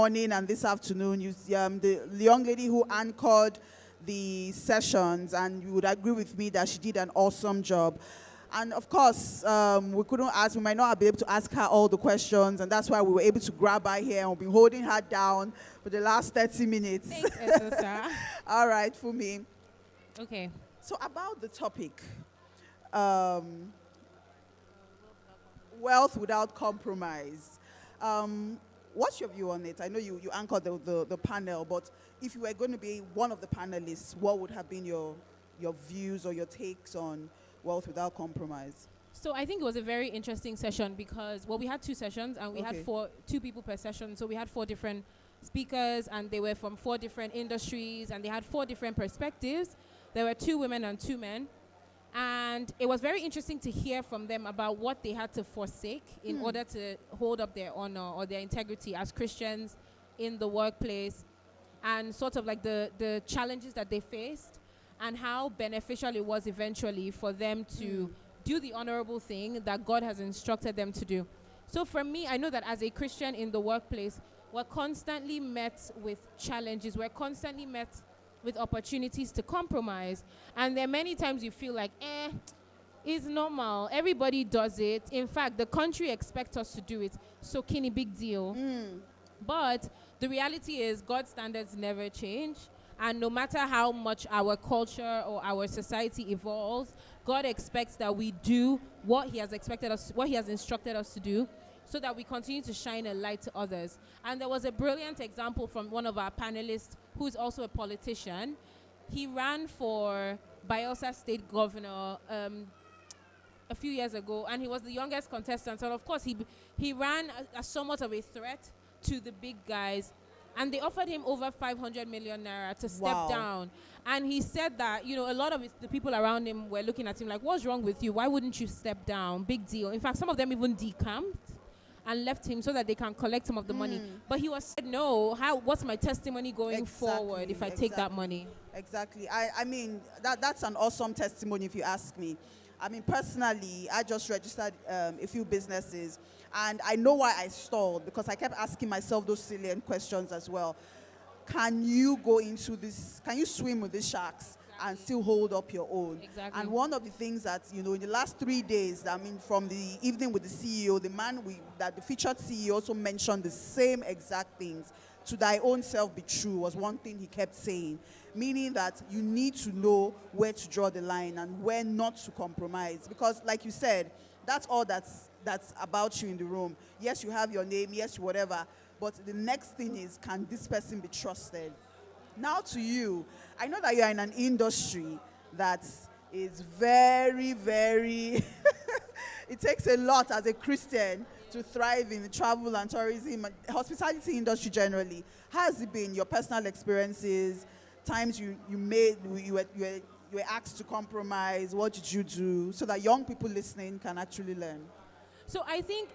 morning and this afternoon. The young lady who anchored the sessions, and you would agree with me that she did an awesome job. And of course, we might not be able to ask her all the questions, and that's why we were able to grab her here, and we've been holding her down for the last 30 minutes. Thanks, Esther. All right, for me. Okay. So about the topic, um, wealth without compromise. What's your view on it? I know you anchored the panel, but if you were going to be one of the panelists, what would have been your views or your takes on wealth without compromise? So I think it was a very interesting session because, we had two sessions and we had two people per session. So we had 4 different speakers and they were from 4 different industries and they had 4 different perspectives. There were 2 women and 2 men. And it was very interesting to hear from them about what they had to forsake in order to hold up their honor or their integrity as Christians in the workplace, and sort of like the challenges that they faced and how beneficial it was eventually for them to do the honorable thing that God has instructed them to do. So for me, I know that as a Christian in the workplace, we're constantly met with challenges. We're constantly met with opportunities to compromise. And there are many times you feel like, it's normal. Everybody does it. In fact, the country expects us to do it. So, kini big deal. But the reality is God's standards never change. And no matter how much our culture or our society evolves, God expects that we do what He has expected us, what He has instructed us to do, so that we continue to shine a light to others. And there was a brilliant example from one of our panelists who is also a politician. He ran for Bayelsa State Governor a few years ago, and he was the youngest contestant. So, of course, he ran as somewhat of a threat to the big guys, and they offered him over 500 million naira to step down. And he said that, a lot of the people around him were looking at him like, what's wrong with you? Why wouldn't you step down? Big deal. In fact, some of them even decamped and left him so that they can collect some of the money. But he was said, no, what's my testimony going forward if I take that money? Exactly. I mean, that's an awesome testimony if you ask me. I mean, personally, I just registered a few businesses, and I know why I stalled, because I kept asking myself those salient questions as well. Can you go into this, can you swim with these sharks and still hold up your own? Exactly. And one of the things that, in the last 3 days, I mean, from the evening with the CEO, the featured CEO also mentioned the same exact things. To thy own self be true was one thing he kept saying, meaning that you need to know where to draw the line and where not to compromise. Because like you said, that's all that's about you in the room. Yes, you have your name, yes, whatever, but the next thing is, can this person be trusted? Now to you, I know that you are in an industry that is very, very, it takes a lot as a Christian to thrive in the travel and tourism, hospitality industry generally. How has it been, your personal experiences, times you were asked to compromise? What did you do so that young people listening can actually learn? So I think,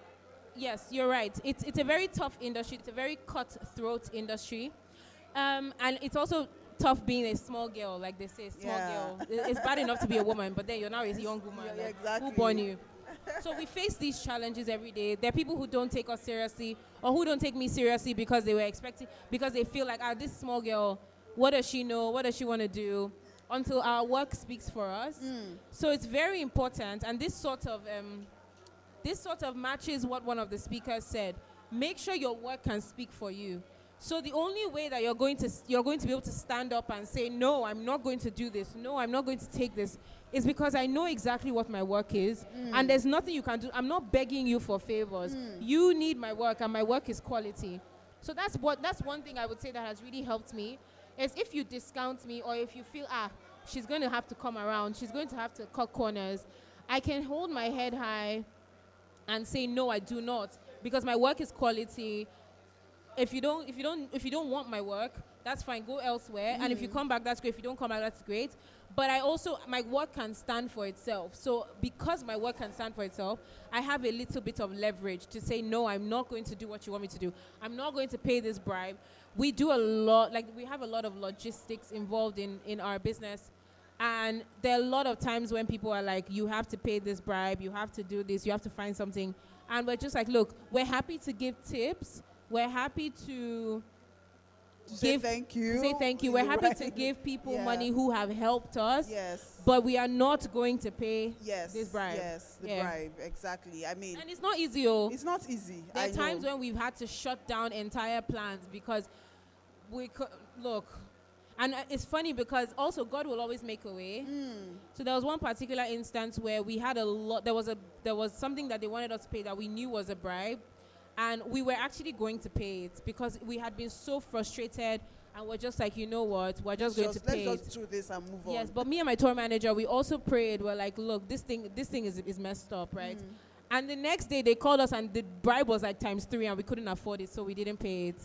yes, you're right. It's a very tough industry. It's a very cutthroat industry. And it's also tough being a small girl, like they say, small girl. It's bad enough to be a woman, but then you're now a young woman. Yeah, exactly. Who born you? So we face these challenges every day. There are people who don't take us seriously, or who don't take me seriously because they feel like, this small girl, what does she know? What does she want to do? Until our work speaks for us. So it's very important, and this sort of matches what one of the speakers said. Make sure your work can speak for you. So the only way that you're going to be able to stand up and say, no, I'm not going to do this, no, I'm not going to take this, is because I know exactly what my work is, and there's nothing you can do. I'm not begging you for favors. You need my work, and my work is quality. So that's one thing I would say that has really helped me, is if you discount me, or if you feel, she's going to have to come around, she's going to have to cut corners, I can hold my head high and say, no, I do not, because my work is quality. If you don't want my work, that's fine, go elsewhere. And if you come back, that's great. If you don't come back, that's great. But my work can stand for itself. So because my work can stand for itself, I have a little bit of leverage to say, no, I'm not going to do what you want me to do. I'm not going to pay this bribe. We do a lot, we have a lot of logistics involved in our business. And there are a lot of times when people are like, you have to pay this bribe, you have to do this, you have to find something. And we're just like, look, we're happy to give tips. we're happy to say thank you. Say thank you. We're happy to give people money who have helped us. Yes. But we are not going to pay this bribe. Yes, the bribe, exactly. I mean, and it's not easy. Oh. It's not easy. There are times when we've had to shut down entire plans because we could look. And it's funny because also God will always make a way. So there was one particular instance where we had a lot. There was something that they wanted us to pay that we knew was a bribe. And we were actually going to pay it because we had been so frustrated and we're just like, you know what, we're just going to pay it. Let's just do this and move on. Yes, but me and my tour manager, we also prayed. We're like, look, this thing is messed up, right? And the next day they called us and the bribe was like ×3 and we couldn't afford it, so we didn't pay it.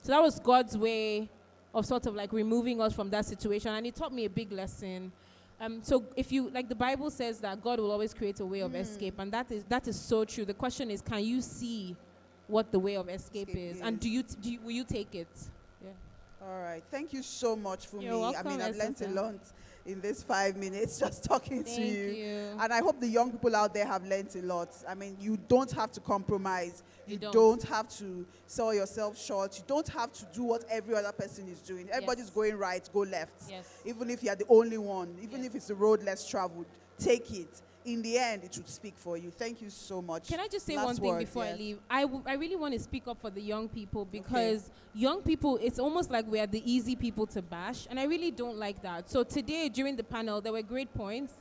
So that was God's way of sort of like removing us from that situation, and it taught me a big lesson. So if you, like the Bible says that God will always create a way of escape, and that is so true. The question is, can you see what the way of escape is? And will you take it? Yeah. All right. Thank you so much for You're welcome, I mean, I've learned a lot in this 5 minutes just talking to you. Thank you. And I hope the young people out there have learned a lot. I mean, you don't have to compromise. You don't have to sell yourself short. You don't have to do what every other person is doing. Everybody's going right, go left. Yes. Even if you're the only one, even if it's the road less traveled, take it. In the end, it would speak for you. Thank you so much. Can I just say one thing before I leave? I really want to speak up for the young people because young people, it's almost like we are the easy people to bash, and I really don't like that. So today, during the panel, there were great points,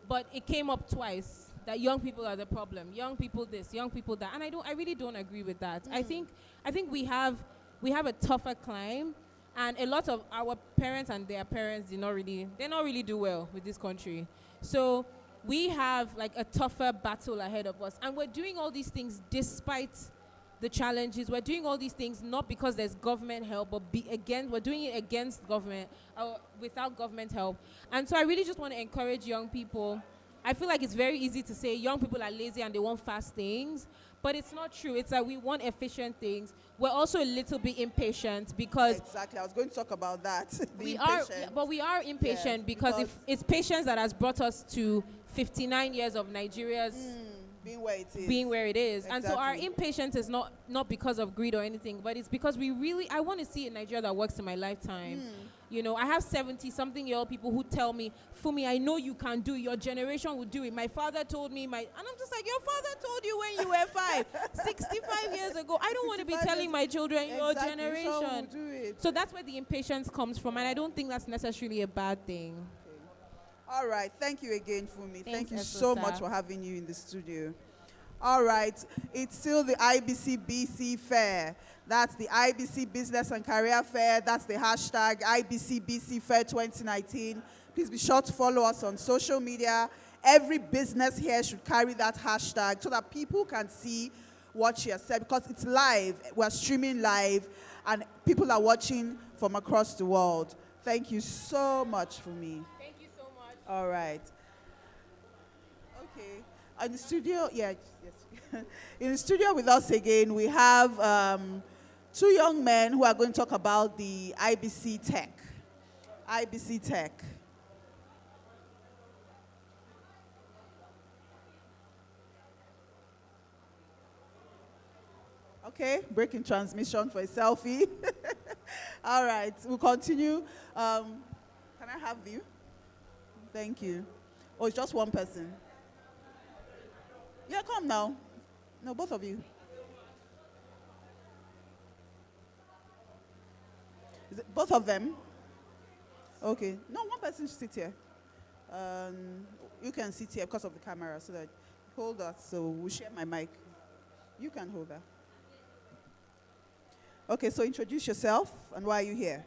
but it came up twice that young people are the problem. Young people this, young people that, and I really don't agree with that. I think we have a tougher climb, and a lot of our parents and their parents did not really do well with this country. So we have like a tougher battle ahead of us, and we're doing all these things despite the challenges. We're doing all these things not because there's government help, but we're doing it against government, without government help. And so I really just want to encourage young people. I feel like it's very easy to say young people are lazy and they want fast things, but it's not true. It's that we want efficient things. We're also a little bit impatient because... Exactly. I was going to talk about that. We are impatient because it's patience that has brought us to 59 years of Nigeria's being where it is. Exactly. And so our impatience is not because of greed or anything, but it's because I want to see a Nigeria that works in my lifetime. You know, I have 70-something-year-old people who tell me, Fumi, I know you can do it. Your generation will do it. My father told me, and I'm just like, your father told you when you were 5, 65 years ago. I don't want to be telling my children your generation. So that's where the impatience comes from, and I don't think that's necessarily a bad thing. All right. Thank you again, Fumi. Thank you so much for having you in the studio. All right. It's still the IBC BC Fair. That's the IBC Business and Career Fair. That's the hashtag IBC BC Fair 2019. Please be sure to follow us on social media. Every business here should carry that hashtag so that people can see what she has said, because it's live. We're streaming live, and people are watching from across the world. Thank you so much, Fumi. All right. Okay. In the studio, yes. In the studio with us again, we have 2 young men who are going to talk about the IBC Tech. IBC Tech. Okay, breaking transmission for a selfie. All right, we'll continue. Can I have you? Thank you. Oh, it's just one person. Yeah, come now. No, both of you. Is it both of them? Okay. No, one person should sit here. You can sit here because of the camera, so that hold that. So we'll share my mic. You can hold that. Okay, so introduce yourself and why are you here?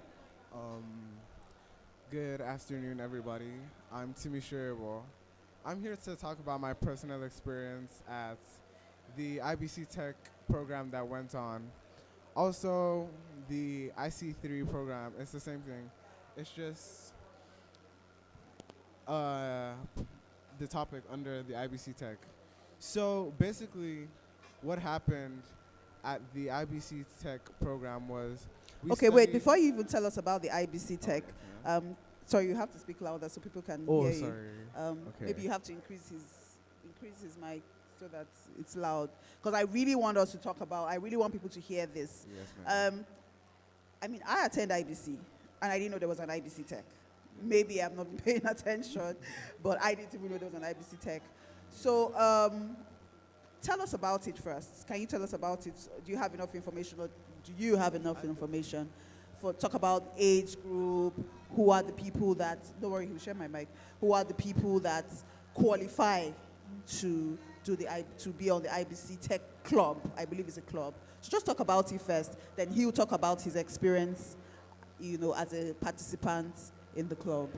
Good afternoon, everybody. I'm Timmy Sherebo. I'm here to talk about my personal experience at the IBC Tech program that went on. Also, the IC3 program, it's the same thing. It's just the topic under the IBC Tech. So basically, what happened at the IBC Tech program was... Okay, wait, before you even tell us about the IBC Tech, sorry, you have to speak louder so people can hear you. Okay. Maybe you have to increase his mic so that it's loud. Because I really want us to talk about, I really want people to hear this. Yes, ma'am. I mean, I attend IBC, and I didn't know there was an IBC Tech. Maybe I'm not paying attention, but I didn't even know there was an IBC Tech. So tell us about it first. Can you tell us about it? Do you have enough information, or do you have enough information for talk about age group? Who are the people that? Don't worry, he'll share my mic. Who are the people that qualify to to be on the IBC Tech Club? I believe it's a club. So just talk about it first. Then he'll talk about his experience, as a participant in the club.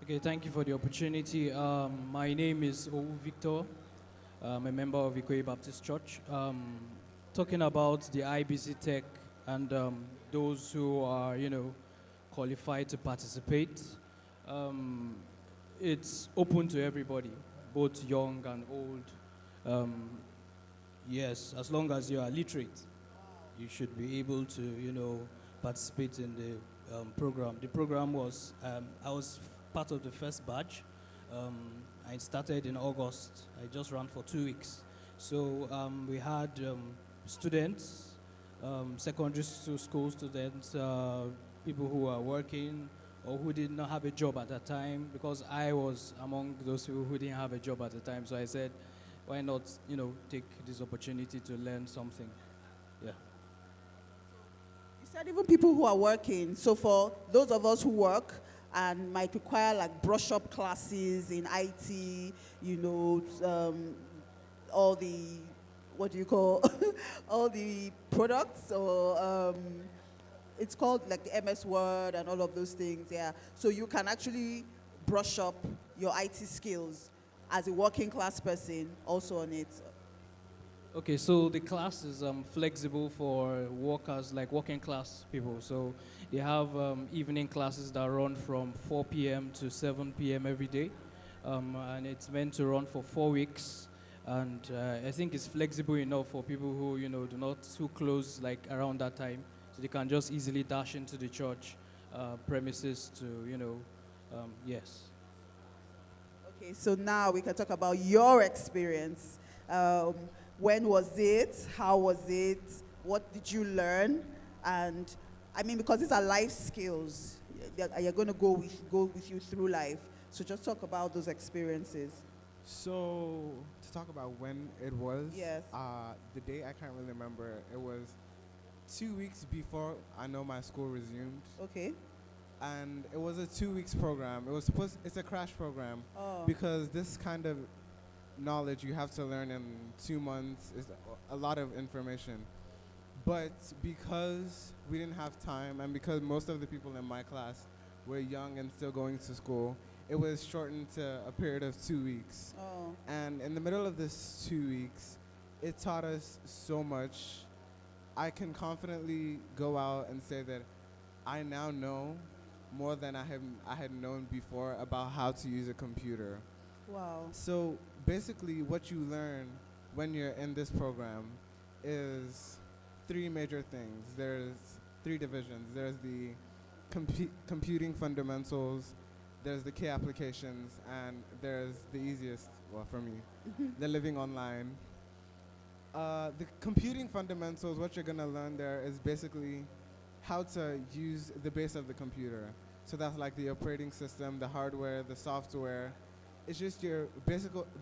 Okay, thank you for the opportunity. My name is Owu Victor. I'm a member of Ikoyi Baptist Church. Talking about the IBC Tech and those who are, qualified to participate. It's open to everybody, both young and old. Yes, as long as you are literate, you should be able to, participate in the program. The program was, I was part of the first batch. I started in August. I just ran for 2 weeks. So we had students, secondary school students, people who are working or who did not have a job at that time, because I was among those people who didn't have a job at the time. So I said, why not, take this opportunity to learn something? Yeah. You said even people who are working. So for those of us who work and might require like brush up classes in IT, all the, what do you call, all the products, or it's called like the MS Word and all of those things, yeah. So you can actually brush up your IT skills as a working class person also on it. Okay, so the class is flexible for workers, like working class people. So they have evening classes that run from 4 p.m. to 7 p.m. every day. And it's meant to run for 4 weeks. And I think it's flexible enough for people who, do not too close like around that time. So they can just easily dash into the church premises to, yes. Okay, so now we can talk about your experience. When was it? How was it? What did you learn? And I mean, because these are life skills, you're going to go with you through life. So just talk about those experiences. So to talk about when it was, yes. The date I can't really remember. It was 2 weeks before I know my school resumed. Okay. And it was a 2 weeks program. It's a crash program, because this kind of knowledge you have to learn in 2 months is a lot of information. But because we didn't have time, and because most of the people in my class were young and still going to school, it was shortened to a period of 2 weeks. And in the middle of this 2 weeks, it taught us so much. I can confidently go out and say that I now know more than I had known before about how to use a computer. Wow. So basically what you learn when you're in this program is 3 major things. There's 3 divisions. There's the computing fundamentals, there's the K applications, and there's the easiest, well, for me, the living online. The computing fundamentals, what you're going to learn there is basically how to use the base of the computer. So that's like the operating system, the hardware, the software. It's just your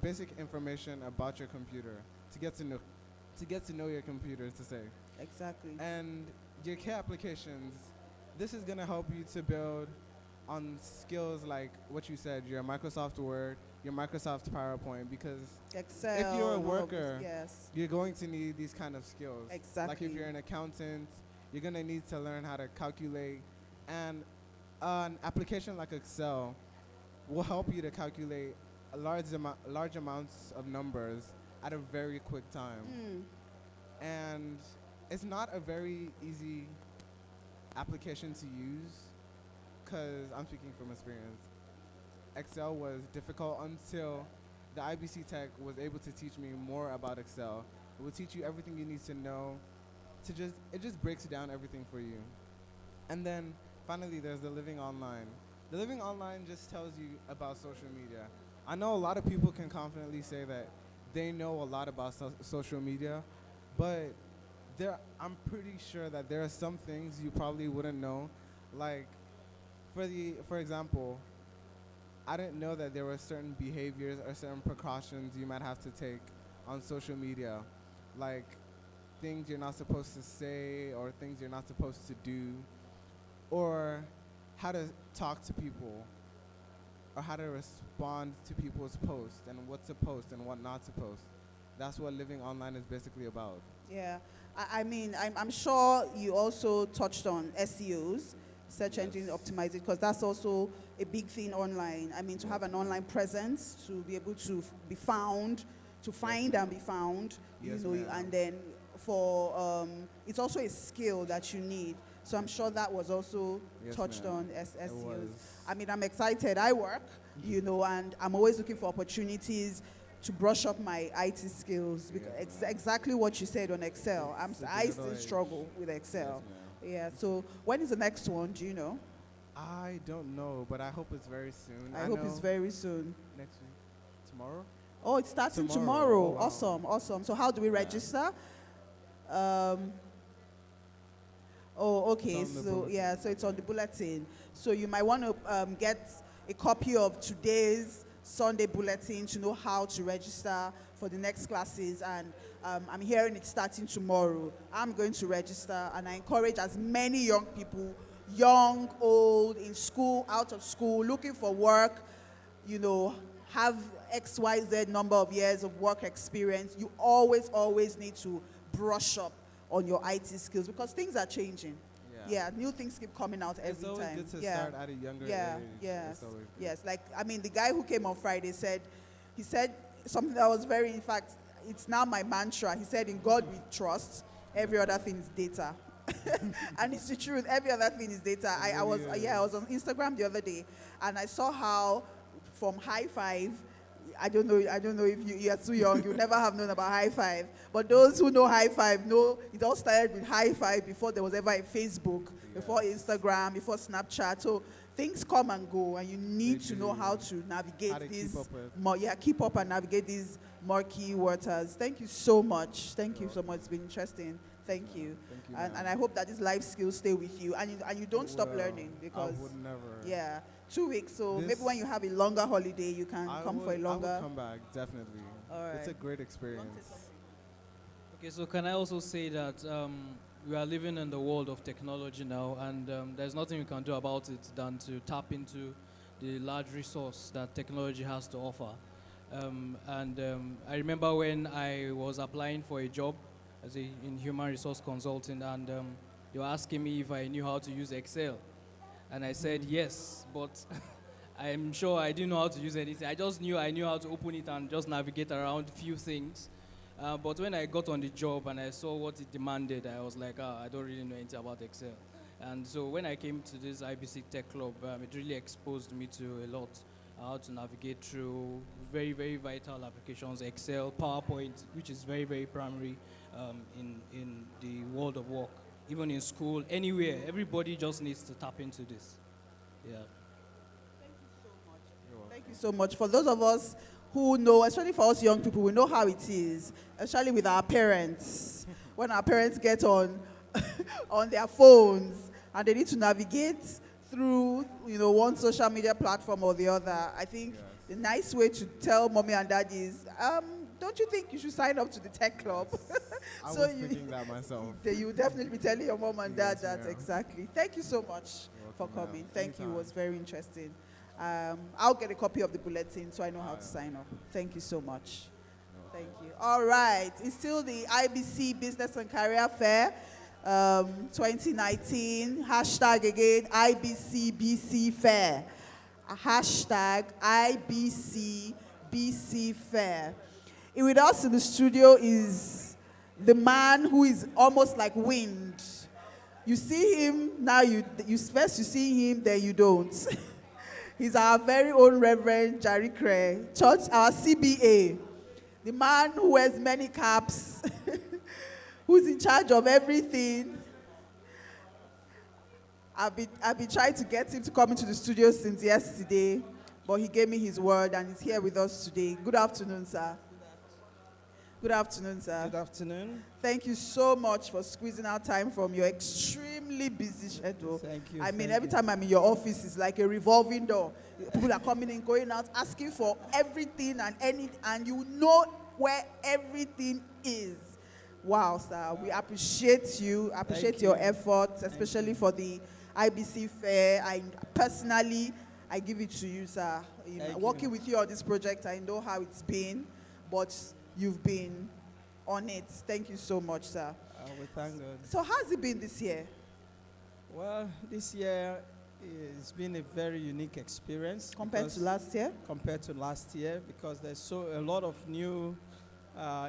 basic information about your computer to get to know your computer, to say. Exactly. And your K applications, this is going to help you to build on skills like what you said, your Microsoft Word, your Microsoft PowerPoint, because Excel, if you're a worker, yes, you're going to need these kind of skills. Exactly. Like if you're an accountant, you're going to need to learn how to calculate. And an application like Excel will help you to calculate large amounts of numbers at a very quick time. And it's not a very easy application to use, because I'm speaking from experience. Excel was difficult until the IBC Tech was able to teach me more about Excel. It will teach you everything you need to know. It just breaks down everything for you. And then finally, there's the living online. The living online just tells you about social media. I know a lot of people can confidently say that they know a lot about social media, but I'm pretty sure that there are some things you probably wouldn't know. Like, for example, I didn't know that there were certain behaviors or certain precautions you might have to take on social media, like things you're not supposed to say or things you're not supposed to do, or how to talk to people, or how to respond to people's posts and what to post and what not to post. That's what living online is basically about. Yeah, I mean, I'm sure you also touched on SEOs, search engine optimization, because that's also a big thing online. I mean, to have an online presence, to be able to be found, to find and be found, Yes, you know, ma'am. and then it's also a skill that you need. So I'm sure that was also Yes, touched ma'am. on as It SEOs. was. I mean, I'm excited. I work, you know, and I'm always looking for opportunities to brush up my IT skills. Because Yes, it's ma'am. exactly what you said on Excel. It's the I digital still age. struggle with Excel. Yes, Yeah. So when is the next one? Do you know? I don't know, but I hope it's very soon. I hope it's know very soon. next week, tomorrow. Oh, it's starting Tomorrow. tomorrow. Oh, wow. Awesome, awesome. So how do we register? Um, oh, okay. It's on the So bulletin. yeah, so it's on the bulletin. So you might want to get a copy of today's Sunday bulletin to know how to register for the next classes. And I'm hearing it's starting tomorrow. I'm going to register, and I encourage as many young people, young, old, in school, out of school, looking for work, you know, have XYZ number of years of work experience. You always need to brush up on your IT skills because things are changing. Yeah, new things keep coming out every It's always time. good to yeah. start at a younger Yeah, age. yes, It's always good. yes. Like, I mean, the guy who came on Friday he said something that was very, in fact, it's now my mantra. He said, in God we trust, every other thing is data. And it's the truth, every other thing is data. I was on Instagram the other day, and I saw how from High Five, I don't know if you are too young, you never have known about High Five. But those who know High Five know it all started with High Five before there was ever a Facebook, before Instagram, before Snapchat. So things come and go, and you need They to know do. how to navigate How to keep these. up with. Keep up and navigate these murky waters. Thank you so much. Thank you so much. It's been interesting. Thank you. Thank you, And ma'am. I hope that these life skills stay with you, and you don't stop Well, learning, because I would never. yeah, 2 weeks. So This- maybe when you have a longer holiday, you can come for a I longer. would come back, definitely. All It's a right. great experience. Okay, so can I also say that we are living in the world of technology now, and there's nothing we can do about it than to tap into the large resource that technology has to offer. I remember when I was applying for a job in human resource consulting, and they were asking me if I knew how to use Excel. And I said yes, but I'm sure I didn't know how to use anything. I just knew I knew how to open it and just navigate around few things. But when I got on the job and I saw what it demanded, I was like, I don't really know anything about Excel. And so when I came to this IBC Tech Club, it really exposed me to a lot, how to navigate through very, very vital applications, Excel, PowerPoint, which is very, very primary in the world of work. Even in school, anywhere, everybody just needs to tap into this. Yeah. Thank you so much. For those of us who know, especially for us young people, we know how it is, especially with our parents. When our parents get on on their phones and they need to navigate through, one social media platform or the other. I think the nice way to tell mommy and daddy is, don't you think you should sign up to the tech club? I So was you- thinking that myself. You will definitely be telling your mom and dad Yes, that ma'am. exactly. Thank you so much You're for welcome, ma'am. coming. Thank you. It Anytime. was very interesting. I'll get a copy of the bulletin so I know how to Alright. sign up. Thank you so much. Thank you. All right. It's still the IBC Business and Career Fair 2019. Hashtag again, IBCBC Fair. Hashtag IBCBC Fair. With us in the studio is the man who is almost like wind. You see him, now you first you see him, then you don't. He's our very own Reverend Jarikre, church, our CBA. The man who wears many caps, who's in charge of everything. I've been trying to get him to come into the studio since yesterday, but he gave me his word and he's here with us today. Good afternoon, sir. Good afternoon, sir. Good afternoon. Thank you so much for squeezing out time from your extremely busy schedule. Thank you. I mean, thank every you. time I'm in your office, it's like a revolving door. People are coming in, going out, asking for everything and you know where everything is. Wow, sir. We appreciate you. Appreciate your efforts, especially for the IBC fair. I personally, I give it to you, sir. Working with you on this project, I know how it's been, but you've been on it. Thank you so much, sir. We thank God. So how's it been this year? Well, this year it's been a very unique experience Compared to last year? Compared to last year, because there's a lot of new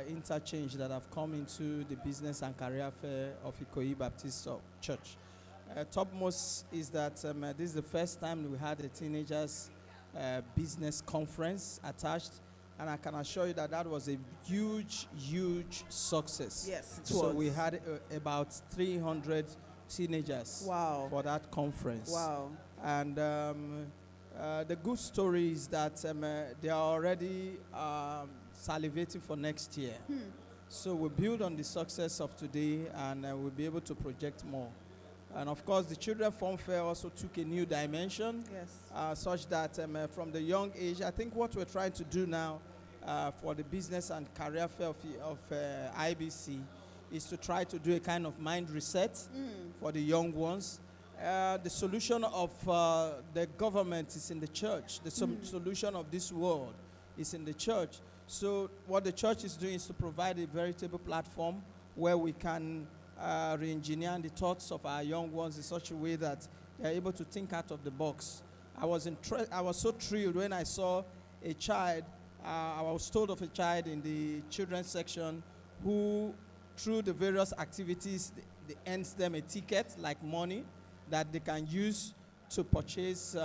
interchange that have come into the business and career fair of Ikoyi Baptist Church. Topmost is that this is the first time we had a teenagers business conference attached, and I can assure you that that was a huge, huge success. Yes, it so was. we had about 300 teenagers Wow. for that conference. Wow. And the good story is that they are already salivating for next year. So we build on the success of today, and we'll be able to project more. And of course, the Children Fun Fair also took a new dimension, Yes. such that from the young age, I think what we're trying to do now for the business and career fair of IBC is to try to do a kind of mind reset for the young ones. The solution of the government is in the church. The solution of this world is in the church. So what the church is doing is to provide a veritable platform where we can re-engineer the thoughts of our young ones in such a way that they're able to think out of the box. I was so thrilled when I saw a child. I was told of a child in the children's section who, through the various activities, they earns them a ticket like money that they can use to purchase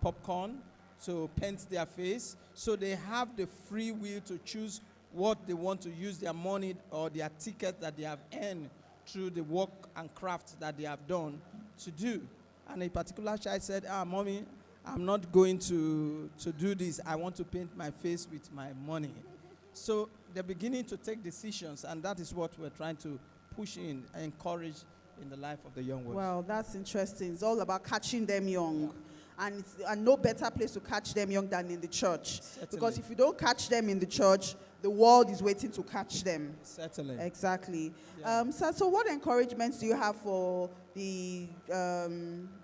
popcorn, to paint their face. So they have the free will to choose what they want to use their money or their ticket that they have earned through the work and craft that they have done to do. And a particular child said, Mommy, I'm not going to do this. I want to paint my face with my money. So they're beginning to take decisions, and that is what we're trying to push in and encourage in the life of the young ones. Well, that's interesting. It's all about catching them young. And no better place to catch them young than in the church. Certainly. Because if you don't catch them in the church, the world is waiting to catch them. Certainly. Exactly. Yeah. So what encouragements do you have for the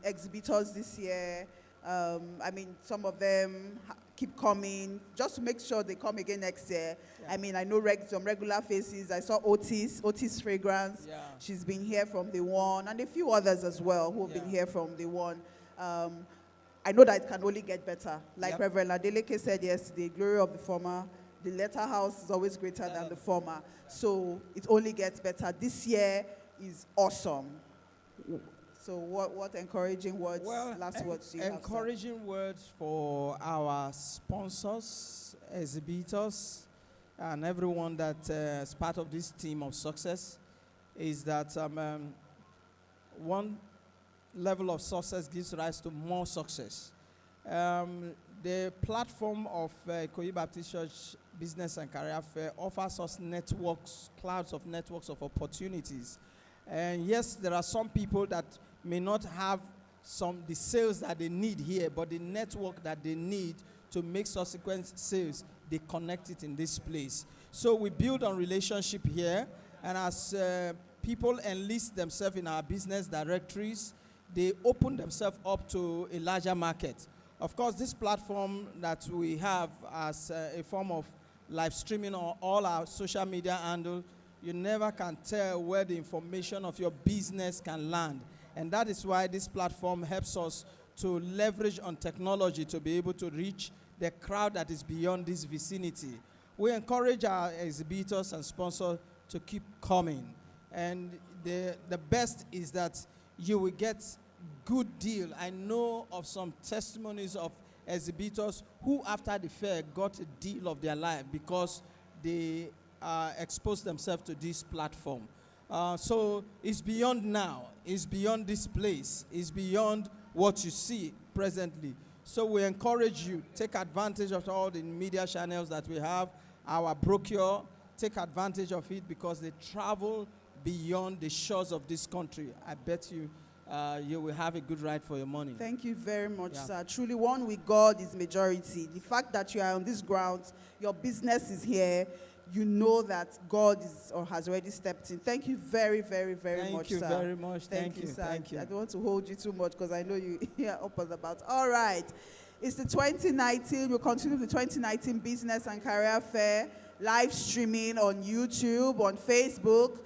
exhibitors this year? I mean, some of them keep coming, just to make sure they come again next year. Yeah. I mean, I know some regular faces. I saw Otis Fragrance. Yeah. She's been here from day one, and a few others as well who have been here from day one. I know that it can only get better. Like Reverend Adeleke said yesterday, glory of the former, the latter house is always greater than the former. So it only gets better. This year is awesome. So what encouraging words, last words do you have? Encouraging words for our sponsors, exhibitors, and everyone that is part of this team of success is that one level of success gives rise to more success. The platform of Ikoyi Baptist Church Business and Career Fair offers us networks, clouds of networks of opportunities. And yes, there are some people that may not have the sales that they need here, but the network that they need to make subsequent sales, they connect it in this place. So we build on relationship here, and as people enlist themselves in our business directories, they open themselves up to a larger market. Of course, this platform that we have as a form of live streaming on all our social media handle, you never can tell where the information of your business can land. And that is why this platform helps us to leverage on technology to be able to reach the crowd that is beyond this vicinity. We encourage our exhibitors and sponsors to keep coming. And the best is that you will get good deal. I know of some testimonies of exhibitors who after the fair got a deal of their life because they exposed themselves to this platform. So it's beyond now. It's beyond this place. It's beyond what you see presently. So we encourage you, take advantage of all the media channels that we have, our brochure, take advantage of it because they travel beyond the shores of this country. I bet you you will have a good ride for your money. Thank you very much, Yeah. sir. Truly, one with God is majority. The fact that you are on this ground, your business is here, you know that God is or has already stepped in. Thank you very, very, very much, sir. Thank you very much. Thank you, sir. Thank you. I don't want to hold you too much because I know you are up and about. All right. It's the 2019, we'll continue the 2019 Business and Career Fair, live streaming on YouTube, on Facebook,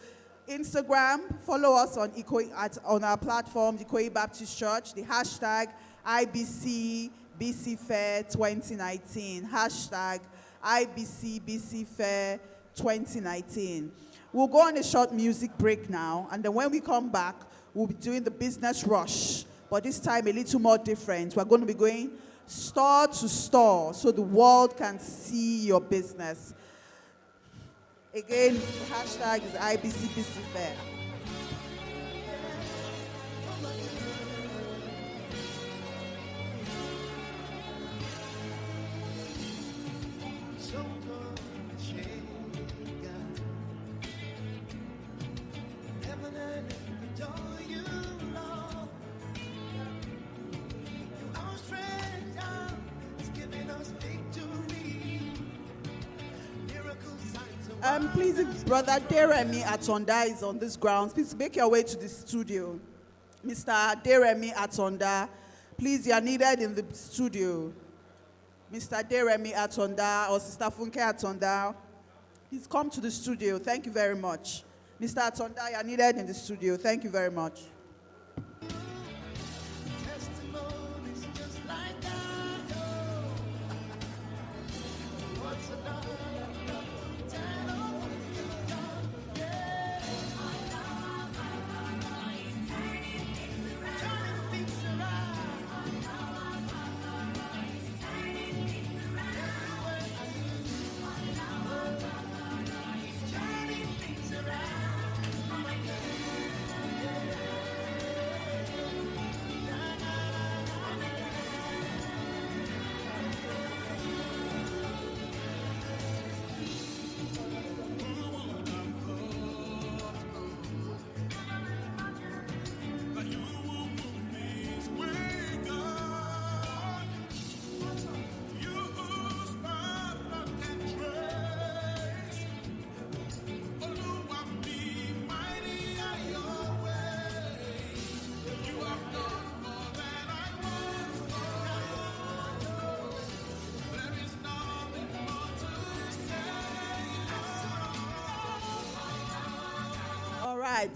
Instagram. Follow us on Ikoyi on our platform, Ikoyi Baptist Church, the hashtag IBC BC Fair 2019. Hashtag IBC BC Fair 2019. We'll go on a short music break now, and then when we come back, we'll be doing the business rush, but this time a little more different. We're going to be going store to store so the world can see your business. Again, the hashtag is IBCBC Fair. Please, if Brother Deremi Atonda is on this grounds, please make your way to the studio. Mr. Deremi Atonda, please, you are needed in the studio. Mr. Deremi Atonda or Sister Funke Atonda, please come to the studio. Thank you very much. Mr. Atonda, you are needed in the studio. Thank you very much.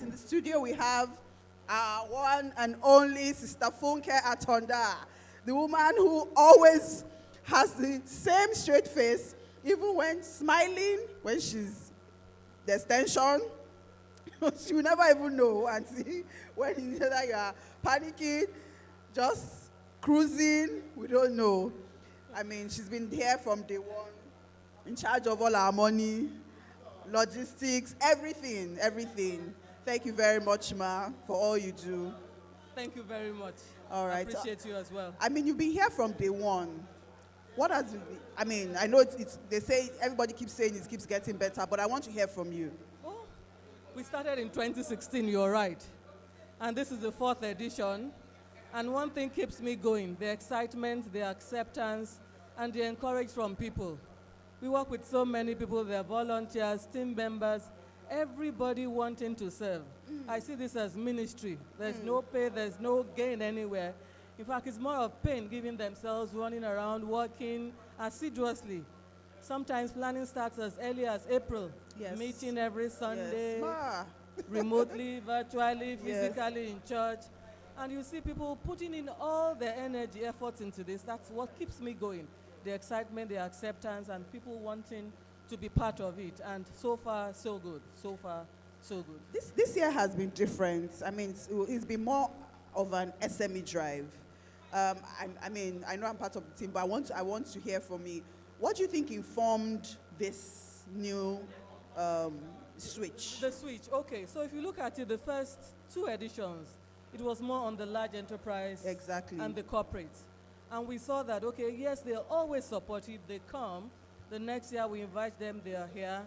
In the studio, we have our one and only Sister Funke Atonda, the woman who always has the same straight face, even when smiling, when she's there's tension. She will never even know until when either you are panicking, just cruising, we don't know. I mean, she's been here from day one, in charge of all our money, logistics, everything. Thank you very much, Ma, for all you do. Thank you very much. All right. I appreciate you as well. I mean, you've been here from day one. What has, I mean, I know they say, everybody keeps saying it keeps getting better, but I want to hear from you. Oh, we started in 2016, you're right. And this is the 4th edition. And one thing keeps me going, the excitement, the acceptance, and the encouragement from people. We work with so many people, they're volunteers, team members, everybody wanting to serve. I see this as ministry. There's no pay, there's no gain anywhere. In fact, it's more of pain giving themselves, running around, working assiduously. Sometimes planning starts as early as April. Yes. Meeting every Sunday, Yes. remotely, virtually, physically Yes. in church. And you see people putting in all their energy, efforts into this. That's what keeps me going. The excitement, the acceptance, and people wanting to be part of it. And so far, so good. So far, so good. This year has been different. I mean, it's been more of an SME drive. I mean, I know I'm part of the team, but I want to hear from you. What do you think informed this new switch? The switch, okay. So if you look at it, the first 2 editions, it was more on the large enterprise Exactly. and the corporates. And we saw that, okay, yes, they're always supportive. They come. The next year we invite them, they are here.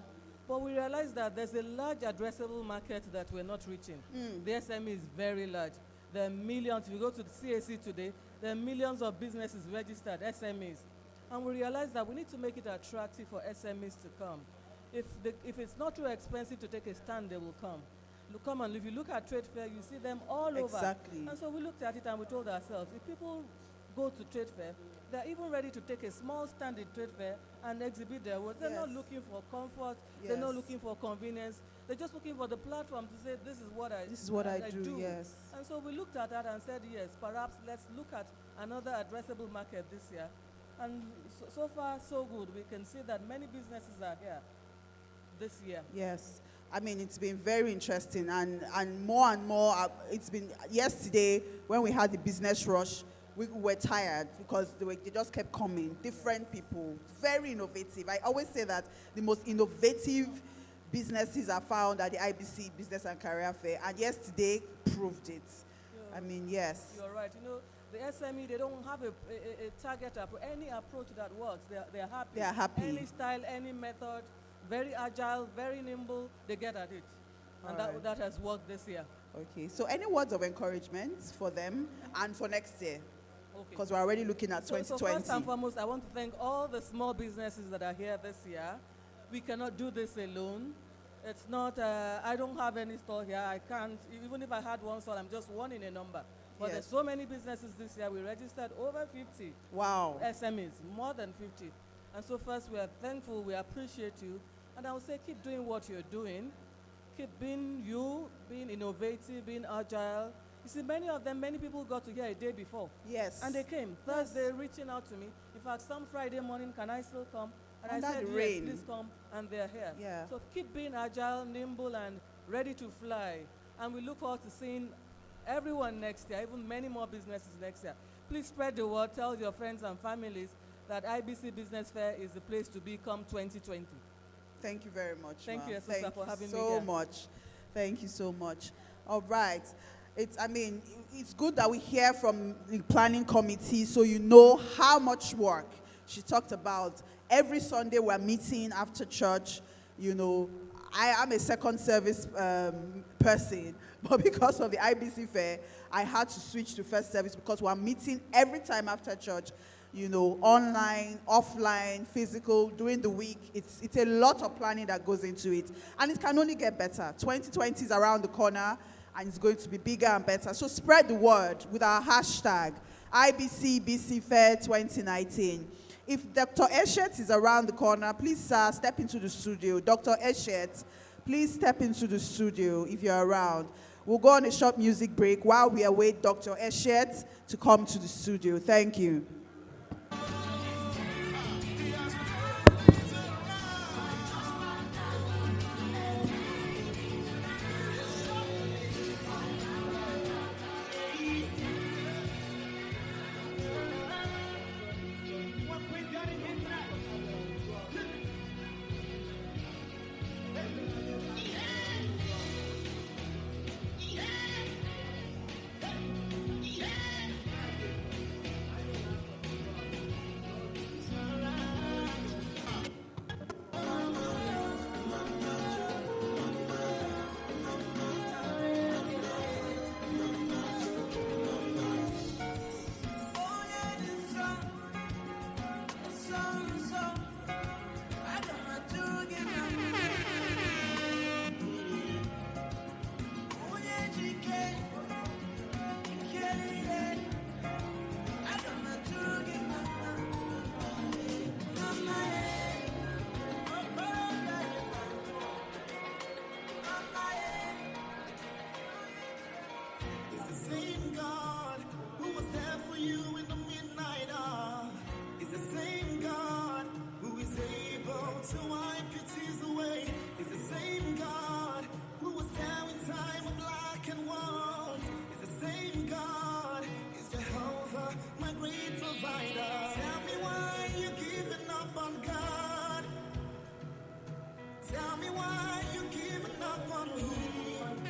But we realize that there's a large addressable market that we're not reaching. The SME is very large. There are millions. If you go to the CAC today, there are millions of businesses registered, SMEs. And we realize that we need to make it attractive for SMEs to come. If it's not too expensive to take a stand, they will come. Come on, if you look at trade fair, you see them all over. Exactly. And so we looked at it and we told ourselves, if people go to trade fair, they're even ready to take a small stand in trade fair and exhibit their work. They're not looking for comfort. They're not looking for convenience. They're just looking for the platform to say, this is what I do. Yes. And so we looked at that and said, yes, perhaps let's look at another addressable market this year. And so far, so good. We can see that many businesses are here this year. Yes. I mean, it's been very interesting, and more, it's been, yesterday, when we had the business rush, we were tired because they just kept coming, different people, very innovative. I always say that the most innovative businesses are found at the IBC Business and Career Fair, and yesterday proved it. I mean, yes. You're right. You know, the SME, they don't have a target any approach that works. They're happy. They are happy. Any style, any method, very agile, very nimble, they get at it. And that has worked this year. Okay, so any words of encouragement for them and for next year? Okay. Because we're already looking at 2020. So first and foremost, I want to thank all the small businesses that are here this year. We cannot do this alone. It's not, I don't have any store here. I can't, even if I had one store, I'm just one in a number. But there's so many businesses this year. We registered over 50. Wow. SMEs, more than 50. And so first, we are thankful, we appreciate you. And I would say keep doing what you're doing. Keep being you, being innovative, being agile. You see, many people got to here a day before. Yes. And they came. Thursday, reaching out to me. In fact, some Friday morning, can I still come? And I said, yes, please come. And they're here. Yeah. So keep being agile, nimble, and ready to fly. And we look forward to seeing everyone next year, even many more businesses next year. Please spread the word. Tell your friends and families that IBC Business Fair is the place to be come 2020. Thank you very much. Thank you, Thank Esther, for having me so here. much. Thank you so much. All right. It's good that we hear from the planning committee so you know how much work she talked about. Every Sunday we're meeting after church. You know, I am a second service person, but because of the IBC fair, I had to switch to first service because we're meeting every time after church. You know, online, offline, physical, during the week. It's a lot of planning that goes into it. And it can only get better. 2020 is around the corner, and it's going to be bigger and better. So spread the word with our hashtag, IBC Fair 2019. If Dr. Eshet is around the corner, please, sir, step into the studio. Dr. Eshet, please step into the studio if you're around. We'll go on a short music break while we await Dr. Eshet to come to the studio. Thank you.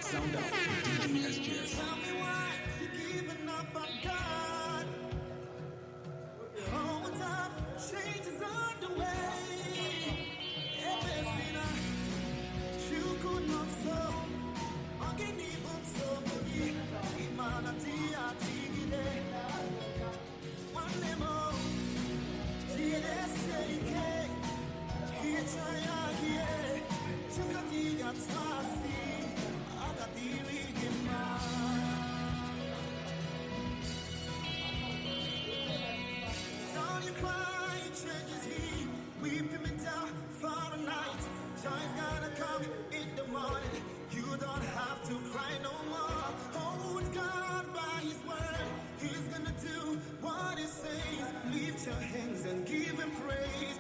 Sound out with DJ SJS. Tell me why you're giving up on God. Hold up, change is underway. Every sinner, Lift your hands and give him praise.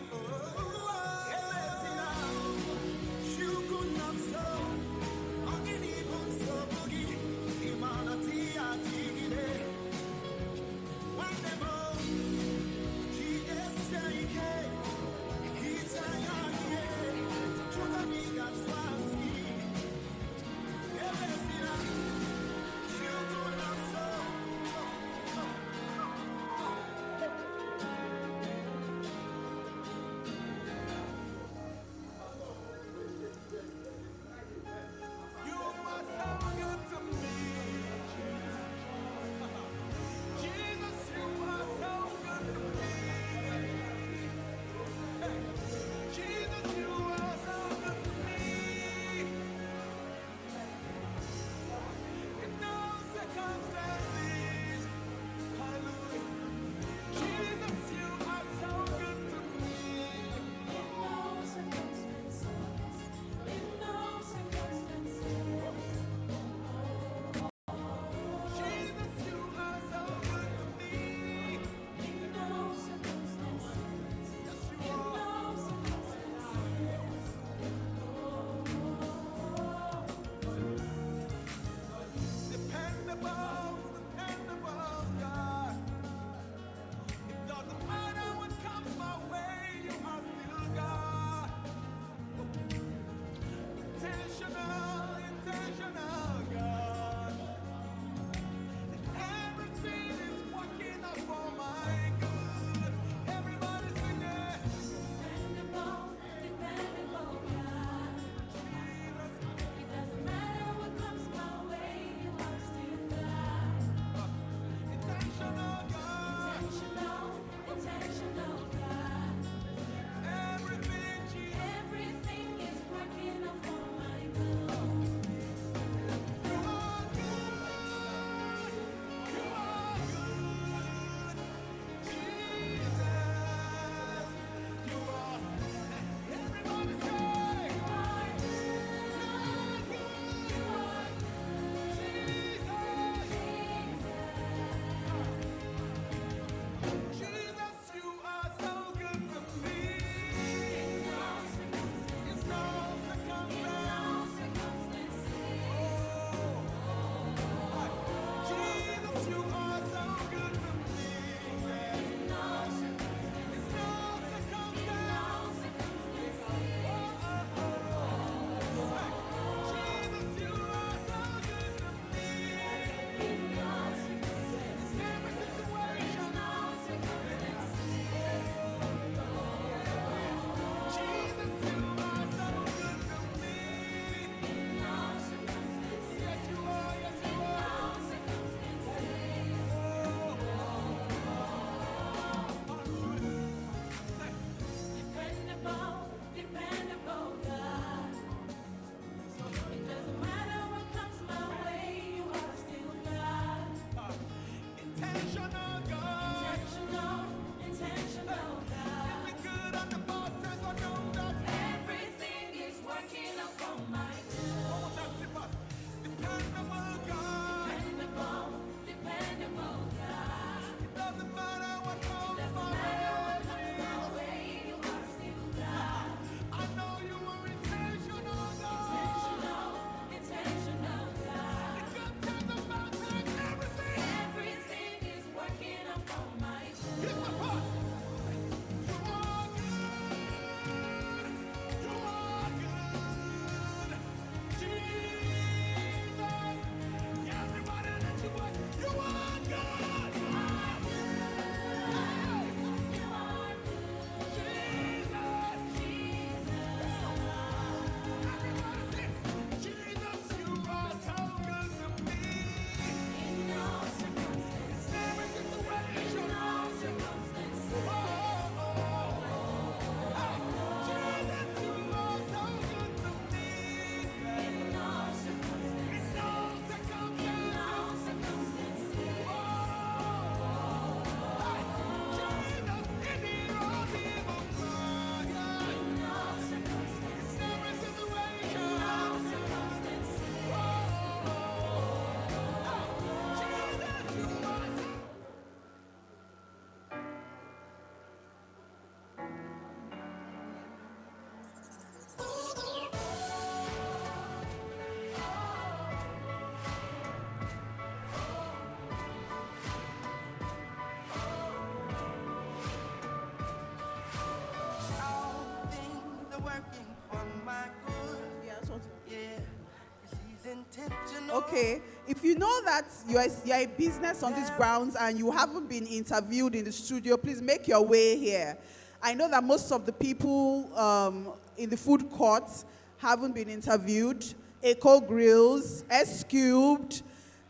Okay, if you know that you're a business on these grounds and you haven't been interviewed in the studio, please make your way here. I know that most of the people in the food courts haven't been interviewed. Eco Grills, S Cubed,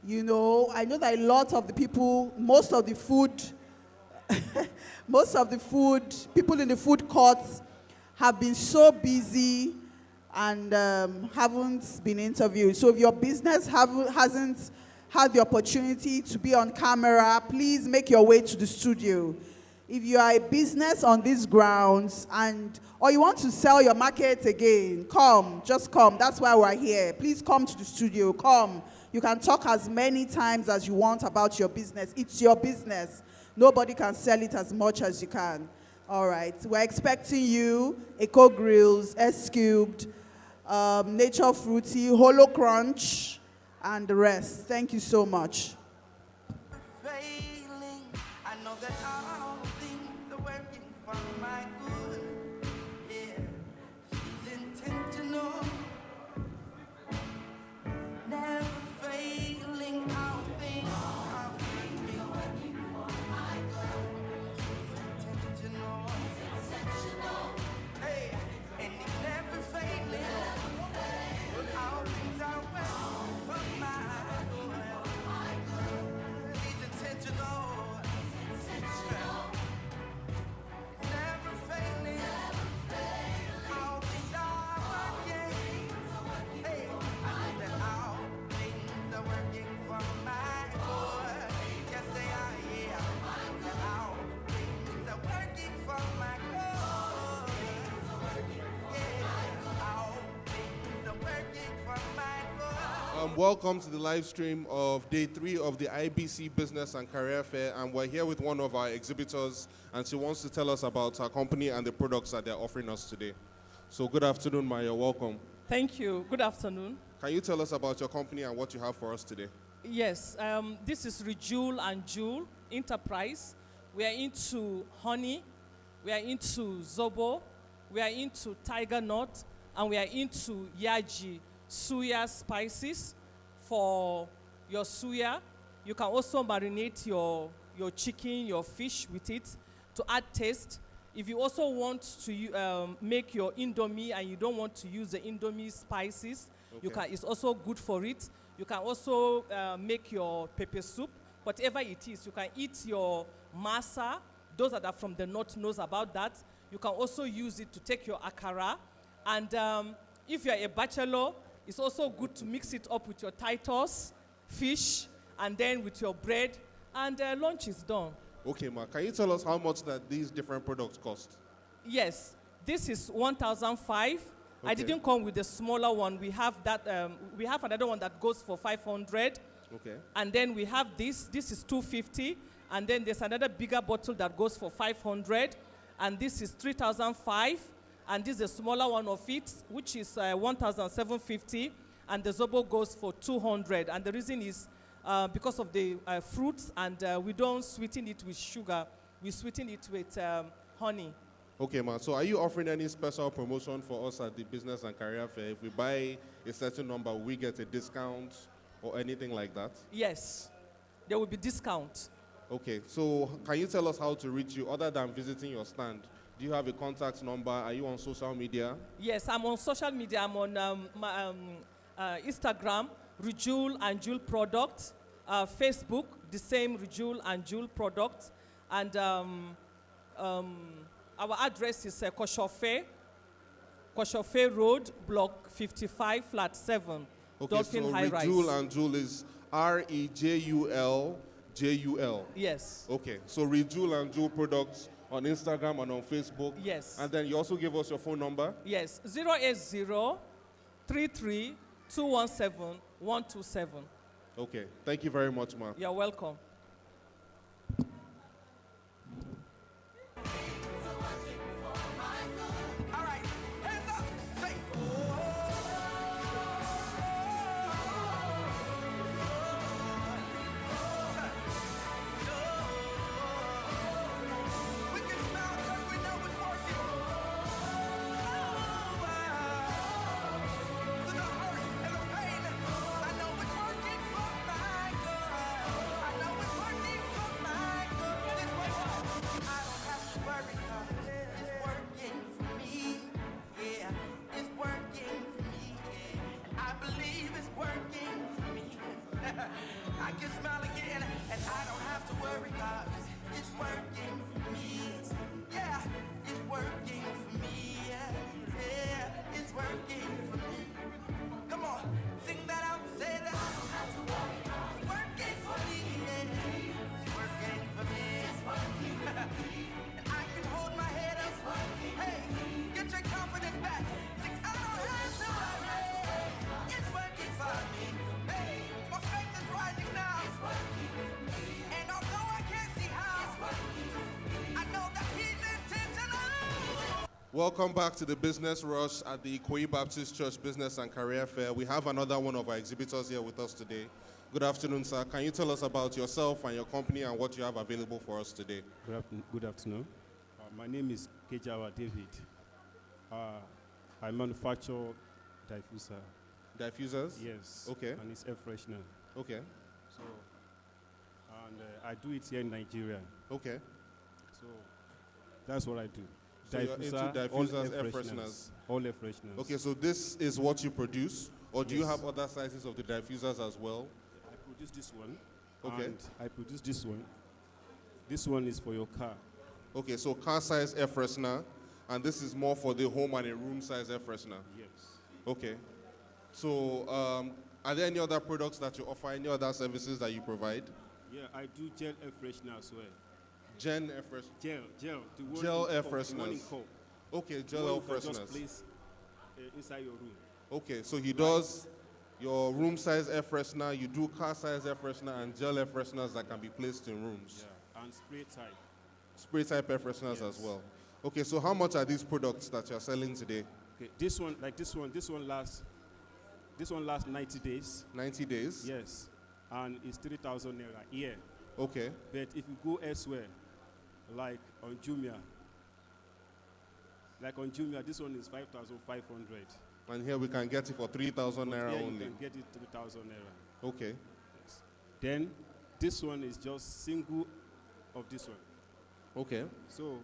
you know, I know that a lot of the people, most of the food, people in the food courts have been so busy and haven't been interviewed. So if your business hasn't had the opportunity to be on camera, please make your way to the studio. If you are a business on these grounds or you want to sell your market again, just come. That's why we're here. Please come to the studio, come. You can talk as many times as you want about your business. It's your business. Nobody can sell it as much as you can. All right, we're expecting you, Eco Grills, S Cubed, Nature Fruity, Holo Crunch, and the rest. Thank you so much. Failing, I know that all things are working for my good. Yeah, she's intentional, never failing. All things are working for my good. She's intentional, hey, and it's never failing. All things are working for my good. He's intentional. Never failing. All things are working. Hey, I know that all things are working for my good. Yes, they are, yeah. All things are working for my good. Yeah, all things are working for my good. Welcome to the live stream of day 3 of the IBC Business and Career Fair, and we're here with one of our exhibitors, and she wants to tell us about her company and the products that they're offering us today. So good afternoon, Ma, you're welcome. Thank you. Good afternoon. Can you tell us about your company and what you have for us today? Yes, this is Rejule and Jewel Enterprise. We are into honey, we are into zobo, we are into tiger nut, and we are into yaji, suya spices for your suya. You can also marinate your chicken, your fish with it to add taste. If you also want to make your indomie and you don't want to use the indomie spices, it's also good for it. You can also make your pepper soup, whatever it is. You can eat your masa. Those that are from the north knows about that. You can also use it to take your akara. And if you're a bachelor, it's also good to mix it up with your Titus, fish, and then with your bread, and lunch is done. Okay, Ma, can you tell us how much that these different products cost? Yes, this is 1,005. I didn't come with the smaller one. We have that. We have another one that goes for 500. Okay. And then we have this. This is 250. And then there's another bigger bottle that goes for 500. And this is 3,005. And this is a smaller one of it, which is 1,750. And the zobo goes for 200. And the reason is because of the fruits, and we don't sweeten it with sugar. We sweeten it with honey. Okay, Ma. So are you offering any special promotion for us at the Business and Career Fair? If we buy a certain number, we get a discount or anything like that? Yes, there will be discount. Okay, so can you tell us how to reach you other than visiting your stand? Do you have a contact number? Are you on social media? Yes, I'm on social media. I'm on Instagram, Rejule and Jewel Products. Facebook, the same Rejule and Jewel Products. And our address is Koshofe Road, Block 55, Flat 7. Okay, Dolphin so High Rise. Rejule and Jewel is Rejul. Yes. Okay, so Rejule and Jewel Products on Instagram and on Facebook. Yes. And then you also give us your phone number? Yes, 080-33-217-127. Okay, thank you very much, Ma. You're welcome. All right, hands up, say, we can smile 'cause we know it's working. Through the hurt and the pain, I know it's working. I can smile again, and I don't have to worry about it. It's working for me. Yeah, it's working for me. Yeah, it's working for me. Come on, sing that out, say that. I don't have to worry about it. It's working for me. Yeah, it's working for me. It's working for me. And I can hold my head up. It's working. Hey, get your confidence back. Sing, I don't have to worry. It's working for me. Hey, my faith is rising now. It's working for me. And although I can't see how, it's working for me. I know that he's intentional. Welcome back to the Business Rush at the Ikoyi Baptist Church Business and Career Fair. We have another one of our exhibitors here with us today. Good afternoon, sir. Can you tell us about yourself and your company and what you have available for us today? Good afternoon. My name is Kejawa David. I manufacture diffuser. Diffusers? Yes. Okay. And it's air freshener. Okay. So, and I do it here in Nigeria. Okay. So that's what I do. So you're into diffusers, air fresheners. All air fresheners. Okay, so this is what you produce, or do you Yes. have other sizes of the diffusers as well? I produce this one. Okay. And I produce this one. This one is for your car. Okay, so car size air freshener, and this is more for the home and a room size air freshener. Yes. Okay. So, are there any other products that you offer, any other services that you provide? Yeah, I do gel air freshener as well. Gen air freshener. Gel. The one Gel in air cup, the one in fresheners. cup. Okay, The gel one air you can just fresheners. place inside your room. Okay, so he does your room size air freshener, you do car size air freshener, and gel air fresheners that can be placed in rooms. Yeah, and spray type. Spray type air fresheners as Yes. well. Okay, so how much are these products that you're selling today? Okay, this one lasts 90 days. 90 days? Yes, and it's 3,000 naira a year. Okay. But if you go elsewhere, like on Jumia, this one is 5,500. And here we can get it for 3,000 naira Here only. you can get it 3,000 naira. Okay. Yes. Then this one is just single of this one. Okay. So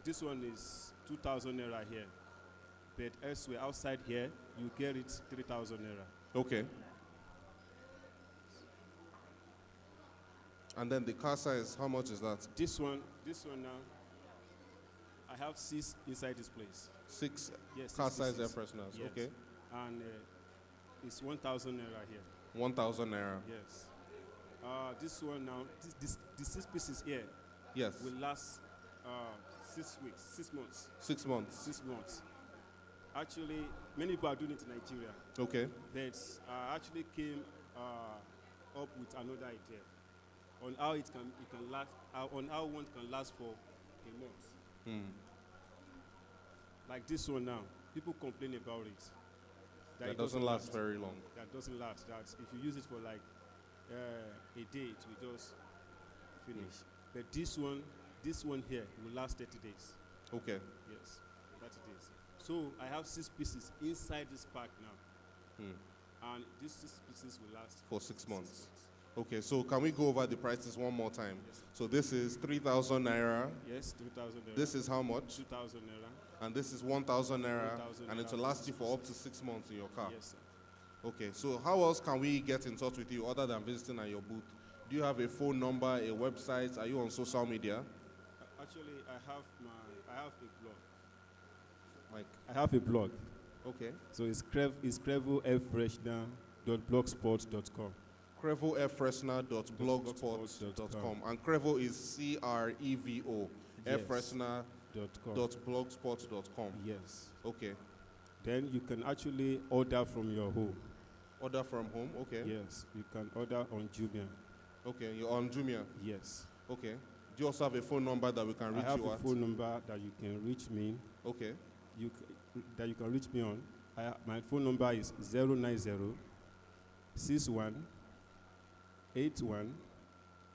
this one is 2,000 naira here. But elsewhere, outside here, you get it 3,000 naira. Okay. And then the car size, how much is that? This one now, I have 6 inside this place. 6 Yes, car 6 size air pieces. fresheners. Yes. Okay. And it's 1,000 naira here. 1,000 naira. Yes. This one now, the 6 pieces here Yes. will last 6 weeks, 6 months. 6 months. 6 months. Actually, many people are doing it in Nigeria. Okay. But I actually came up with another idea on how it can last, on how one can last for a month. Hmm. Like this one now, people complain about it. That it doesn't last very long. That doesn't last. That if you use it for like a day, it will just finish. But this one here will last 30 days. Okay. Yes, 30 days. So I have 6 pieces inside this pack now. And these 6 pieces will last For 6 months. Okay, so can we go over the prices one more time? Yes. So this is 3,000 naira. Yes, 3,000 naira. This is how much? 2,000 naira. And this is 1,000 naira. 1,000 And it naira will for last 6 you for up to 6 months in your car. Yes, sir. Okay, so how else can we get in touch with you other than visiting at your booth? Do you have a phone number, a website? Are you on social media? Actually, I have a blog. Like I have a blog. Okay. So it's crevoairfreshener.blogspot.com. crevoairfreshener.blogspot.com. And Crevo is CREVO. Yes. airfreshener.blogspot.com. Yes. Okay. Then you can actually order from your home. Order from home? Okay. Yes, you can order on Jumia. Okay, you're on Jumia? Yes. Okay. Do you also have a phone number that we can reach I have you a at? phone number that you can reach me. Okay. That you can reach me on. My phone number is 090 61 81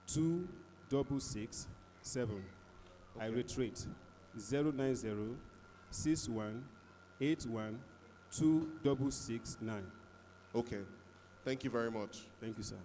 2667. I reiterate 090 61 81 2669. Okay. Thank you very much. Thank you, sir.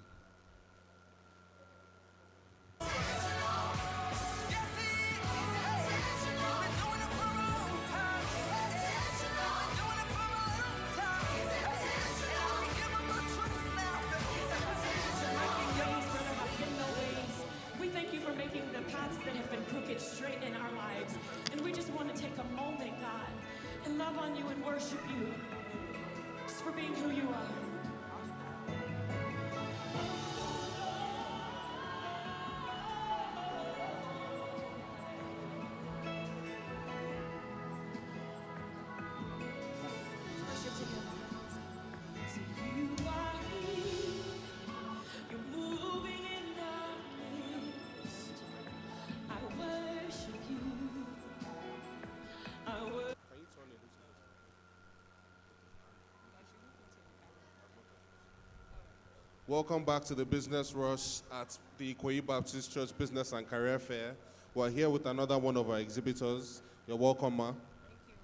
Welcome back to the Business Rush at the Ikoyi Baptist Church Business and Career Fair. We're here with another one of our exhibitors. You're welcome, ma. Thank you.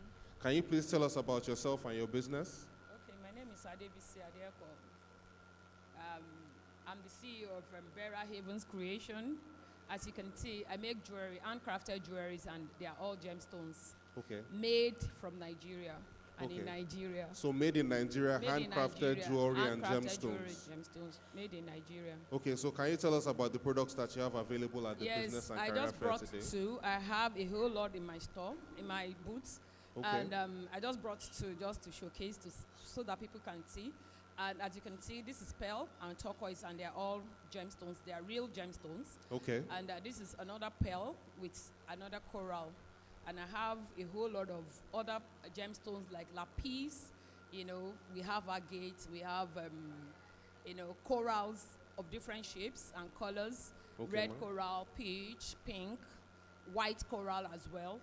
Can you please tell us about yourself and your business? Okay, my name is Adebisi Adeko. I'm the CEO of Bera Havens Creation. As you can see, I make jewelry, handcrafted jewelries, and they are all gemstones. Okay. Made from Nigeria and Okay. in Nigeria. So made in Nigeria, Made in handcrafted Nigeria, jewelry and handcrafted jewelry, gemstones. gemstones, made in Nigeria. Okay, so can you tell us about the products that you have available at the Business Yes, and I Career just Fair brought today? two. I have a whole lot in my store, in my booths. Okay. And I just brought two just to showcase so that people can see. And as you can see, this is pearl and turquoise, and they're all gemstones. They are real gemstones. Okay. And this is another pearl with another coral. And I have a whole lot of other gemstones like lapis. You know, we have agate. We have, corals of different shapes and colors. Okay, Red ma'am. coral, peach, pink, white coral as well.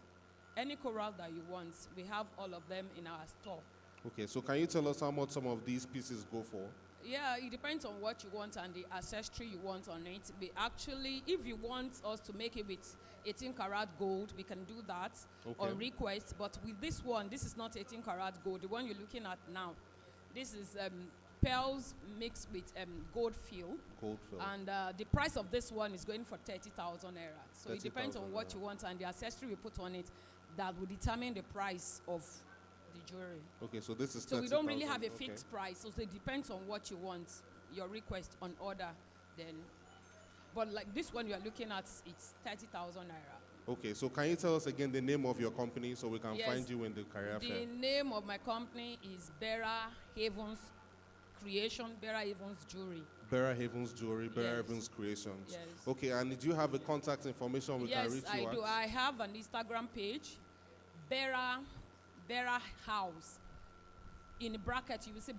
Any coral that you want, we have all of them in our store. Okay, so can you tell us how much some of these pieces go for? Yeah, it depends on what you want and the accessory you want on it. We actually, if you want us to make it with 18 karat gold, we can do that on request. But with this one, this is not 18 karat gold. The one you're looking at now, this is pearls mixed with gold fill. Gold fill. And the price of this one is going for 30,000 naira. So it depends on 30,000 what naira. you want and the accessory we put on it that will determine the price of the jewelry. Okay, so this is So we don't really 30,000, have a okay. fixed price. So it depends on what you want, your request on order then. But like this one you're looking at, it's 30,000 naira. Okay, so can you tell us again the name of your company so we can Yes, find you in the career fair? The name of my company is Bera Havens Creation, Bera Havens Jewelry. Bera Havens Jewelry, Bera Yes. Havens Creations. Yes. Okay, and do you have a contact information we can reach Yes, you I at? do. I have an Instagram page, Bera House. In the bracket, you will see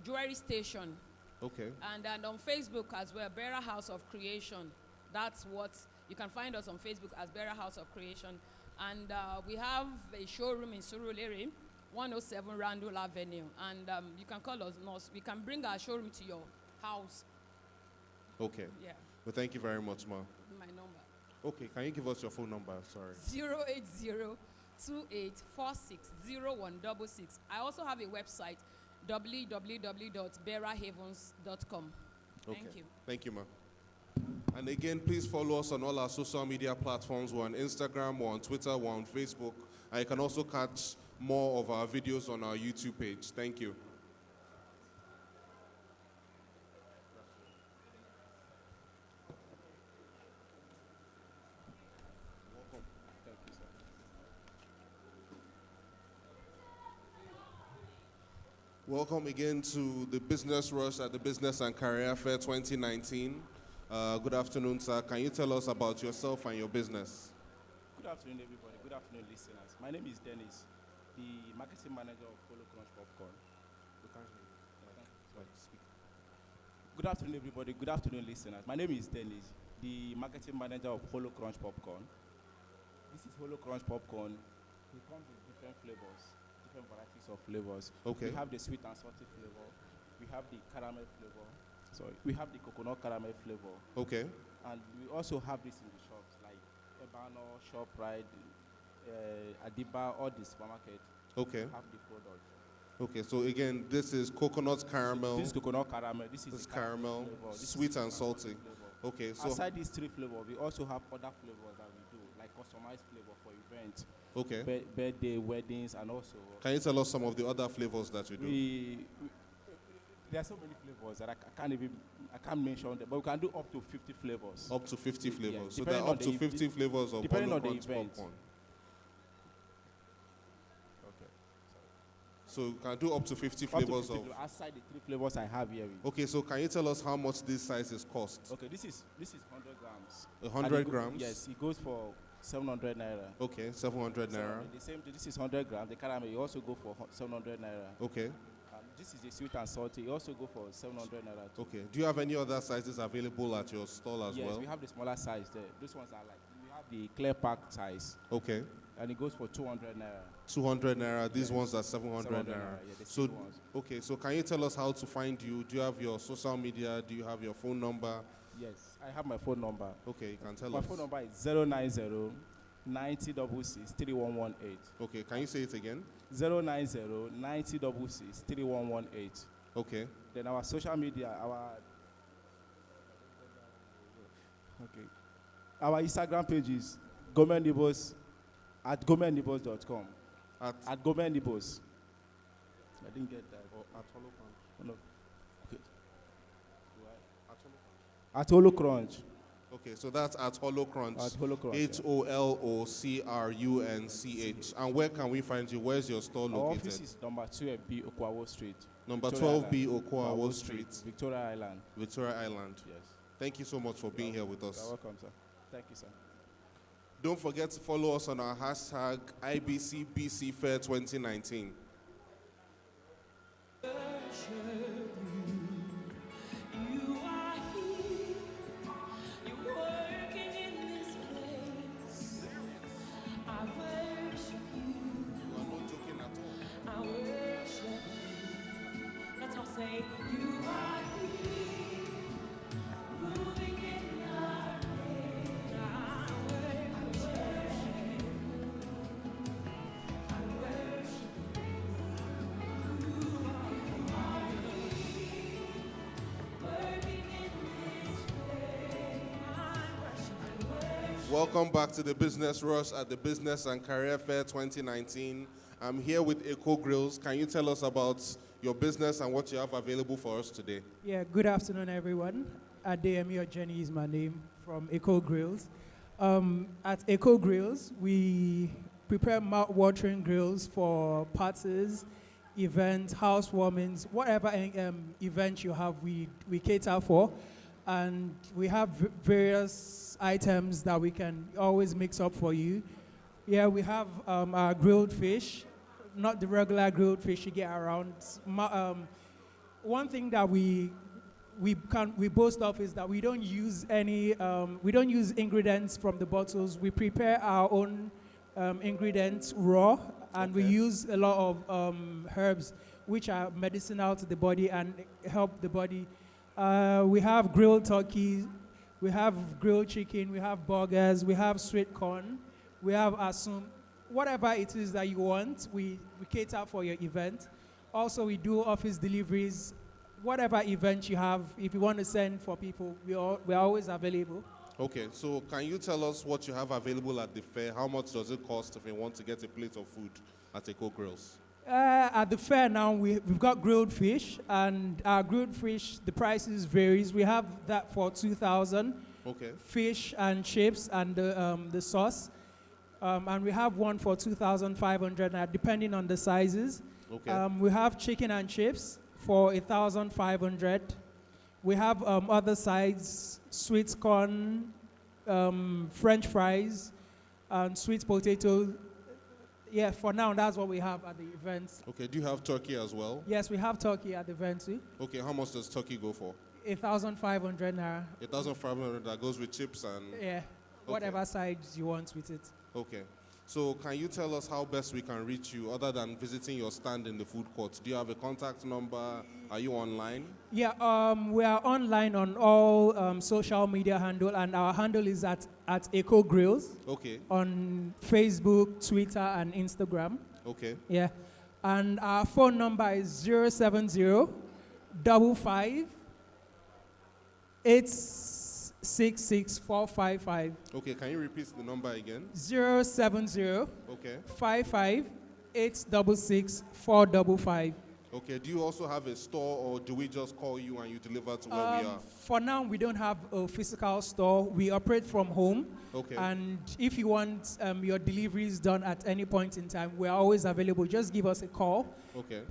Jewelry Station. Okay. And then on Facebook as well, Bera House of Creation. That's what you can find us on Facebook as Bera House of Creation. And we have a showroom in Surulere, 107 Randall Avenue. And you can call us. We can bring our showroom to your house. Okay. Yeah, Well, thank you very much, ma. my number. Okay, can you give us your phone number? Sorry. 080-2846-0166. I also have a website, www.berahavens.com. Okay. Thank you. Thank you, ma. And again, please follow us on all our social media platforms. We're on Instagram, we're on Twitter, we're on Facebook. And you can also catch more of our videos on our YouTube page. Thank you. Welcome again to the Business Rush at the Business and Career Fair 2019. Good afternoon, sir. Can you tell us about yourself and your business? Good afternoon, everybody. Good afternoon, listeners. My name is Dennis, the marketing manager of Polo Crunch Popcorn. Good afternoon, everybody. Good afternoon, listeners. My name is Dennis, the marketing manager of Polo Crunch Popcorn. This is Polo Crunch Popcorn. It comes with different flavors, different varieties of flavors. Okay. We have the sweet and salty flavor. We have the caramel flavor. Sorry, we have the coconut caramel flavor. Okay. And we also have this in the shops like Ebano, ShopRite, Adiba, all the supermarket. Okay. Have the product. Okay, so again, this is coconut caramel. This is coconut caramel. This is This the caramel, flavor. This is sweet the and salty. flavor. Okay, so Aside these three flavors, we also have other flavors that we do, like customized flavor for events, okay. birthday, weddings, and also Can you tell us some of the other flavors that you do? there are so many flavors that I can't mention them, but we can do up to 50 flavors. Up to 50 Yeah, flavors. So there depending are on up to the 50 flavors of depending Polo on the Crunch event. popcorn. Okay. So you can do up to 50 Up to flavors 50 of. aside the three flavors I have here. Okay, so can you tell us how much these sizes cost? Okay, this is 100 grams. 100 And grams? Yes, it goes for 700 naira. Okay, 700 naira. The same. This is 100 grams. The caramel you also go for 700 naira. Okay, This is the sweet and salty. You also go for 700 naira. Too. okay. Do you have any other sizes available at your stall as Yes, well? we have the smaller size there. Those ones are like we have the clear pack size. Okay, and it goes for 200 naira. 200 naira. These Yes. ones are 700 naira. Yeah, the So, cheap ones. okay, so can you tell us how to find you? Do you have your social media? Do you have your phone number? Yes, I have my phone number. Okay, you can tell My us. phone number is 090 9066 3118. Okay, can you say it again? 090 9066 3118. Okay. Then our social media, our Instagram page is gomenibos at gomenibos.com. At gomenibos. I didn't get that. Or at Holocrunch. Oh, no. Okay. At Holocrunch. Okay, so that's at Holocrunch. At Holocrunch. HOLOCRUNCH. And where can we find you? Where's your store Our located? office is number 12B Okwawo Street. Number Victoria 12B Island. Okwawo Street. Victoria Island. Victoria Island. Yes. Thank you so much for being here with us. You're welcome, sir. Thank you, sir. Don't forget to follow us on our hashtag IBCBC Fair 2019. Welcome back to the Business Rush at the Business and Career Fair 2019. I'm here with Ikoyi Grills. Can you tell us about your business and what you have available for us today? Yeah, good afternoon, everyone. Adeyemi or Jenny is my name from Ikoyi Grills. At Ikoyi Grills, we prepare mouth-watering grills for parties, events, housewarmings, whatever event you have, we cater for. And we have various items that we can always mix up for you. Yeah, we have our grilled fish, not the regular grilled fish you get around. One thing that we boast of is that we don't use ingredients from the bottles. We prepare our own ingredients raw, and we use a lot of herbs which are medicinal to the body and help the body. We have grilled turkey, we have grilled chicken, we have burgers, we have sweet corn, we have asum. Whatever it is that you want, we cater for your event. Also, we do office deliveries. Whatever event you have, if you want to send for people, we're always available. Okay, so can you tell us what you have available at the fair? How much does it cost if you want to get a plate of food at Ikoyi Grills? At the fair now, we've got grilled fish, and our grilled fish, the prices varies. We have that for 2,000. Okay. Fish and chips and the sauce. And we have one for 2,500, depending on the sizes. Okay. We have chicken and chips for 1,500. We have other sides, sweet corn, French fries, and sweet potato. Yeah, for now, that's what we have at the events. Okay, do you have turkey as well? Yes, we have turkey at the event too. Okay, how much does turkey go for? 1,500 naira. 1,500, that goes with chips and... Yeah, whatever sides you want with it. Okay. So can you tell us how best we can reach you other than visiting your stand in the food court? Do you have a contact number? Are you online? Yeah, we are online on all social media handle, and our handle is at Ikoyi Grills. Okay. On Facebook, Twitter, and Instagram. Okay. Yeah. And our phone number is 070 55 866 455. Okay, can you repeat the number again? 070 Okay. 55 866 455. Okay, do you also have a store, or do we just call you and you deliver to where we are? For now, we don't have a physical store. We operate from home. Okay. And if you want your deliveries done at any point in time, we're always available. Just give us a call. Okay.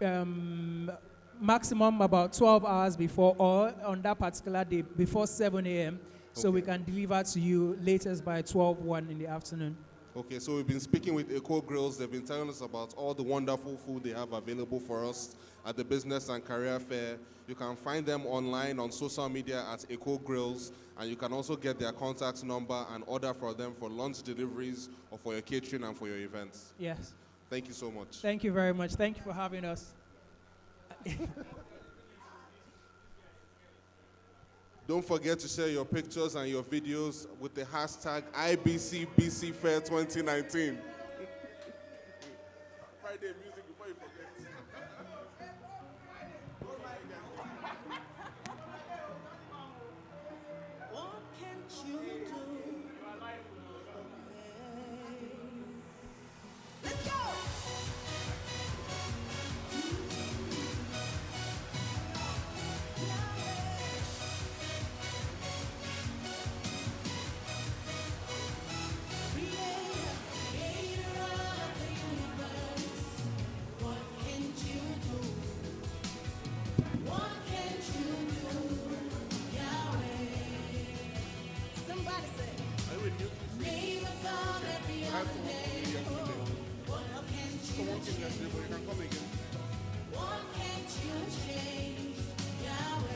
Maximum about 12 hours before, or on that particular day, before 7 a.m. So we can deliver to you latest by 12:01 in the afternoon. Okay, so we've been speaking with Ikoyi Grills. They've been telling us about all the wonderful food they have available for us at the Business and Career Fair. You can find them online on social media at Ikoyi Grills, and you can also get their contact number and order for them for lunch deliveries or for your catering and for your events. Yes. Thank you so much. Thank you very much. Thank you for having us. Don't forget to share your pictures and your videos with the hashtag IBCBCFair 2019. Friday music before you forget. What can't you do? Let's go! Somebody say, name above every other name. What can't you change? What can't you change? Yahweh.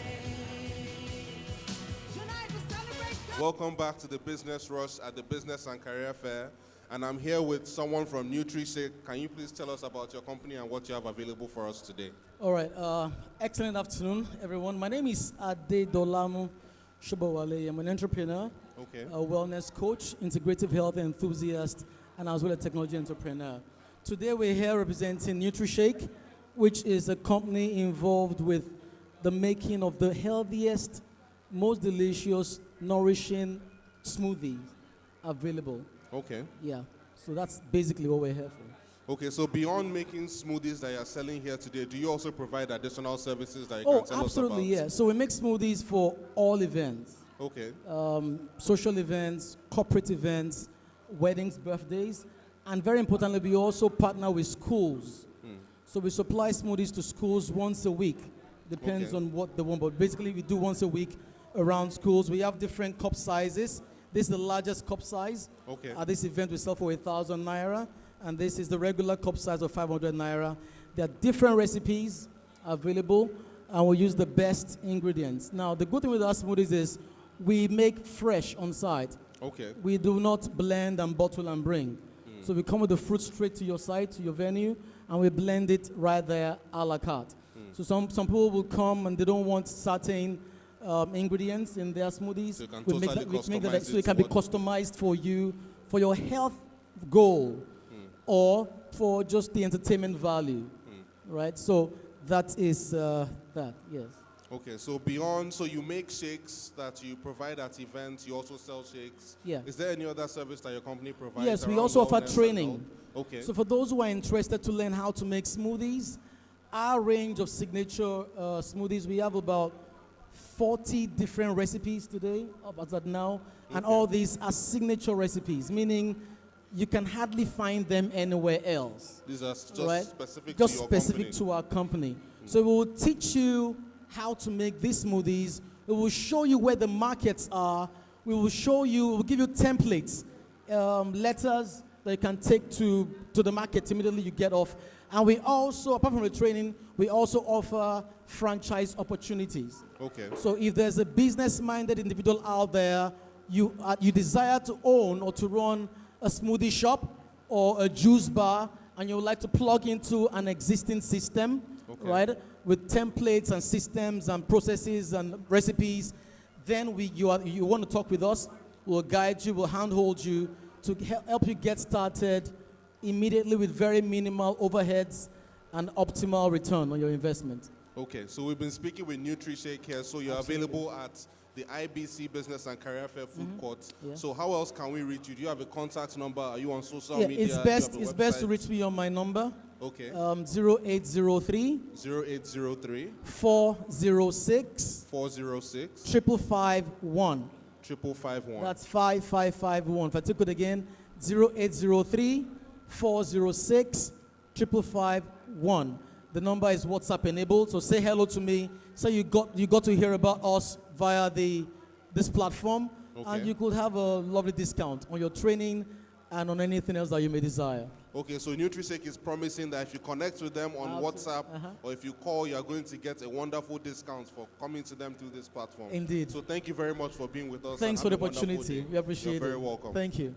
Tonight we celebrate God. Welcome back to the Business Rush at the Business and Career Fair. And I'm here with someone from NutriShake. Can you please tell us about your company and what you have available for us today? All right. Excellent afternoon, everyone. My name is Adedolamu Shobowale. I'm an entrepreneur, Okay. a wellness coach, integrative health enthusiast, and as well a technology entrepreneur. Today we're here representing NutriShake, which is a company involved with the making of the healthiest, most delicious, nourishing smoothies available. Okay. Yeah. So that's basically what we're here for. Okay, so beyond making smoothies that you're selling here today, do you also provide additional services that you Oh, can tell absolutely, us about? yeah. So we make smoothies for all events. Okay. Social events, corporate events, weddings, birthdays, and very importantly, we also partner with schools. So we supply smoothies to schools once a week. Depends Okay. on what they want, but basically we do once a week around schools. We have different cup sizes. This is the largest cup size. Okay. At this event, we sell for 1,000 naira, and this is the regular cup size of 500 naira. There are different recipes available, and we use the best ingredients. Now, the good thing with our smoothies is we make fresh on site. Okay. We do not blend and bottle and bring. So we come with the fruit straight to your site, to your venue, and we blend it right there a la carte. So some people will come and they don't want certain ingredients in their smoothies. So you can we totally make that customize so it it can to be what- customized for you, for your health goal, or for just the entertainment value, right? So that is that, yes. Okay, so beyond, so you make shakes that you provide at events, you also sell shakes. Yeah. Is there any other service that your company provides? Yes, we around also offer wellness and training. health? Okay. So for those who are interested to learn how to make smoothies, our range of signature smoothies, we have about 40 different recipes today, up as at now, and Okay. all these are signature recipes, meaning you can hardly find them anywhere else. These are just right? specific Just to your specific company. to our company. So we will teach you how to make these smoothies. We will show you where the markets are. We will show you, we'll give you templates, letters that you can take to the market immediately you get off. And we also, apart from the training, we also offer franchise opportunities. Okay. So if there's a business-minded individual out there, you desire to own or to run a smoothie shop or a juice bar, and you would like to plug into an existing system, Okay. right, with templates and systems and processes and recipes, then you want to talk with us, we'll guide you, we'll handhold you to help you get started immediately with very minimal overheads and optimal return on your investment. Okay, so we've been speaking with NutriShake here, so you're available at the IBC Business and Career Fair Food Court. Yeah. So how else can we reach you? Do you have a contact number? Are you on social Yeah, media? it's Do you best have a it's best to website? reach me on my number. Okay. 0803 0803 406 406 5551. 5551. That's 5551. If I take it again, 0803 406 5551. The number is WhatsApp enabled, so say hello to me. Say you got to hear about us via this platform, Okay. and you could have a lovely discount on your training and on anything else that you may desire. Okay, so Nutrisec is promising that if you connect with them on WhatsApp or if you call, you are going to get a wonderful discount for coming to them through this platform. Indeed. So thank you very much for being with us. Thanks for the opportunity. We appreciate it. You're very welcome. Thank you.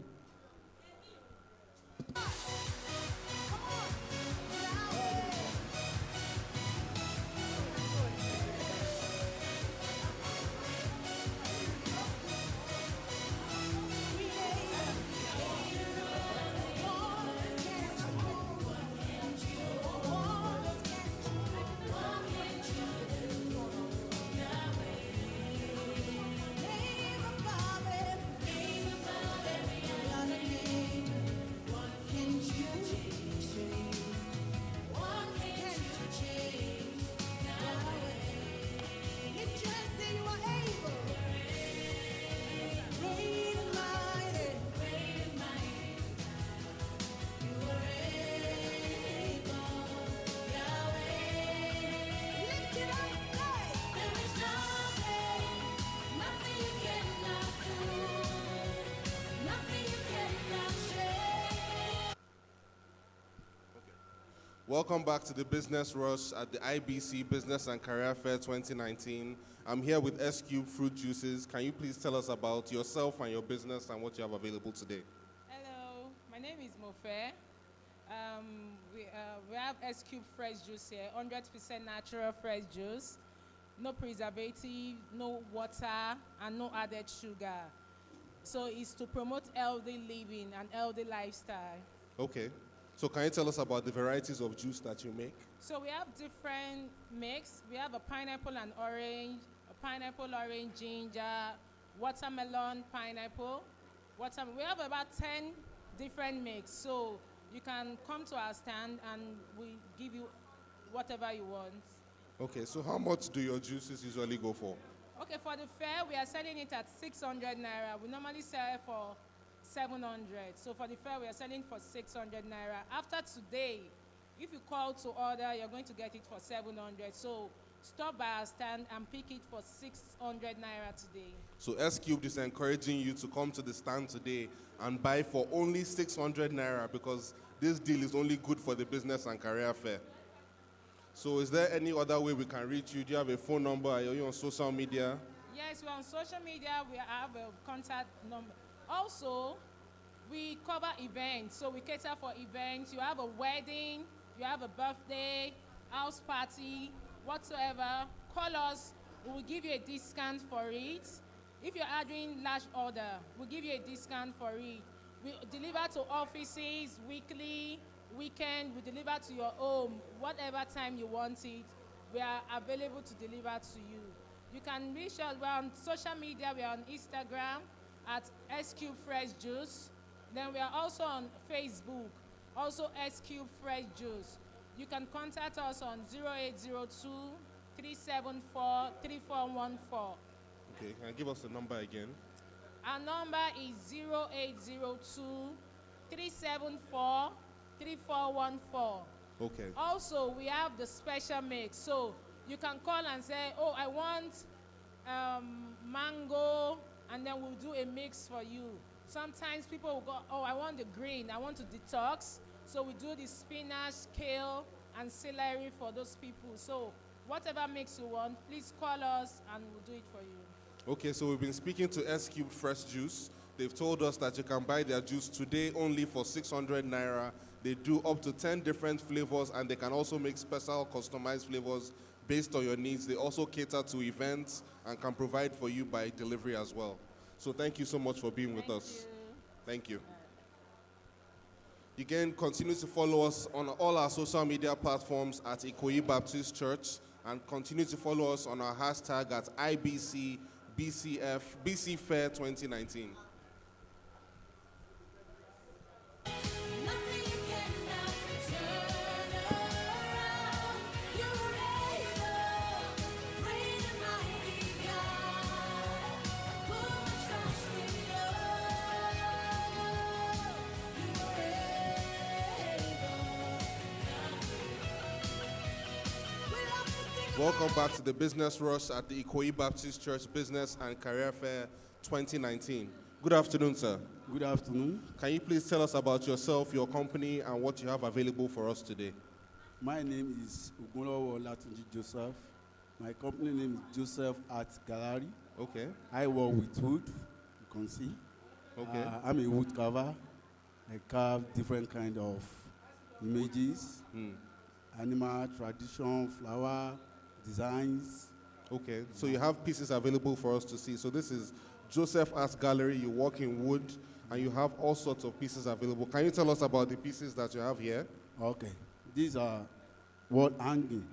Welcome back to the Business Rush at the IBC Business and Career Fair 2019. I'm here with S-Cube Fruit Juices. Can you please tell us about yourself and your business and what you have available today? Hello, my name is Mofe. We have S-Cube fresh juice here, 100% natural fresh juice, no preservative, no water, and no added sugar. So it's to promote healthy living and healthy lifestyle. Okay. So can you tell us about the varieties of juice that you make? So we have different mix. We have a pineapple and orange, a pineapple, orange, ginger, watermelon, pineapple. We have about 10 different mix. So you can come to our stand and we give you whatever you want. Okay, so how much do your juices usually go for? Okay, for the fair, we are selling it at 600 naira. We normally sell it for 700. So for the fair, we are selling for 600 naira. After today, if you call to order, you're going to get it for 700. So stop by our stand and pick it for 600 naira today. So S-Cube is encouraging you to come to the stand today and buy for only 600 naira because this deal is only good for the Business and Career Fair. So is there any other way we can reach you? Do you have a phone number? Are you on social media? Yes, we're on social media. We have a contact number. Also, we cover events, so we cater for events. You have a wedding, you have a birthday, house party, whatsoever, call us. We will give you a discount for it. If you're ordering large order, we'll give you a discount for it. We deliver to offices weekly, weekend. We deliver to your home, whatever time you want it. We are available to deliver to you. You can reach us. We're on social media. We're on Instagram at S-Cube Fresh Juice. Then we are also on Facebook, also S-Cube Fresh Juice. You can contact us on 0802-374-3414. Okay, can you give us the number again? Our number is 0802-374-3414. Okay. Also, we have the special mix. So you can call and say, oh, I want mango, and then we'll do a mix for you. Sometimes people will go, oh, I want the green, I want to detox. So we do the spinach, kale, and celery for those people. So whatever mix you want, please call us and we'll do it for you. Okay, so we've been speaking to S-Cube Fresh Juice. They've told us that you can buy their juice today only for 600 naira. They do up to 10 different flavors, and they can also make special customized flavors based on your needs. They also cater to events and can provide for you by delivery as well. So thank you so much for being with us. Thank you. You can continue to follow us on all our social media platforms at Ikoyi Baptist Church, and continue to follow us on our hashtag at IBC BCF BC Fair 2019. Welcome back to the Business Rush at the Ikoyi Baptist Church Business and Career Fair 2019. Good afternoon, sir. Good afternoon. Can you please tell us about yourself, your company, and what you have available for us today? My name is Ugunlowo Olatunji Joseph. My company name is Joseph Art Gallery. Okay. I work with wood, you can see. Okay. I'm a wood carver. I carve different kind of images, animal, tradition, flower, designs. Okay, so you have pieces available for us to see. So this is Joseph Art Gallery. You work in wood, and you have all sorts of pieces available. Can you tell us about the pieces that you have here? Okay. These are wall hanging,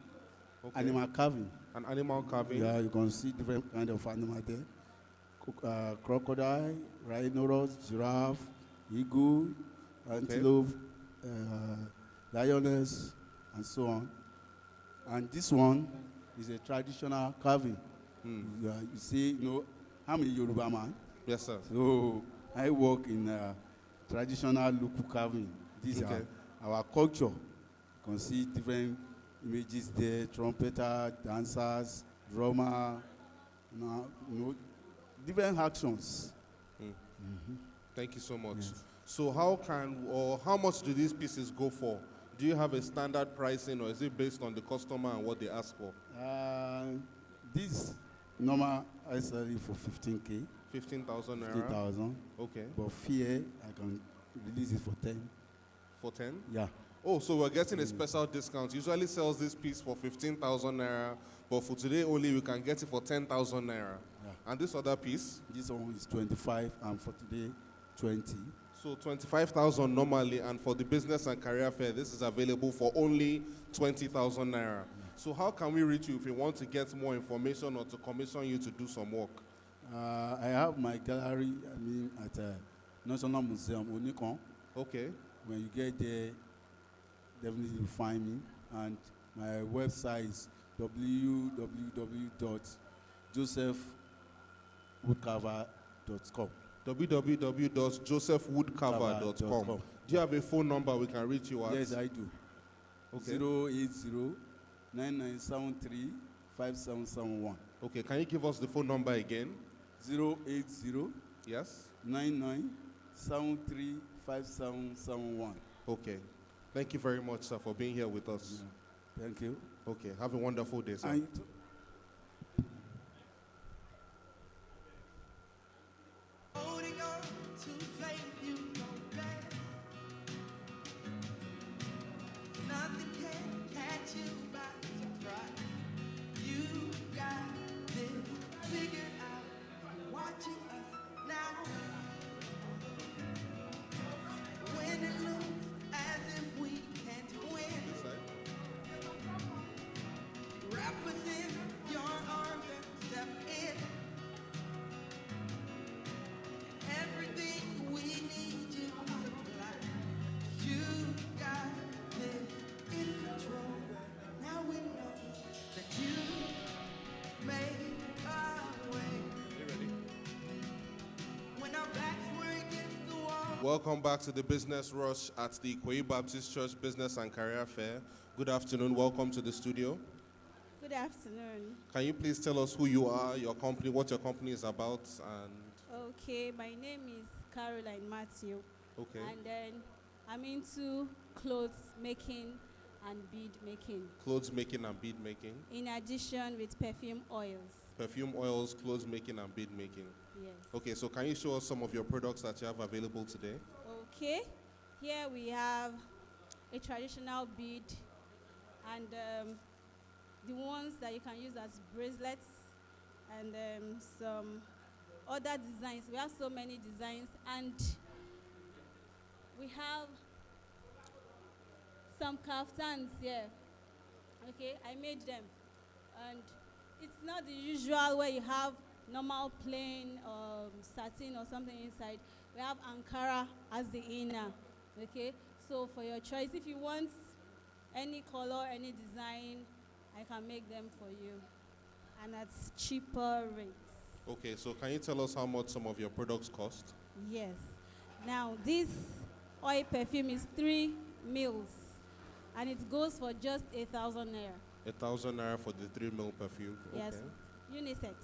animal carving. An animal carving? Yeah, you can see different kind of animal there. Crocodile, rhinoceros, giraffe, eagle, antelope, lioness, and so on. And this one is a traditional carving. You see, I'm a Yoruba man. Yes, sir. So I work in traditional local carving. These are our culture. You can see different images there, trumpeter, dancers, drummer, different actions. Thank you so much. Yes. So how much do these pieces go for? Do you have a standard pricing, or is it based on the customer and what they ask for? This normal I sell it for 15K. 15,000 naira? 15,000. Okay. But here I can release it for 10. For 10? Yeah. Oh, so we're getting a special discount. Usually sells this piece for 15,000 naira, but for today only we can get it for 10,000 naira. Yeah. And this other piece? This one is 25, and for today, 20. So 25,000 normally, and for the business and career fair, this is available for only 20,000 naira. So how can we reach you if we want to get more information or to commission you to do some work? I have my gallery, at National Museum, Onikon. Okay. When you get there, definitely you'll find me. And my website is www.josephwoodcarver.com. www.josephwoodcarver.com. Do you have a phone number we can reach you at? Yes, I do. Okay. 080-9973-5771. Okay, can you give us the phone number again? 080 Yes. 9973-5771. Okay. Thank you very much, sir, for being here with us. Yeah. Thank you. Okay, have a wonderful day, sir. Holding on to faith, you know that nothing can catch you by surprise. You got this figured out. You're watching us now. When it looks as if we can't win, wrap within your arms and step in. Everything we need you to supply. You got this in control. Now we know that you made our way. When our backs were against the wall. Welcome back to the Business Rush at the Ikoyi Baptist Church Business and Career Fair. Good afternoon. Welcome to the studio. Good afternoon. Can you please tell us who you are, your company, what your company is about, and... Okay, my name is Caroline Matthew. Okay. And then I'm into clothes making and bead making. Clothes making and bead making. In addition with perfume oils. Perfume oils, clothes making and bead making. Yes. Okay, so can you show us some of your products that you have available today? Okay. Here we have a traditional bead and the ones that you can use as bracelets and some other designs. We have so many designs, and we have some kaftans here. Okay, I made them, and it's not the usual where you have normal plain satin or something inside. We have Ankara as the inner. Okay, so for your choice, if you want any color, any design, I can make them for you, and at cheaper rates. Okay, so can you tell us how much some of your products cost? Yes. Now, this oil perfume is 3 mils, and it goes for just 8,000 naira. 1,000 naira for the 3 ml perfume. Yes, Okay. unisex.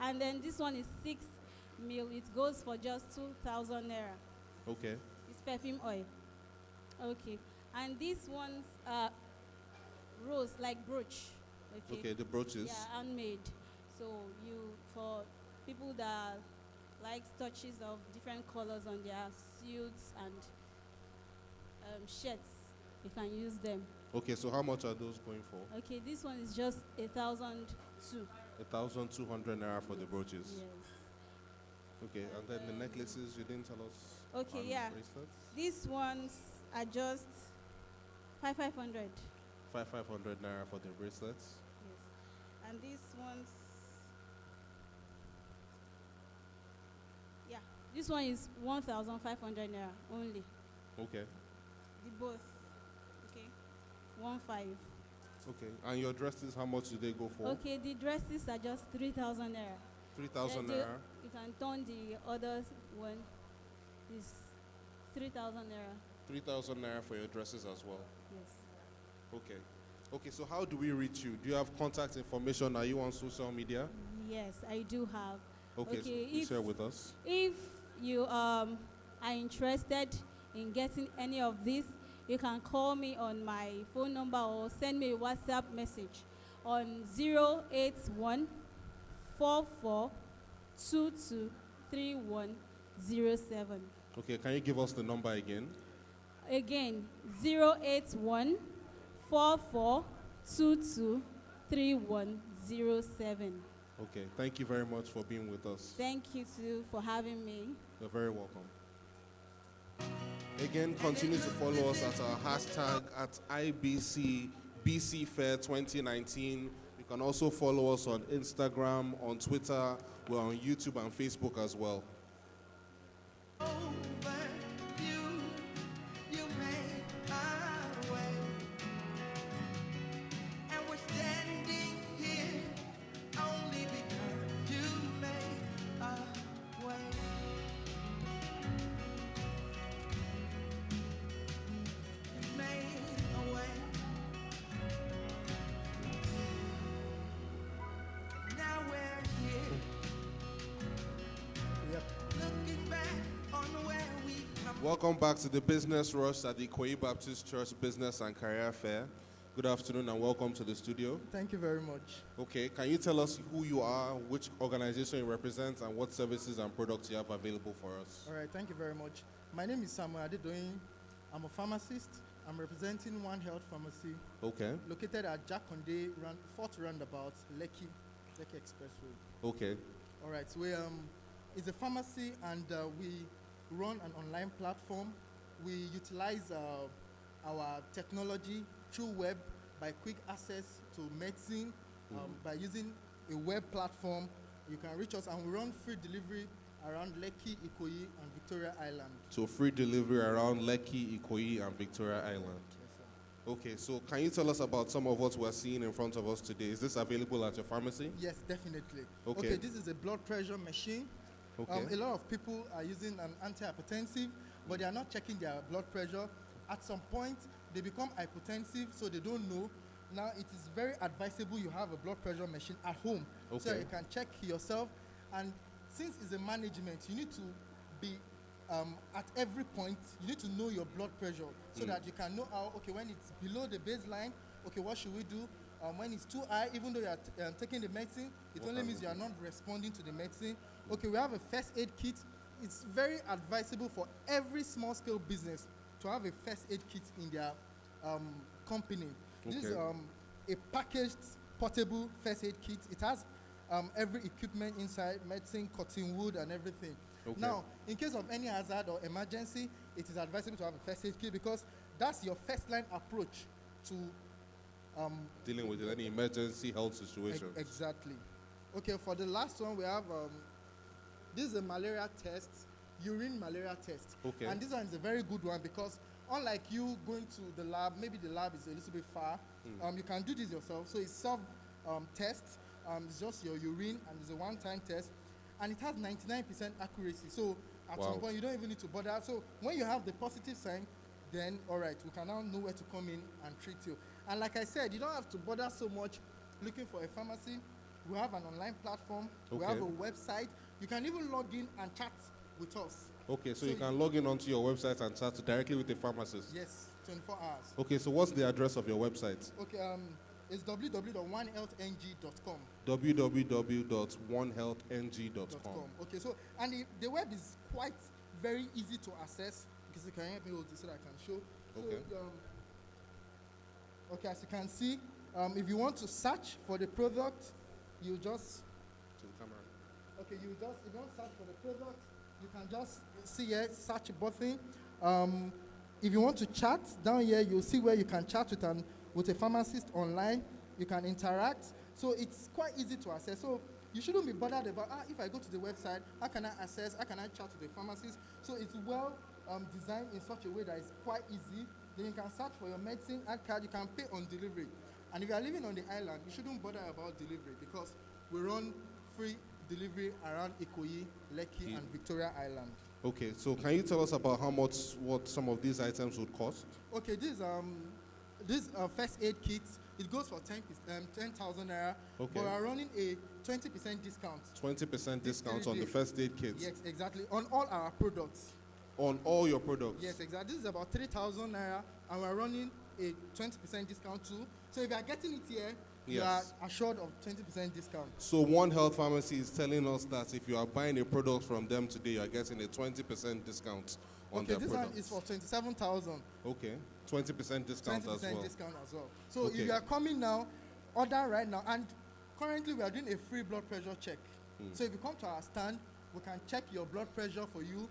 And then this one is 6 mil. It goes for just 2,000 naira. Okay. It's perfume oil. Okay. And these ones are rose, like brooch. Okay, the brooches. Yeah, handmade. So for people that like touches of different colors on their suits and shirts, you can use them. Okay, so how much are those going for? Okay, this one is just 1,002. 1,200 naira for the brooches. Yes. Okay, and then the necklaces, you didn't tell us. Okay, and yeah. bracelets? These ones are just 5,500. 500 naira for the bracelets. Yes. And these ones, yeah, this one is 1,500 naira only. Okay. The both, okay, 1,500. Okay, and your dresses, how much do they go for? Okay, the dresses are just 3,000 naira. 3,000 Then naira. You can turn the other one is 3,000 naira. 3,000 naira for your dresses as well. Yes. Okay. Okay, so how do we reach you? Do you have contact information? Are you on social media? Yes, I do have. Okay, so please share with us. If you are interested in getting any of these, you can call me on my phone number or send me a WhatsApp message on 081 44 22 3107. Okay, can you give us the number again? Again, 081 44 22 3107. Okay, thank you very much for being with us. Thank you too for having me. You're very welcome. Again, continue to follow us at our hashtag at IBC BC Fair 2019. You can also follow us on Instagram, on Twitter, we're on YouTube and Facebook as well. Welcome back to the Business Rush at the Ikoyi Baptist Church Business and Career Fair. Good afternoon and welcome to the studio. Thank you very much. Okay, can you tell us who you are, which organization you represent, and what services and products you have available for us? All right, thank you very much. My name is Samuel Adedoyin. I'm a pharmacist. I'm representing One Health Pharmacy. Okay. Located at Jakonde, 4th Roundabout, Lekki Express Road. Okay. All right, so it's a pharmacy and we run an online platform. We utilize our technology through web by quick access to medicine. By using a web platform, you can reach us, and we run free delivery around Lekki, Ikoyi, and Victoria Island. So free delivery around Lekki, Ikoyi, and Victoria Island. Yes, sir. Okay, so can you tell us about some of what we're seeing in front of us today? Is this available at your pharmacy? Yes, definitely. Okay, this is a blood pressure machine. Okay. A lot of people are using an antihypertensive, but they are not checking their blood pressure. At some point, they become hypotensive, so they don't know. Now, it is very advisable you have a blood pressure machine at home, so you can check yourself. And since it's a management, you need to be at every point, you need to know your blood pressure so that you can know how, okay, when it's below the baseline, okay, what should we do? When it's too high, even though you are taking the medicine, it only means you are not responding to the medicine. Okay, we have a first aid kit. It's very advisable for every small scale business to have a first aid kit in their company. This is a packaged portable first aid kit. It has every equipment inside, medicine, cotton wood, and everything. Okay. Now, in case of any hazard or emergency, it is advisable to have a first aid kit because that's your first line approach to dealing with any emergency health situation. Exactly. Okay, for the last one, we have this is a malaria test, urine malaria test. Okay. And this one is a very good one because unlike you going to the lab, maybe the lab is a little bit far, you can do this yourself. So it's self-test. It's just your urine, and it's a one-time test. And it has 99% accuracy. So at some point, you don't even need to bother. So when you have the positive sign, then, all right, we can now know where to come in and treat you. And like I said, you don't have to bother so much looking for a pharmacy. We have an online platform. We have a website. You can even log in and chat with us. Okay, so you can log in onto your website and chat directly with the pharmacist. Yes, 24 hours. Okay, so what's the address of your website? Okay, it's www.onehealthng.com. www.onehealthng.com. Okay, so and the web is quite very easy to access because you can help me hold this so that I can show. Okay. So, okay, as you can see, if you want to search for the product, you just to the camera. Okay, if you want to search for the product, you can just see here search button. If you want to chat down here, you'll see where you can chat with a pharmacist online. You can interact. So it's quite easy to access. So you shouldn't be bothered about, if I go to the website, how can I access, how can I chat to the pharmacist? So it's well designed in such a way that it's quite easy. Then you can search for your medicine, add card, you can pay on delivery. And if you are living on the island, you shouldn't bother about delivery because we run free delivery around Ikoyi, Lekki, and Victoria Island. Okay, so can you tell us about what some of these items would cost? Okay, this first aid kit, it goes for 10,000 naira. Okay. But we are running a 20% discount. 20% discount on the first aid kits? Yes, exactly. On all our products. On all your products? Yes, exactly. This is about 3,000 naira, and we're running a 20% discount too. So if you are getting it here, you are assured of 20% discount. So One Health Pharmacy is telling us that if you are buying a product from them today, you are getting a 20% discount on their this products. one is for 27,000. Okay, 20% discount as well. 20% discount as well. So if you are coming now, order right now. And currently we are doing a free blood pressure check. So if you come to our stand, we can check your blood pressure for you.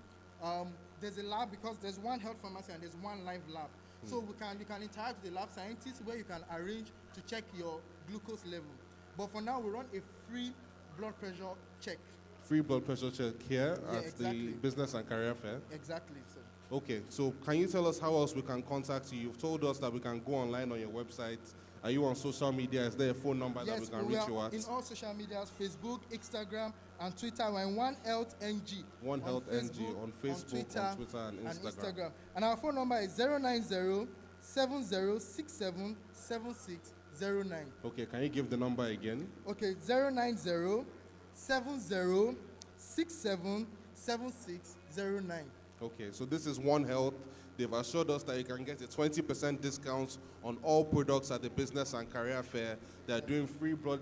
There's a lab because there's one health pharmacy and there's one live lab. So you can interact with the lab scientists where you can arrange to check your glucose level. But for now, we run a free blood pressure check. Free blood pressure check here at the Business and Career Fair? Exactly. So. Okay, so can you tell us how else we can contact you? You've told us that we can go online on your website. Are you on social media? Is there a phone number that we can reach you at? In all social medias, Facebook, Instagram, and Twitter. We're in One Health NG. One Health NG on Facebook, on Twitter, and Instagram. And our phone number is 090-7067-7609. Okay, can you give the number again? Okay, 090-7067-7609. Okay, so this is One Health. They've assured us that you can get a 20% discount on all products at the Business and Career Fair. They're doing free blood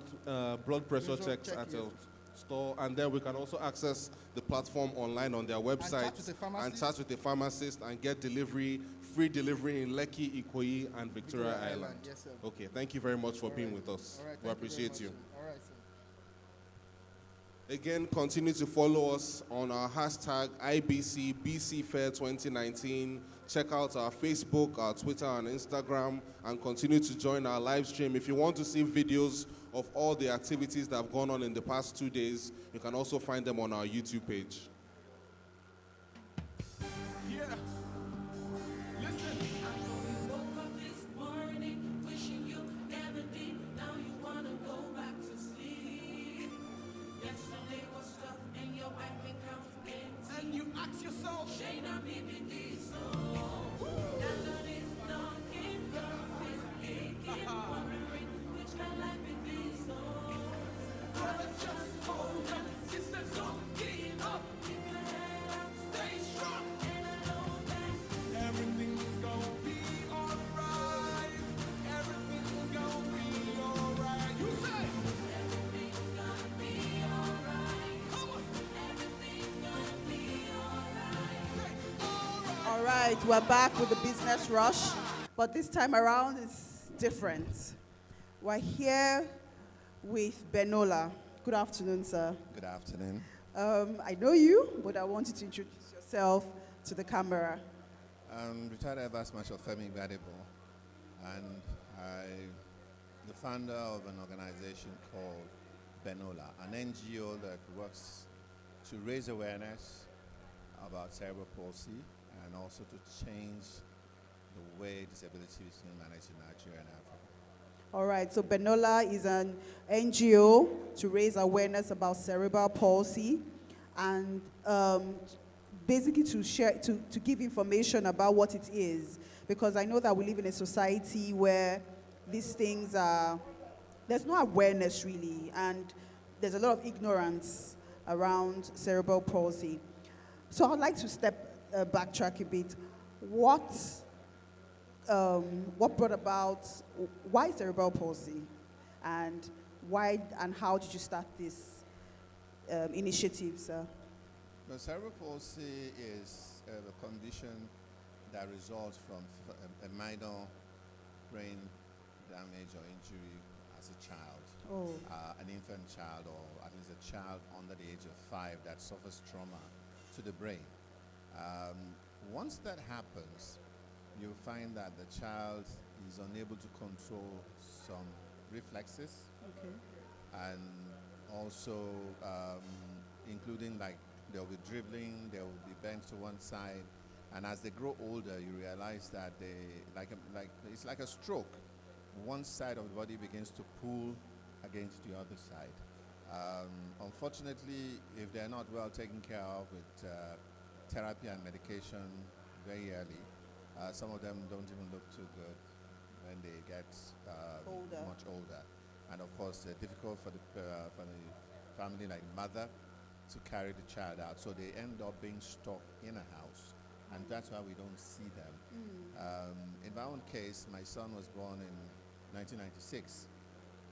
pressure checks at a store, and then we can also access the platform online on their website and chat with the pharmacist and get free delivery in Lekki, Ikoyi, and Victoria Island. Yes, sir. Okay, thank you very much for being with us. All right, we appreciate you. All right, sir. Again, continue to follow us on our hashtag IBCBCFair 2019. Check out our Facebook, our Twitter, and Instagram, and continue to join our live stream. If you want to see videos of all the activities that have gone on in the past 2 days, you can also find them on our YouTube page. Yeah. Listen. Woke up this morning, wishing you never did. Now you wanna go back to sleep. Yesterday was tough and your bank account empty. And you ask yourself, Shayna, maybe this All right, we're back with the business rush, but this time around it's different. We're here with Benola. Good afternoon, sir. Good afternoon. I know you, but I want you to introduce yourself to the camera. I'm retired Air Vice Marshal Femi Gbadebo, and I'm the founder of an organization called Benola, an NGO that works to raise awareness about cerebral palsy and also to change the way disability is managed in Nigeria and Africa. All right, so Benola is an NGO to raise awareness about cerebral palsy and basically to give information about what it is, because I know that we live in a society where these things there's no awareness really, and there's a lot of ignorance around cerebral palsy. So I'd like to backtrack a bit. What brought about, why cerebral palsy? And why and how did you start this initiative, sir? The cerebral palsy is a condition that results from a minor brain damage or injury as a child, an infant child, or at least a child under the age of 5 that suffers trauma to the brain. Once that happens, you'll find that the child is unable to control some reflexes, and also including like they'll be dribbling, they'll be bent to one side, and as they grow older, you realize that it's like a stroke. One side of the body begins to pull against the other side. Unfortunately, if they're not well taken care of with therapy and medication very early, some of them don't even look too good when they get much older. And of course, they're difficult for the family, like mother, to carry the child out. So they end up being stuck in a house, and that's why we don't see them. In my own case, my son was born in 1996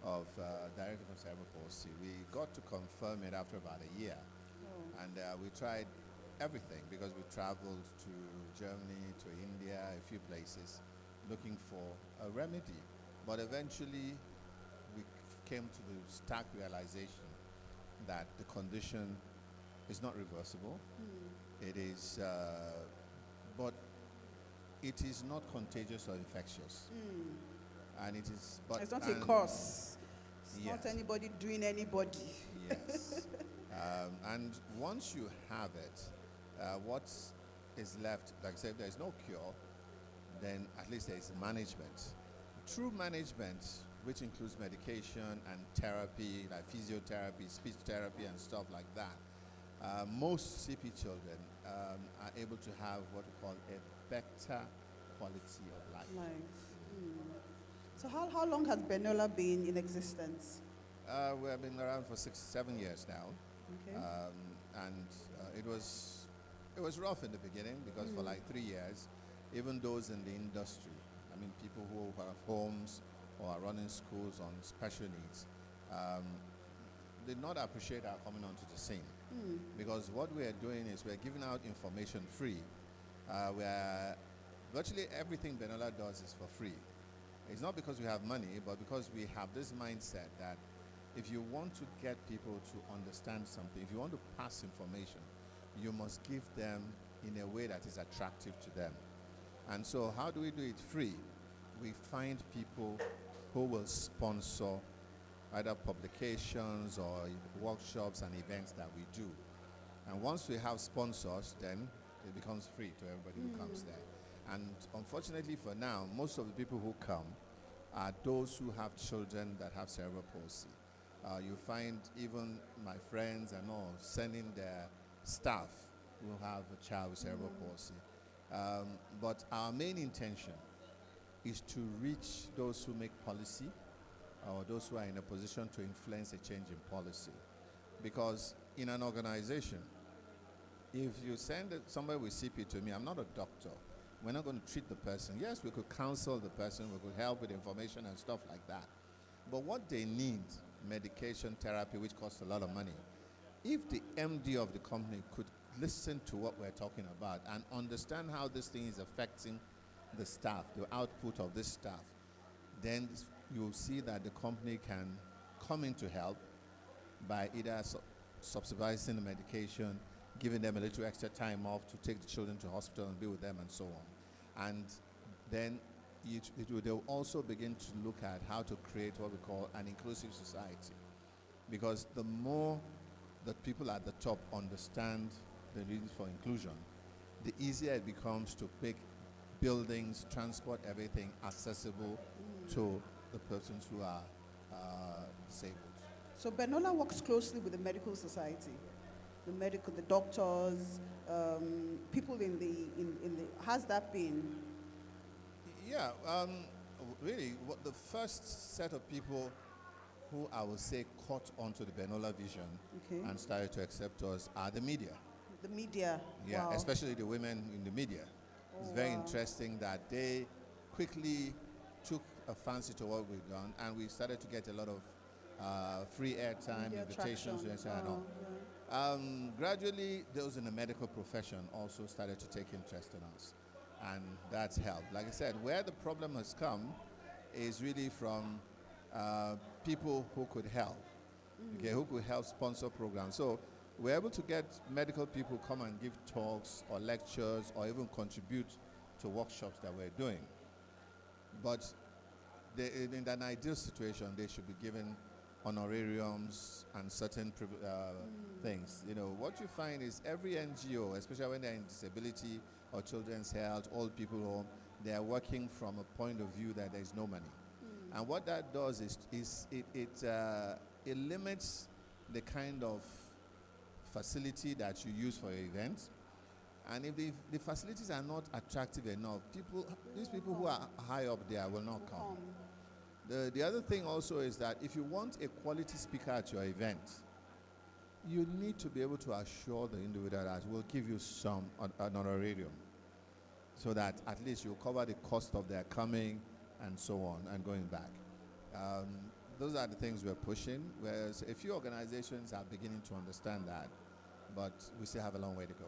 directly from cerebral palsy. We got to confirm it after about a year, and we tried everything because we traveled to Germany, to India, a few places, looking for a remedy. But eventually, we came to the stark realization that the condition is not reversible. It is, but it is not contagious or infectious. And it is, but it's not a curse. It's yes. not anybody doing anybody. Yes. And once you have it, what is left, like I said, if there's no cure, then at least there is management. True management, which includes medication and therapy, like physiotherapy, speech therapy, and stuff like that. Most CP children are able to have what we call a better quality of life. So how long has Benola been in existence? We have been around for 6-7 years now. Okay. And it was rough in the beginning because for like 3 years, even those in the industry, I mean people who have homes or are running schools on special needs, did not appreciate our coming onto the scene. Because what we are doing is we're giving out information free. Virtually everything Benola does is for free. It's not because we have money, but because we have this mindset that if you want to get people to understand something, if you want to pass information, you must give them in a way that is attractive to them. And so how do we do it free? We find people who will sponsor either publications or workshops and events that we do. And once we have sponsors, then it becomes free to everybody who comes there. And unfortunately for now, most of the people who come are those who have children that have cerebral palsy. You find even my friends and all sending their staff who have a child with cerebral palsy. But our main intention is to reach those who make policy or those who are in a position to influence a change in policy. Because in an organization, if you send somebody with CP to me, I'm not a doctor. We're not going to treat the person. Yes, we could counsel the person, we could help with information and stuff like that. But what they need, medication, therapy, which costs a lot of money, if the MD of the company could listen to what we're talking about and understand how this thing is affecting the staff, the output of this staff, then you'll see that the company can come in to help by either subsidizing the medication, giving them a little extra time off to take the children to hospital and be with them and so on. And then they'll also begin to look at how to create what we call an inclusive society. Because the more that people at the top understand the need for inclusion, the easier it becomes to make buildings, transport, everything accessible to the persons who are disabled. So Benola works closely with the medical society, the doctors, people in the. Has that been? Yeah, really, the first set of people who I would say caught onto the Benola vision and started to accept us are the media. The media. Yeah, wow. especially the women in the media. It's very interesting that they quickly took a fancy to what we've done, and we started to get a lot of free airtime, invitations, and all. Gradually, those in the medical profession also started to take interest in us, and that's helped. Like I said, where the problem has come is really from people who could help, who could help sponsor programs. So we're able to get medical people come and give talks or lectures or even contribute to workshops that we're doing. But in an ideal situation, they should be given honorariums and certain things. You know, what you find is every NGO, especially when they're in disability or children's health, old people home, they are working from a point of view that there is no money. And what that does is it limits the kind of facility that you use for your events. And if the facilities are not attractive enough, these people who are high up there will not come. The other thing also is that if you want a quality speaker at your event, you need to be able to assure the individual that we'll give you an honorarium, so that at least you'll cover the cost of their coming and so on and going back. Those are the things we're pushing, whereas a few organizations are beginning to understand that, but we still have a long way to go.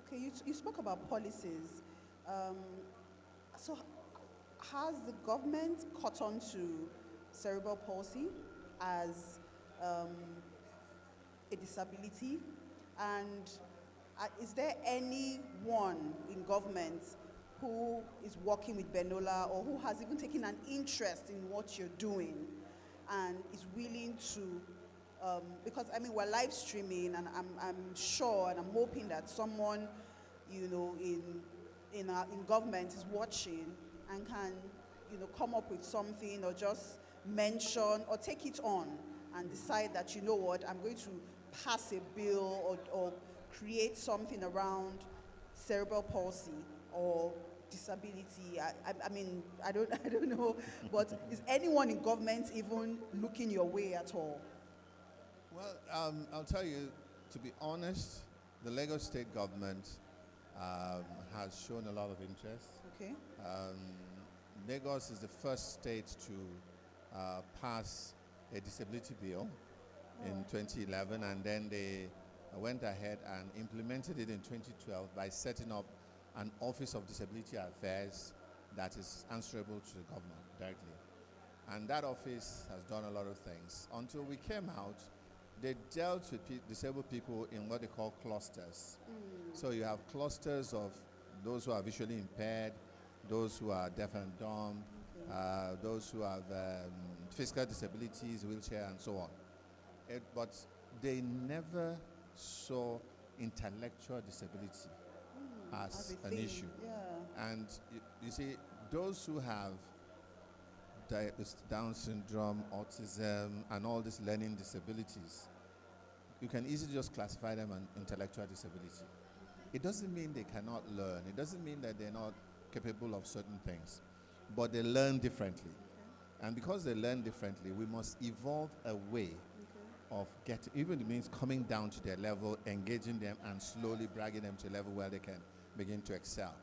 Okay, you spoke about policies. So has the government caught on to cerebral palsy as a disability? And is there anyone in government who is working with Benola or who has even taken an interest in what you're doing and is willing to, because I mean we're live streaming, and I'm sure and I'm hoping that someone, you know, in government is watching and can, you know, come up with something or just mention or take it on and decide that, you know what, I'm going to pass a bill or create something around cerebral palsy or disability. I mean, I don't know, but is anyone in government even looking your way at all? Well, I'll tell you, to be honest, the Lagos state government has shown a lot of interest. Okay. Lagos is the first state to pass a disability bill in 2011, and then they went ahead and implemented it in 2012 by setting up an Office of Disability Affairs that is answerable to the government directly. And that office has done a lot of things. Until we came out, they dealt with disabled people in what they call clusters. So you have clusters of those who are visually impaired, those who are deaf and dumb, those who have physical disabilities, wheelchair, and so on. But they never saw intellectual disability as an issue. Yeah. And you see, those who have Down syndrome, autism, and all these learning disabilities, you can easily just classify them as intellectual disability. It doesn't mean they cannot learn. It doesn't mean that they're not capable of certain things, but they learn differently. And because they learn differently, we must evolve a way of getting, even it means coming down to their level, engaging them, and slowly dragging them to a level where they can begin to excel.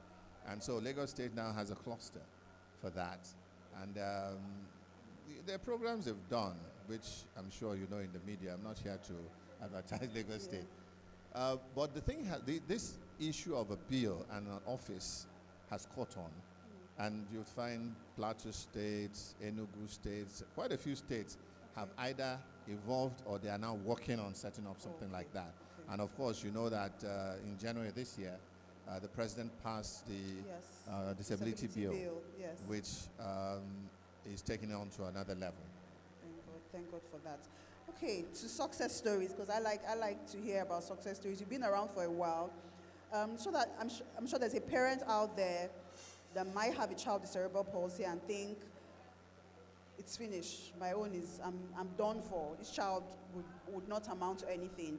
And so Lagos State now has a cluster for that. And there are programs they've done, which I'm sure you know in the media. I'm not here to advertise Lagos State. But the thing, this issue of a bill and an office has caught on. And you'll find Plateau states, Enugu states, quite a few states have either evolved or they are now working on setting up something like that. And of course, you know that in January this year, the president passed the disability bill, which is taking it on to another level. Thank God for that. Okay, to success stories, because I like to hear about success stories. You've been around for a while, so that I'm sure there's a parent out there that might have a child with cerebral palsy and think, it's finished. My own is, I'm done for. This child would not amount to anything.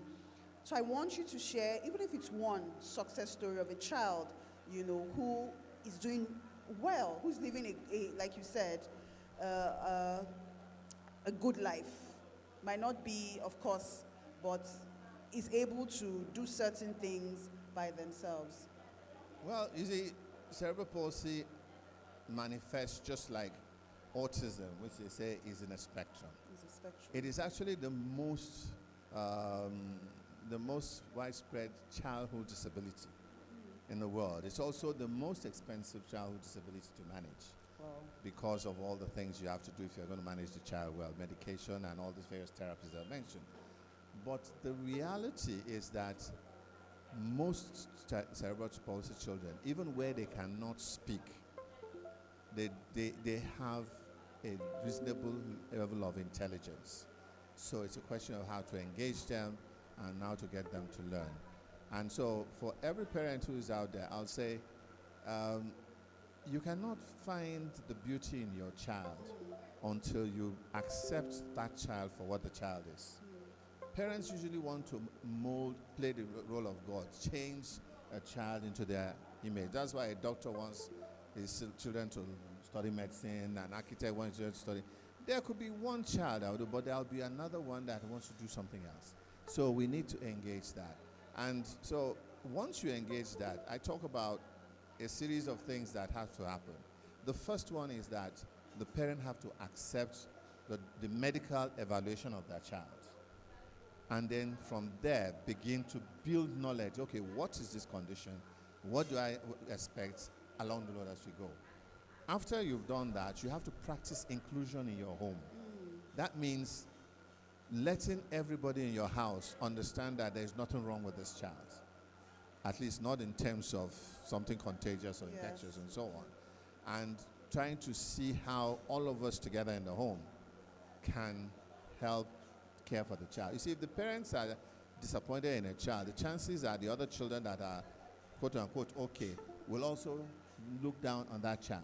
So I want you to share, even if it's one success story of a child, you know, who is doing well, who's living like you said, a good life. Might not be, of course, but is able to do certain things by themselves. Well, you see, cerebral palsy manifests just like autism, which they say is in a spectrum. It's a spectrum. It is actually the most widespread childhood disability in the world. It's also the most expensive childhood disability to manage. Wow. Because of all the things you have to do if you're going to manage the child well, medication and all these various therapies I mentioned. But the reality is that most cerebral palsy children, even where they cannot speak, they have a reasonable level of intelligence. So it's a question of how to engage them and how to get them to learn. And so for every parent who is out there, I'll say, you cannot find the beauty in your child until you accept that child for what the child is. Parents usually want to play the role of God, change a child into their image. That's why a doctor wants his children to study medicine, an architect wants children to study. There could be one child out there, but there'll be another one that wants to do something else. So we need to engage that. And so once you engage that, I talk about a series of things that have to happen. The first one is that the parent have to accept the medical evaluation of their child. And then from there, begin to build knowledge. Okay, what is this condition? What do I expect along the road as we go? After you've done that, you have to practice inclusion in your home. That means letting everybody in your house understand that there's nothing wrong with this child. At least not in terms of something contagious or infectious and so on. And trying to see how all of us together in the home can help care for the child. You see, if the parents are disappointed in a child, the chances are the other children that are quote unquote okay will also look down on that child.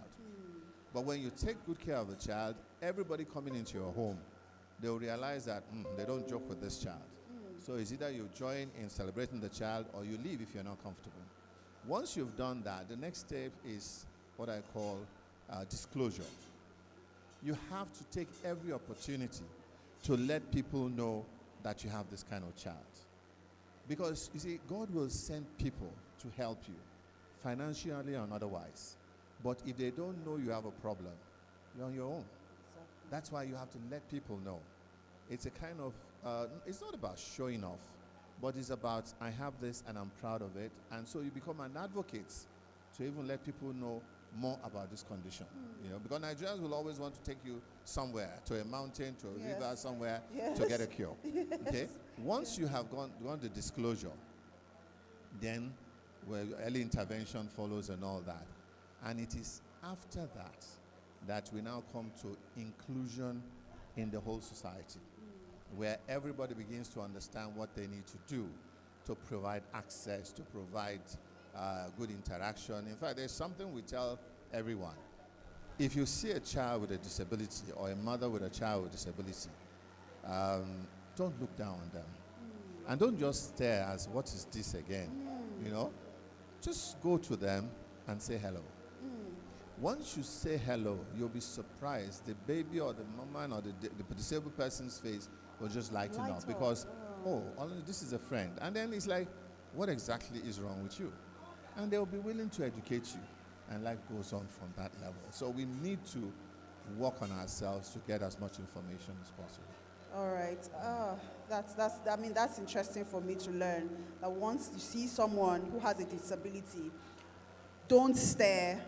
But when you take good care of the child, everybody coming into your home, they'll realize that they don't joke with this child. So it's either you join in celebrating the child or you leave if you're not comfortable. Once you've done that, the next step is what I call disclosure. You have to take every opportunity to let people know that you have this kind of child. Because, you see, God will send people to help you, financially and otherwise. But if they don't know you have a problem, you're on your own. Exactly. That's why you have to let people know. It's a kind of, it's not about showing off, but it's about, I have this and I'm proud of it. And so you become an advocate to even let people know more about this condition. You know, because Nigerians will always want to take you somewhere, to a mountain, to a river, somewhere to get a cure. Okay? Once you have gone the disclosure, then early intervention follows and all that. And it is after that that we now come to inclusion in the whole society, where everybody begins to understand what they need to do to provide access, to provide good interaction. In fact, there's something we tell everyone. If you see a child with a disability or a mother with a child with disability, don't look down on them. And don't just stare as, what is this again? You know, just go to them and say hello. Once you say hello, you'll be surprised. The baby or the mama or the disabled person's face will just lighten up because, this is a friend. And then it's like, what exactly is wrong with you? And they'll be willing to educate you. And life goes on from that level. So we need to work on ourselves to get as much information as possible. All right. That's interesting for me to learn. That once you see someone who has a disability, don't stare.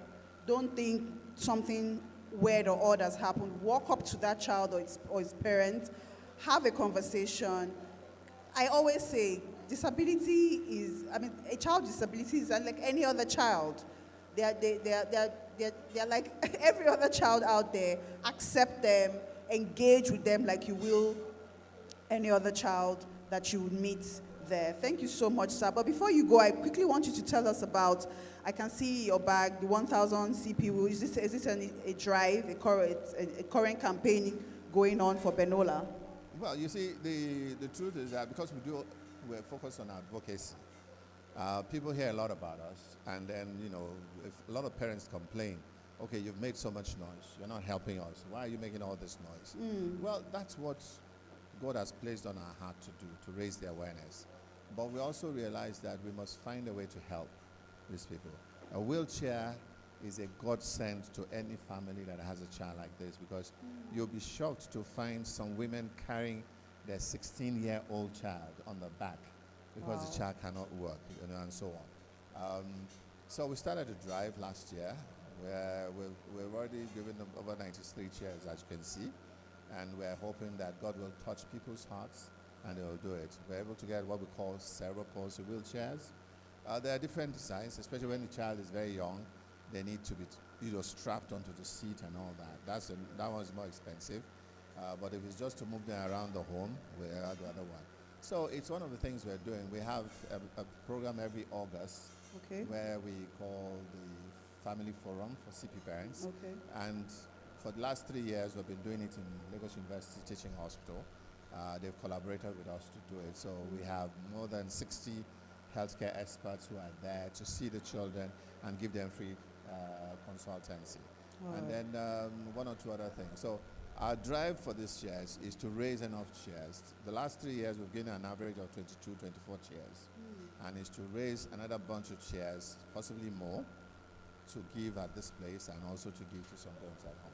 Don't think something weird or odd has happened. Walk up to that child or his parent. Have a conversation. I always say, disability is, a child with disability is like any other child. They're like every other child out there. Accept them, engage with them like you will any other child that you would meet there. Thank you so much, sir. But before you go, I quickly want you to tell us about, I can see your bag, the 1,000 CPU. Is this a drive, a current campaign going on for Benola? Well, you see, the truth is that because we're focused on advocacy, people hear a lot about us, and then, if a lot of parents complain okay, you've made so much noise. You're not helping us. Why are you making all this noise? Well, that's what God has placed on our heart to do, to raise the awareness. But we also realize that we must find a way to help these people. A wheelchair is a godsend to any family that has a child like this, because you'll be shocked to find some women carrying their 16-year-old child on the back because the child cannot work, and so on. So we started a drive last year where we've already given them over 93 chairs, as you can see, and we're hoping that God will touch people's hearts and they will do it. We're able to get what we call cerebral palsy wheelchairs. There are different designs, especially when the child is very young. They need to be strapped onto the seat and all that. That one's more expensive. But if it's just to move them around the home, we have the other one. So it's one of the things we're doing. We have a program every August where we call the Family Forum for CP parents. And for the last 3 years, we've been doing it in Lagos University Teaching Hospital. They've collaborated with us to do it. So we have more than 60 healthcare experts who are there to see the children and give them free consultancy. And then one or two other things. So our drive for these chairs is to raise enough chairs. The last 3 years, we've given an average of 22, 24 chairs. And it's to raise another bunch of chairs, possibly more, to give at this place and also to give to some homes at home.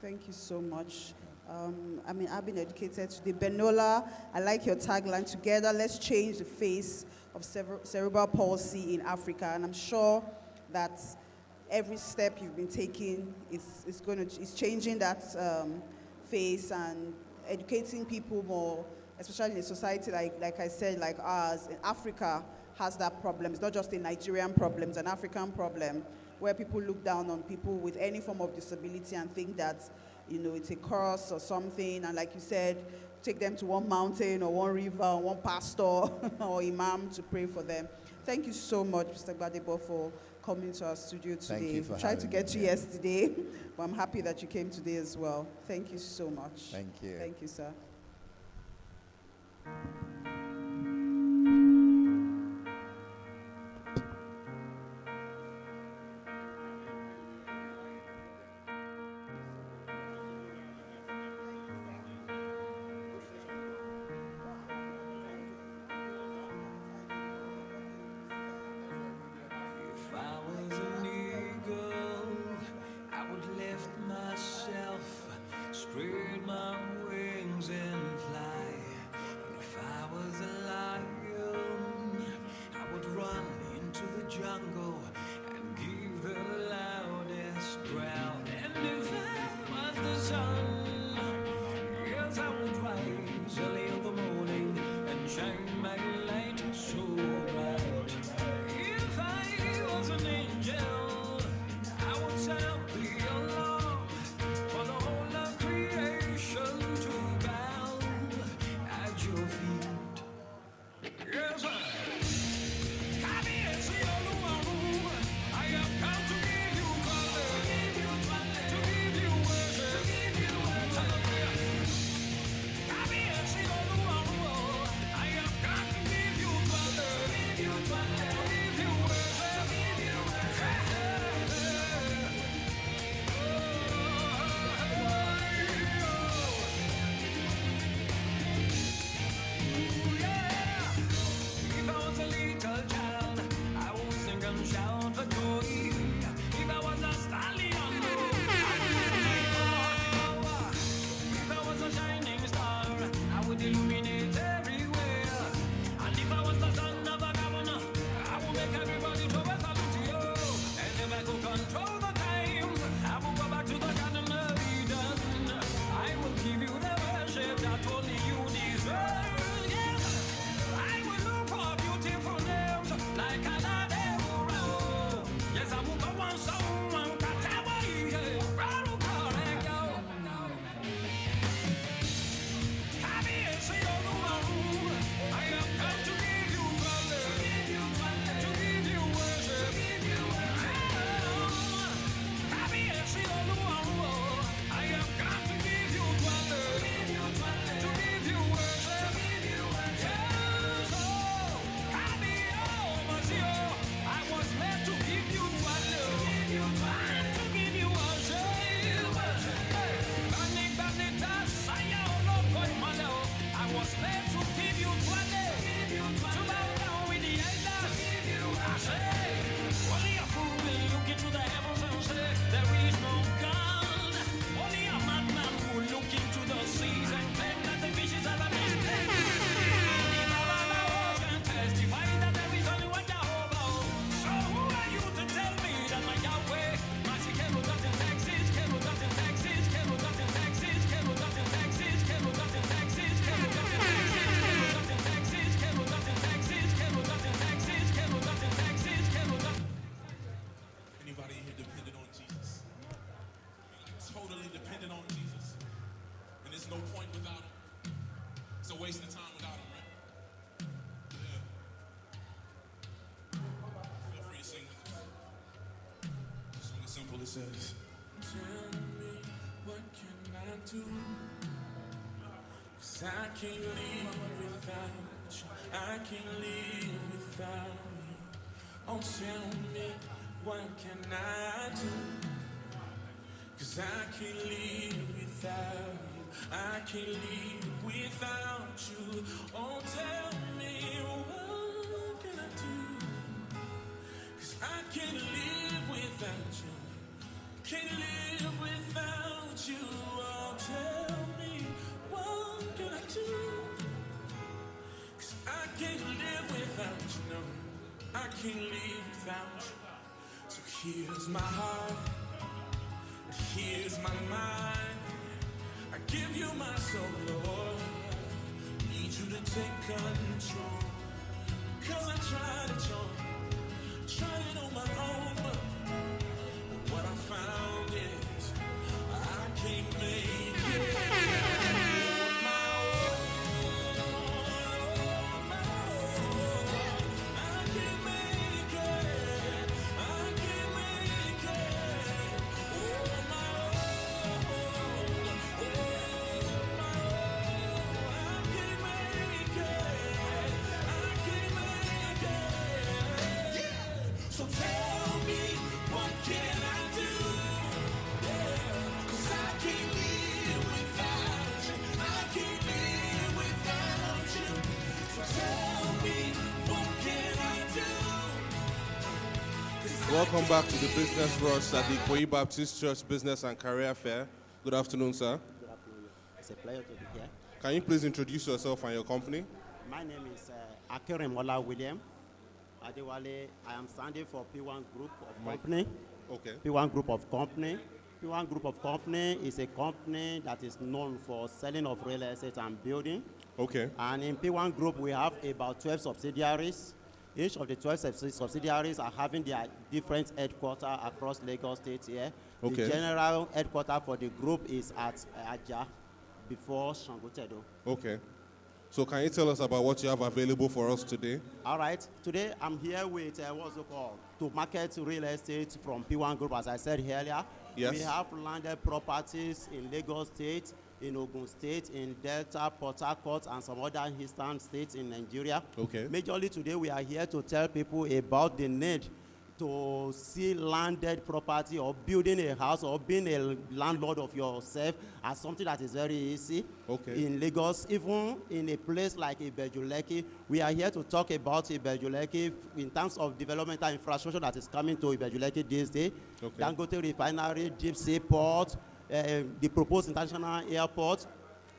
Thank you so much. I've been educated today. Benola, I like your tagline, together let's change the face of cerebral palsy in Africa. And I'm sure that every step you've been taking is changing that face and educating people more, especially in a society like I said, like ours. In Africa has that problem. It's not just a Nigerian problem, it's an African problem, where people look down on people with any form of disability and think that, it's a curse or something. And like you said, take them to one mountain or one river or one pastor or imam to pray for them. Thank you so much, Mr. Gbadebo, for coming to our studio today. Thank you for tried to get you here. yesterday, but I'm happy that you came today as well. Thank you so much. Thank you. Thank you, sir. If I was an eagle, I would lift myself, spread my wings and fly. If I simple. It says, tell me what can I do? 'Cause I can't live without you. I can't live without you. Oh, tell me what can I do? 'Cause I can't live without you. I can't live without you. Oh, tell me what can I do? 'Cause I can't live without you. Can't live without you. Oh, tell me what can I do? 'Cause I can't live without you. No, I can't live without you. So here's my heart. Here's my mind. I give you my soul, Lord. Need you to take control. 'Cause I tried it, Lord. Tried it on my own, but what I found is I can't make it on my own. I can't make it. I can't make it on my own. So tell me, what can I do? Yeah, 'cause I can't live without you. I can't live without you. So tell me, what can I do? Welcome back to the Business Rush at the Ikoyi Baptist Church Business and Career Fair. Good afternoon, sir. Good afternoon. It's a pleasure to be here. Can you please introduce yourself and your company? My name is Akeremola William Adewale. I am standing for P1 Group of Company. Okay. P1 Group of Company. P1 Group of Company is a company that is known for selling of real estate and building. Okay. And in P1 Group, we have about 12 subsidiaries. Each of the 12 subsidiaries are having their different headquarters across Lagos State here. Okay. The general headquarters for the group is at Aja before Shangotedo. Okay. So can you tell us about what you have available for us today? All right. Today I'm here with what's it called? To market real estate from P1 Group, as I said earlier. Yes. We have landed properties in Lagos State, in Ogun State, in Delta, Port Harcourt, and some other eastern states in Nigeria. Okay. Majorly today we are here to tell people about the need to see landed property or building a house or being a landlord of yourself as something that is very easy. Okay. In Lagos, even in a place like Ibejuleki, we are here to talk about Ibejuleki in terms of developmental infrastructure that is coming to Ibejuleki this day. Okay. Dangote Refinery, Deep Sea Port, the proposed international airport,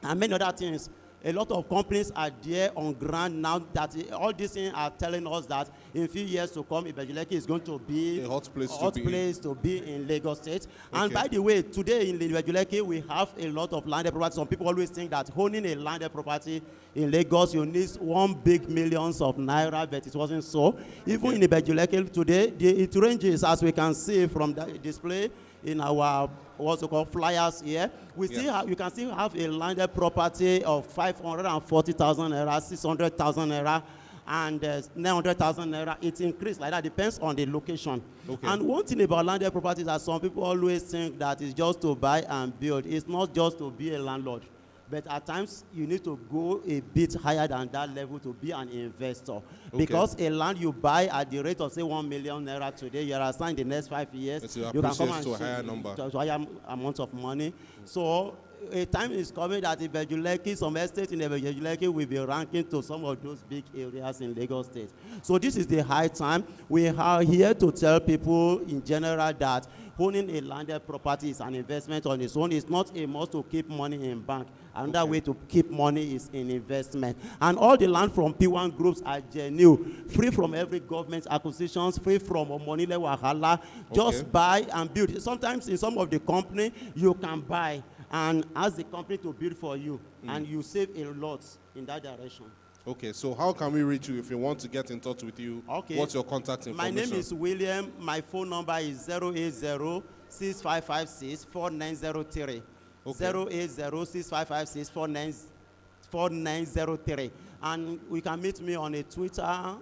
and many other things. A lot of companies are there on ground now that all these things are telling us that in a few years to come, Ibejuleki is going to be a hot place to be in Lagos State. Okay. And by the way, today in Ibejuleki, we have a lot of landed property. Some people always think that owning a landed property in Lagos, you need one big millions of naira, but it wasn't so. Even in Ibejuleki today, it ranges, as we can see from the display in our what's it called flyers here. We still have, you can still have a landed property of 540,000 naira, 600,000 naira, and 900,000 naira. It increased like that, depends on the location. Okay. And one thing about landed properties is that some people always think that it's just to buy and build. It's not just to be a landlord. But at times, you need to go a bit higher than that level to be an investor. Okay. Because a land you buy at the rate of, say, 1 million naira today, you are assigned the next 5 years, you can come and to a higher number. to a higher amount of money. So a time is coming that Ibejuleki, some estates in Ibejuleki will be ranking to some of those big areas in Lagos State. So this is the high time. We are here to tell people in general that owning a landed property is an investment on its own. It's not a must to keep money in bank. Another way to keep money is in investment. And all the land from P1 groups are genuine, free from every government acquisitions, free from money wahala. Just buy and build. Sometimes in some of the company, you can buy and ask the company to build for you, and you save a lot in that direction. Okay, so how can we reach you if we want to get in touch with you? Okay. What's your contact information? My name is William. My phone number is 080-6556-4903. Okay. 080-6556-4903. And we can meet me on a Twitter,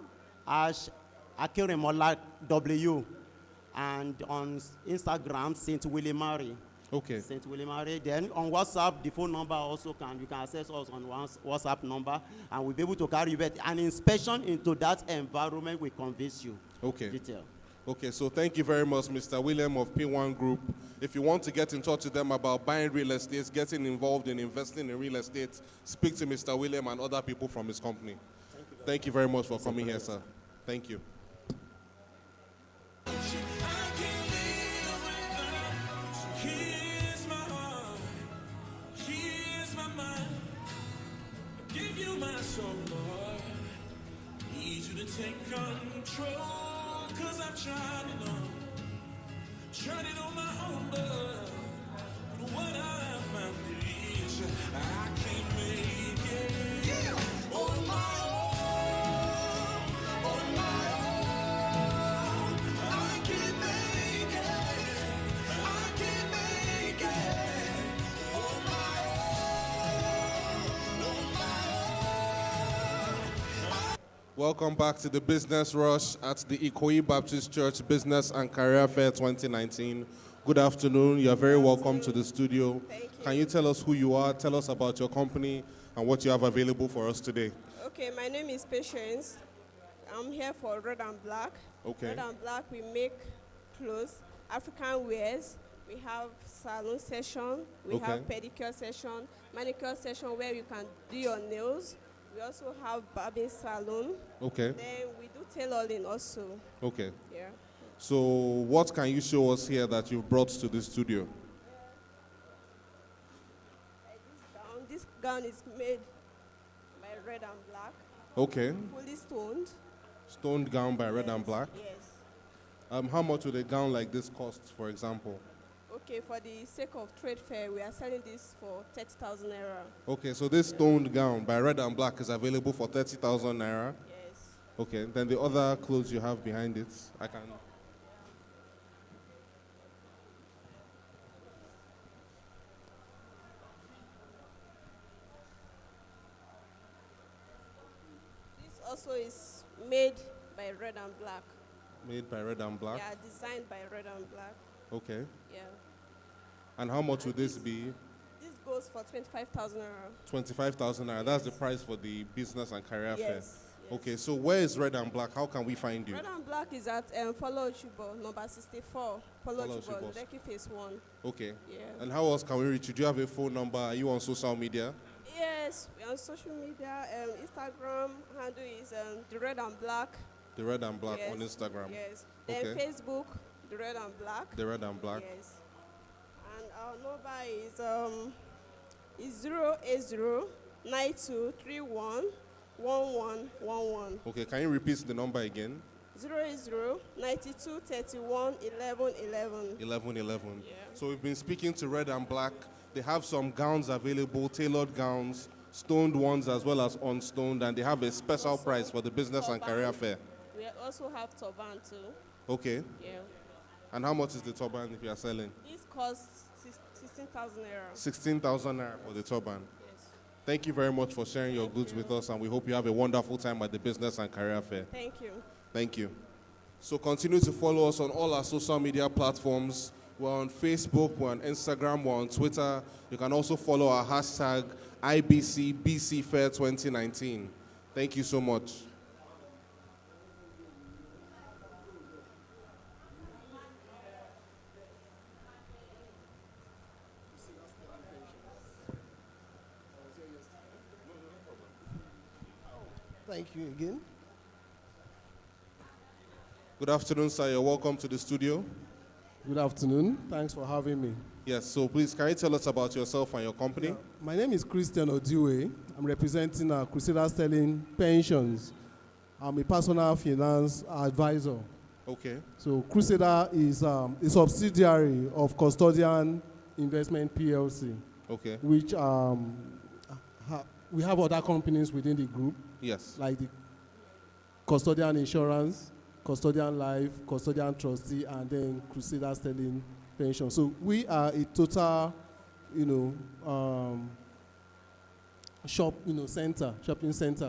@Akeremola W. And on Instagram, Saint Willie Mary. Okay. Saint Willie Mary. Then on WhatsApp, the phone number also you can access us on WhatsApp number, and we'll be able to carry you. But an inspection into that environment will convince you. Okay. Detail. Okay, so thank you very much, Mr. William of P1 Group. If you want to get in touch with them about buying real estate, getting involved in investing in real estate, speak to Mr. William and other people from his company. Thank you very much for coming here, sir. Thank you. Here's my heart, here's my mind. I give you my soul, Lord. Need you to take control, 'cause I've tried it on. Tried it on my own, but what I found is I can't make it on my own, on my own. I can't make it, I can't make it on my own, on my own. Welcome back to the Business Rush at the Ikoyi Baptist Church Business and Career Fair 2019. Good afternoon. You're very welcome to the studio. Can you tell us who you are, tell us about your company, and what you have available for us today? Okay, my name is Patience. I'm here for Red and Black. Okay. Red and Black, we make clothes, African wears. We have salon session. We have pedicure session, manicure session where you can do your nails. We also have barbing salon. Okay. Then we do tailoring also. Okay. Yeah. So what can you show us here that you've brought to the studio? This gown is made by Red and Black. Okay. Fully stoned. Stoned gown by Red and Black. Yes. How much would a gown like this cost, for example? Okay, for the sake of trade fair, we are selling this for 30,000 naira. Okay, so this stoned gown by Red and Black is available for 30,000 naira. Yes. Okay, then the other clothes you have behind it, I can. This also is made by Red and Black. Made by Red and Black. Yeah, designed by Red and Black. Okay. Yeah. And how much would this be? This goes for 25,000 naira. 25,000 naira. That's the price for the business and career fair. Yes. Okay, so where is Red and Black? How can we find you? Red and Black is at Follow Chubo, number 64. Follow Follow Chubo, Chubo. Lekki Phase 1. Okay. Yeah. And how else can we reach you? Do you have a phone number? Are you on social media? Yes, we're on social media. Instagram handle is the Red and Black. The Red and Black Yes, on Instagram. Yes. Then Okay. Facebook, the Red and Black. The Red and Black. Yes. And our number is 080 9231 1111. Okay, can you repeat the number again? 080 9231 1111. 1111. So we've been speaking to Red and Black. They have some gowns available, tailored gowns, stoned ones as well as unstoned, and they have a special price for the business and career fair. We also have turban too. Okay. Yeah. And how much is the turban if you are selling? This costs 16,000 naira. 16,000 naira for the turban. Thank you very much for sharing your goods with us, and we hope you have a wonderful time at the business and career fair. Thank you. Thank you. So continue to follow us on all our social media platforms. We're on Facebook, we're on Instagram, we're on Twitter. You can also follow our hashtag IBCBCFair 2019. Thank you so much. Thank you again. Good afternoon, sir. You're welcome to the studio. Good afternoon. Thanks for having me. Yes, so please, can you tell us about yourself and your company? My name is Christian Odiwe. I'm representing Crusader Sterling Pensions. I'm a personal finance advisor. Okay. So Crusader is a subsidiary of Custodian Investment PLC. Okay. Which we have other companies within the group. Yes. Like the Custodian Insurance, Custodian Life, Custodian Trustee, and then Crusader Sterling Pension. So we are a total, shopping center.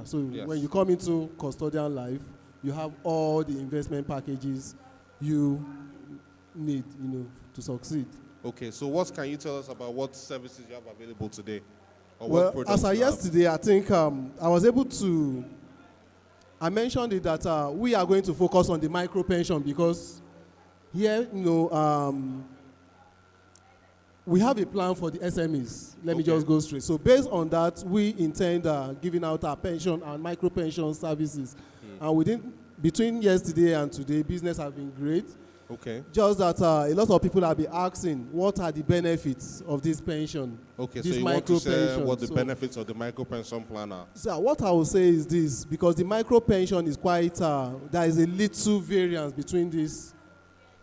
So Yes. when you come into Custodian Life, you have all the investment packages you need, to succeed. Okay, so what can you tell us about what services you have available today? Or Well, what products as of you have? yesterday, I think I was able to. I mentioned it that we are going to focus on the micro pension because here, we have a plan for the SMEs. Let me just go straight. So based on that, we intend giving out our pension and micro pension services. And between yesterday and today, business has been great. Okay. Just that a lot of people have been asking, what are the benefits of this pension? Okay, this so you want to share pension? what the benefits of the micro pension plan are? So what I will say is this, because the micro pension is quite, there is a little variance between this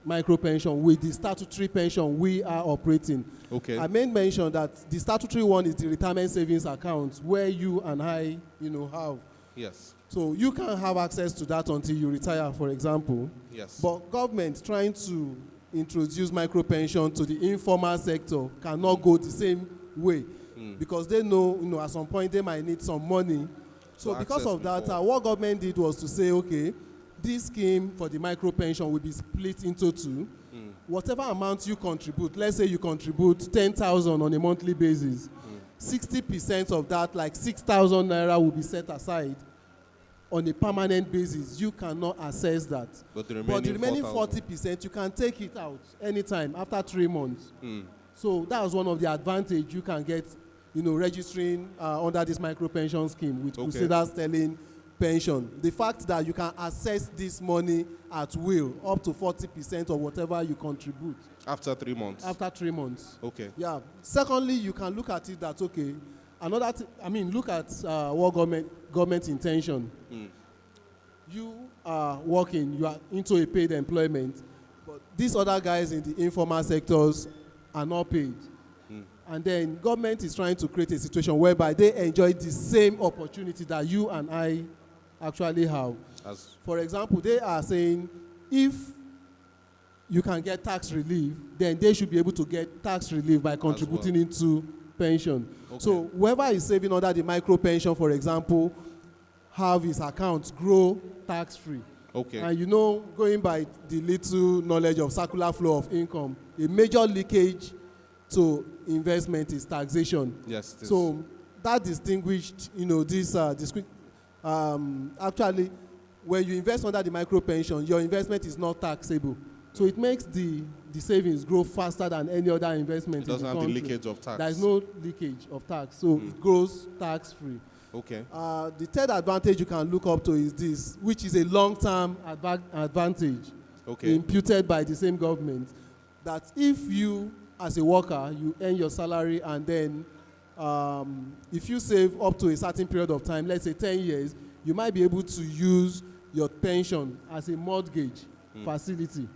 micro pension with the statutory pension we are operating. Okay. I made mention that the statutory one is the retirement savings account where you and I, have. Yes. So you can have access to that until you retire, for example. Yes. But government trying to introduce micro pension to the informal sector cannot go the same way because they know, at some point they might need some money. So because of that, what government did was to say, okay, this scheme for the micro pension will be split into two. Whatever amount you contribute, let's say you contribute 10,000 on a monthly basis, 60% of that, like 6,000 naira, will be set aside on a permanent basis. You cannot access that. But the remaining 40%, you can take it out anytime after 3 months. So that was one of the advantage you can get, registering under this micro pension scheme with Crusaders Sterling pension. The fact that you can access this money at will, up to 40% of whatever you contribute. After 3 months? After 3 months. Okay. Yeah. Secondly, you can look at it that, okay, look at what government intention. You are working, you are into a paid employment, but these other guys in the informal sectors are not paid. And then government is trying to create a situation whereby they enjoy the same opportunity that you and I actually have. For example, they are saying if you can get tax relief, then they should be able to get tax relief by contributing into pension. So whoever is saving under the micro pension, for example, have his accounts grow tax-free. Okay. And going by the little knowledge of circular flow of income, a major leakage to investment is taxation. Yes. So that distinguished, actually, when you invest under the micro pension, your investment is not taxable. So it makes the savings grow faster than any other investment in the country. It doesn't have the leakage of tax. There is no leakage of tax, so it grows tax-free. Okay. The third advantage you can look up to is this, which is a long-term advantage imputed by the same government, that if you, as a worker, you earn your salary and then if you save up to a certain period of time, let's say 10 years, you might be able to use your pension as a mortgage facility.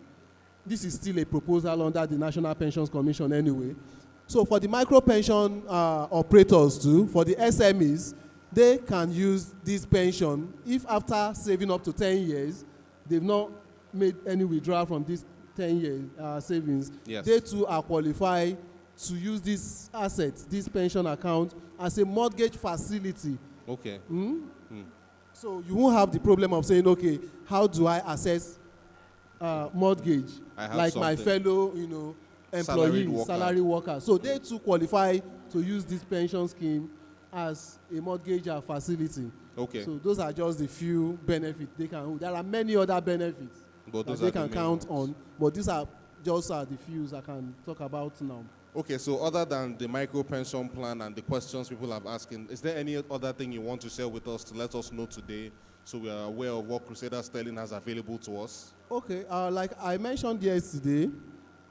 This is still a proposal under the National Pensions Commission anyway. So for the micro pension operators too, for the SMEs, they can use this pension if after saving up to 10 years, they've not made any withdrawal from this 10-year savings. Yes. They too are qualified to use this asset, this pension account, as a mortgage facility. Okay. So you won't have the problem of saying, okay, how do I access mortgage like my fellow, employee, salary worker. So they too qualify to use this pension scheme as a mortgage facility. Okay. So those are just the few benefits they can. There are many other benefits that they can count on, but these are just the few I can talk about now. Okay, so other than the micro pension plan and the questions people have asking, is there any other thing you want to share with us to let us know today so we are aware of what Crusader Sterling has available to us? Okay, like I mentioned yesterday,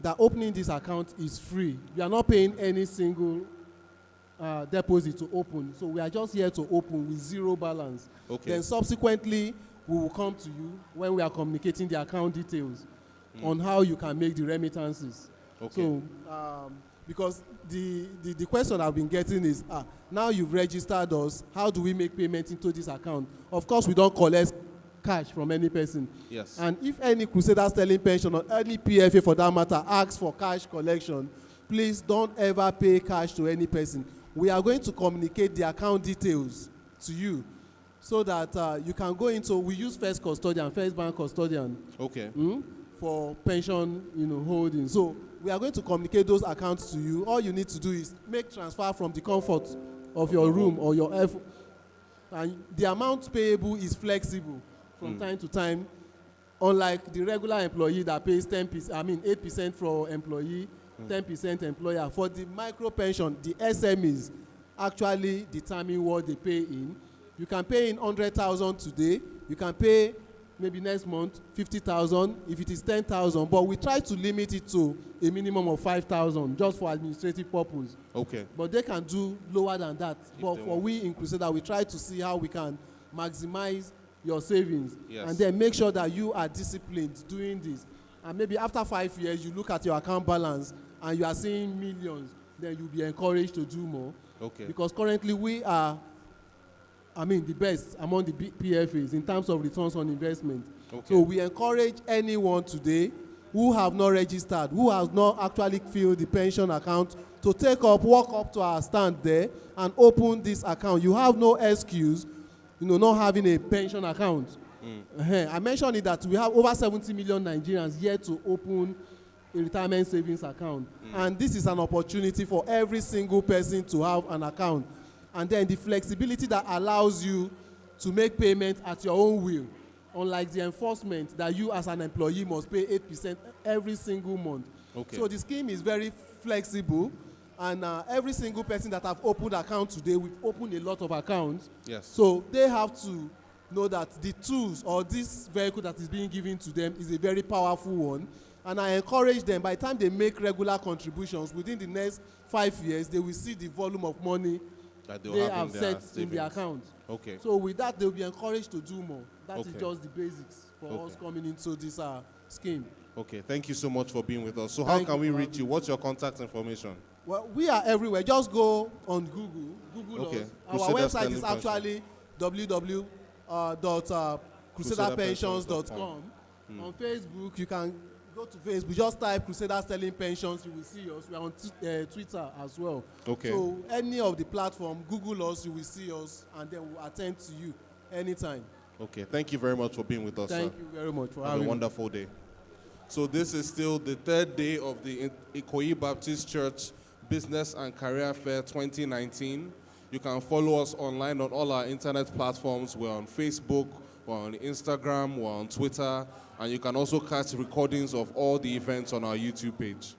that opening this account is free. You are not paying any single deposit to open. So we are just here to open with zero balance. Okay. Then subsequently, we will come to you when we are communicating the account details on how you can make the remittances. Okay. So, because the question I've been getting is, now you've registered us, how do we make payment into this account? Of course, we don't collect cash from any person. Yes. And if any Crusader Sterling pension or any PFA for that matter asks for cash collection, please don't ever pay cash to any person. We are going to communicate the account details to you so that you can go into, we use First Bank Custodian. Okay. for pension, holding. So we are going to communicate those accounts to you. All you need to do is make transfer from the comfort of your room or your and the amount payable is flexible from time to time, unlike the regular employee that pays 8% for employee, 10% employer. For the micro pension, the SMEs actually determine what they pay in. You can pay in 100,000 today. You can pay maybe next month 50,000 if it is 10,000, but we try to limit it to a minimum of 5,000 just for administrative purpose. Okay. But they can do lower than that. But for we in Crusader, we try to see how we can maximize your savings, and then make sure that you are disciplined doing this. And maybe after 5 years, you look at your account balance and you are seeing millions, then you'll be encouraged to do more. Okay. Because currently we are, the best among the PFAs in terms of returns on investment. Okay. So we encourage anyone today who have not registered, who has not actually filled the pension account, to walk up to our stand there and open this account. You have no excuse, not having a pension account. I mentioned it that we have over 70 million Nigerians yet to open a retirement savings account. And this is an opportunity for every single person to have an account. And then the flexibility that allows you to make payment at your own will, unlike the enforcement that you as an employee must pay 8% every single month. Okay. So the scheme is very flexible, and every single person that have opened account today, we've opened a lot of accounts. Yes. So they have to know that the tools or this vehicle that is being given to them is a very powerful one. And I encourage them, by the time they make regular contributions, within the next 5 years, they will see the volume of money that they have set in the account. Okay. So with that, they'll be encouraged to do more. That is just the basics for us coming into this scheme. Okay, thank you so much for being with us. So how can we reach you? What's your contact information? Well, we are everywhere. Just go on Google. Google us. Our website is actually www.crusaderpensions.com. On Facebook, you can go to Facebook, just type Crusader Selling Pensions, you will see us. We are on Twitter as well. Okay. So any of the platform, Google us, you will see us, and then we'll attend to you anytime. Okay, thank you very much for being with us. Thank you very much for having me. Have a wonderful day. So this is still the third day of the Ikoyi Baptist Church Business and Career Fair 2019. You can follow us online on all our internet platforms. We're on Facebook, we're on Instagram, we're on Twitter, and you can also catch recordings of all the events on our YouTube page.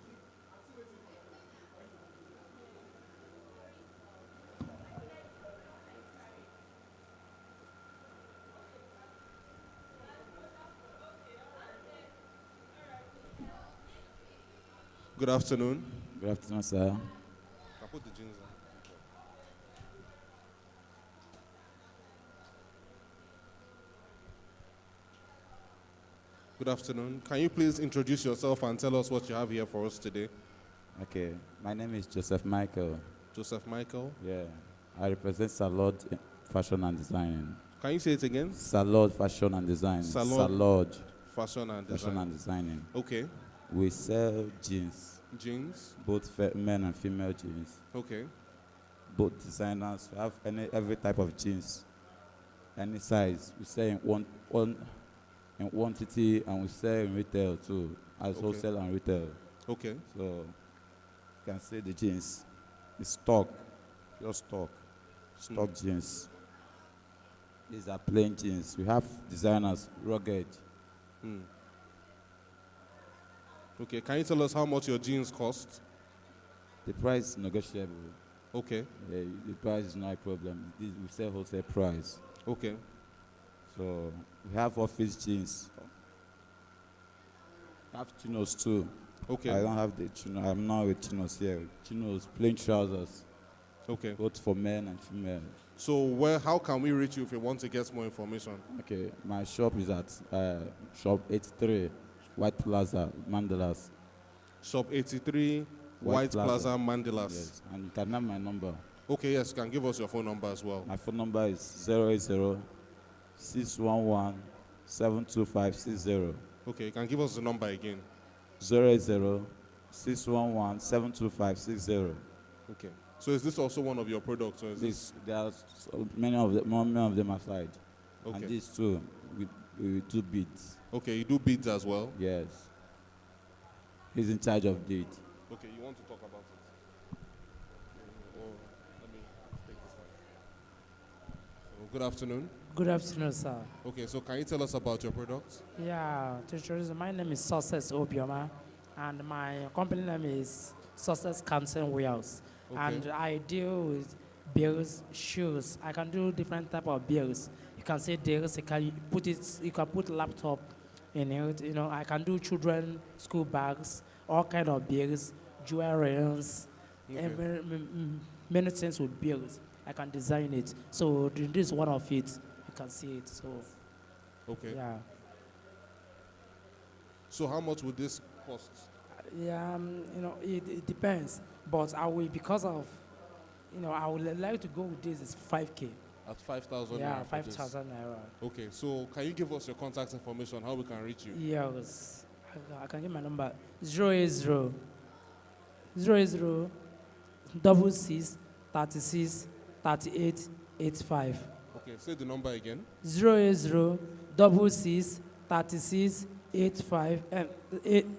Good afternoon. Good afternoon, sir. Can I put the jeans on? Good afternoon. Can you please introduce yourself and tell us what you have here for us today? Okay. My name is Joseph Michael. Joseph Michael? Yeah. I represent Salod Fashion and Designing. Can you say it again? Salod Fashion and Design. Salod Fashion and Designing. Okay. We sell jeans. Jeans? Both men and female jeans. Okay. Both designers. We have every type of jeans. Any size. We sell in in quantity, and we sell in retail too, as wholesale and retail. Okay. So you can see the jeans. It's stock, pure stock, jeans. These are plain jeans. We have designers, rugged. Okay, can you tell us how much your jeans cost? The price is negotiable. Okay. Yeah, the price is not a problem. We sell wholesale price. Okay. So we have office jeans. I have chinos too. Okay. I don't have the chino. I'm not with chinos here. Chinos, plain trousers. Okay. Both for men and female. So how can we reach you if you want to get more information? Okay, my shop is at shop 83, White Plaza, Mandelas. Shop 83, White Plaza, Mandelas. Yes, and you can have my number. Okay, yes, you can give us your phone number as well. My phone number is 080-611-72560. Okay, you can give us the number again. 080-611-72560. Okay. So is this also one of your products? Or is there are many of them aside. Okay. And these two, we do beads. Okay, you do beads as well? Yes. He's in charge of it. Okay, you want to talk about it? Well, let me take this one. So, good afternoon. Good afternoon, sir. Okay, so can you tell us about your product? Yeah, teachers, my name is Success Obioma, and my company name is Success Canton Warehouse. Okay. And I deal with bills, shoes. I can do different type of bills. You can say deals, you can put laptop in it. You know, I can do children school bags, all kind of bills, jewelries, Okay. many things with bills. I can design it. So this is one of it. You can see it. So Okay. yeah. So how much would this cost? Yeah, you know, it depends. But I will, because of, you know, I would like to go with this is 5K. At 5,000 Yeah, naira for this? 5,000 naira. Okay, so can you give us your contact information, how we can reach you? Yes, I can give my number. 080 080 66 36 38 85. Okay, say the number again. 080 66 36 85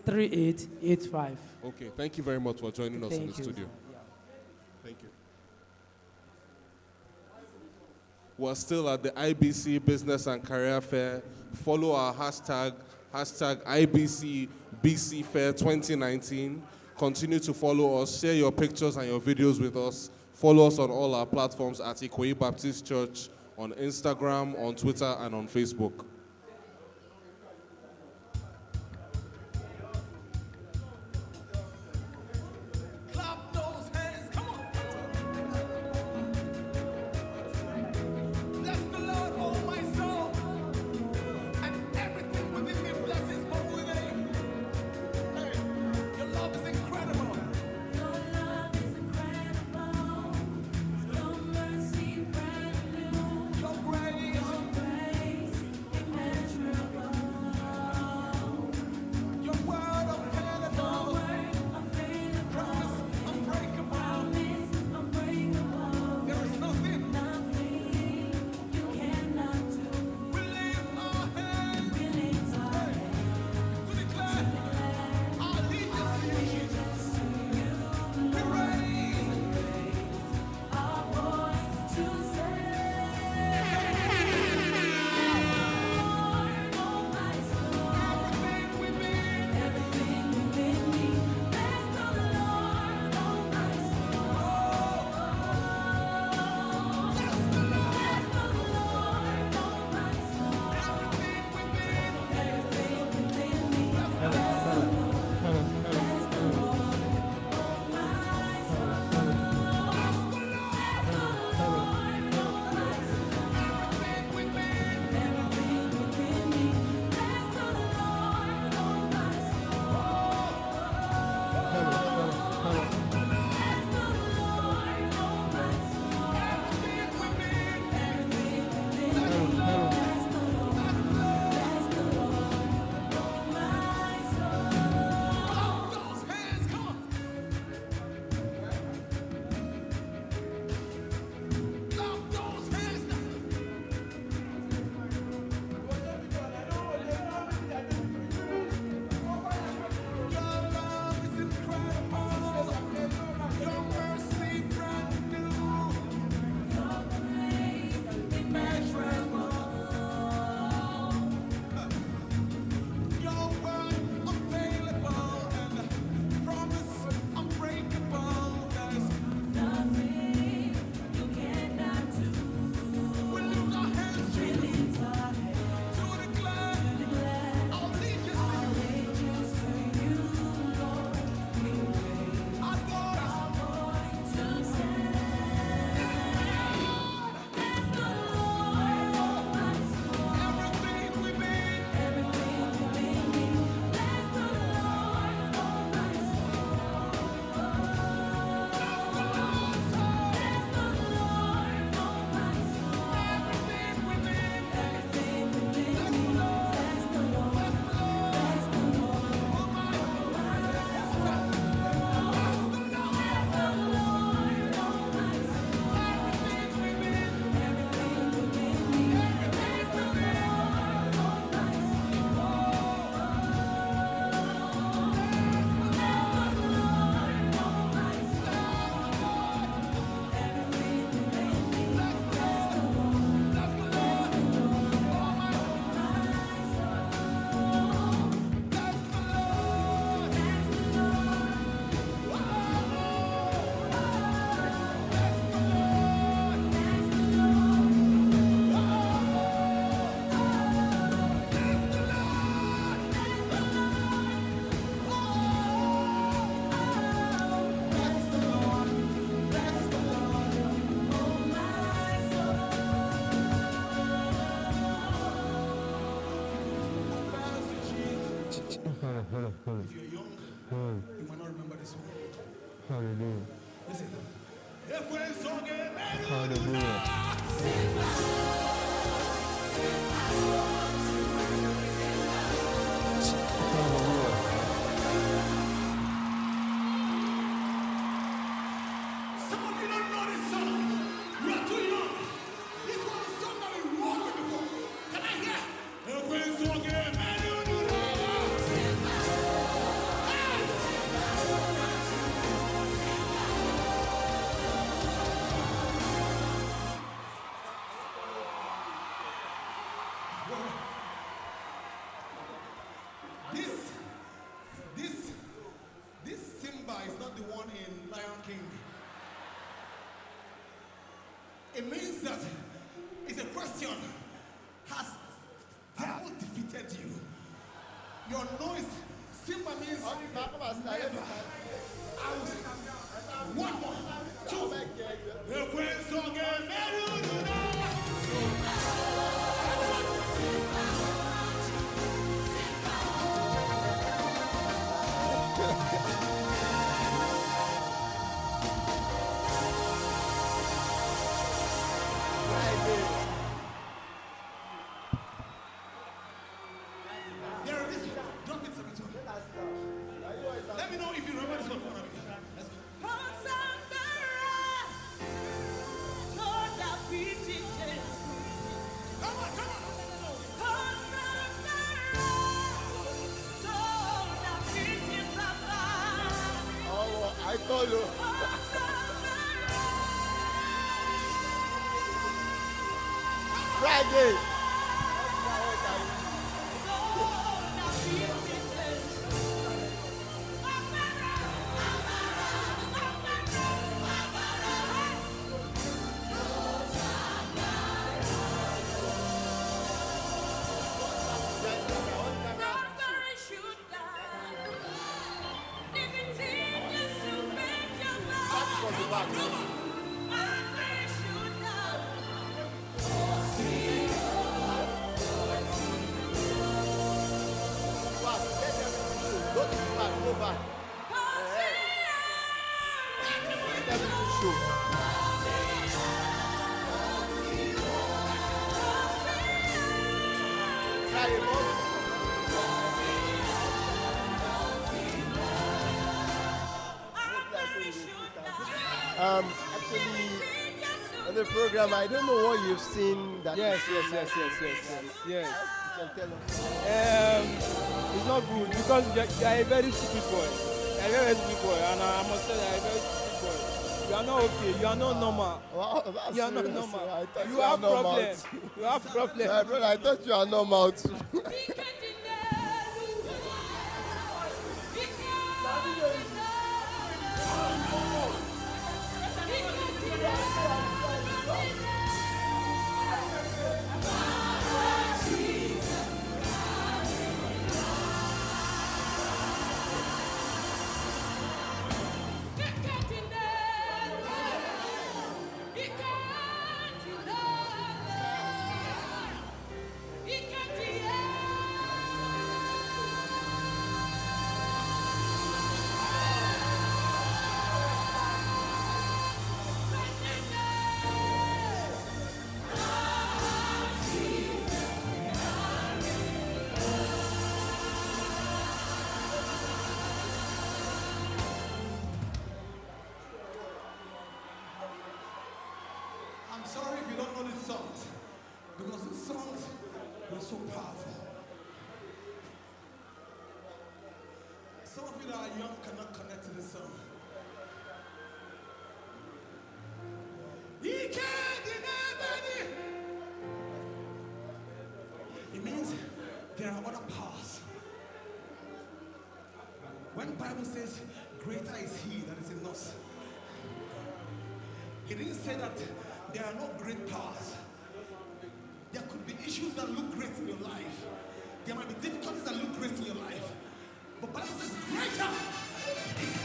38 85. Okay, thank you very much for joining us in the Thank you, studio. sir. Yeah. Thank you. We're still at the IBC Business and Career Fair. Follow our hashtag IBC BC Fair 2019. Continue to follow us, share your pictures and your videos with us. Follow us on all our platforms at Ikoyi Baptist Church, on Instagram, on Twitter, and on Facebook. Clap those hands, come on. Bless the Lord, oh my soul, and everything within me bless His holy name. Hey, your love is incredible. Your love is incredible. Your mercy brand new. Your grace in If you're young, you might not remember this one. Hallelujah. Listen. Some of you don't know this song. You are too young. This was a song that we wrote before. Can I hear? This Simba is not the one in Lion King. It means that it's a question. Has devil defeated you? Your noise, Simba means never. One more, two. Let me know if you remember this one. Let's go. Oh, I told you. Friday. Go back. Actually, on the program, I don't know what you've seen. That Yes. You can tell us. It's not good because you are a very stupid boy. You are a very stupid boy, and I must say that you are a very stupid boy. You are not okay. You are not normal. Wow, that's you are not serious. normal. I thought You you are have normal problems. too. You have problems. My brother, I thought you are normal too. I'm sorry if you don't know these songs, because these songs were so powerful. Some of you that are young cannot connect to this song. It means there are other powers. When the Bible says, greater is he that is in us, it didn't say that there are no great powers. There could be issues that look great in your life. There might be difficulties that look great in your life. But Bible says greater.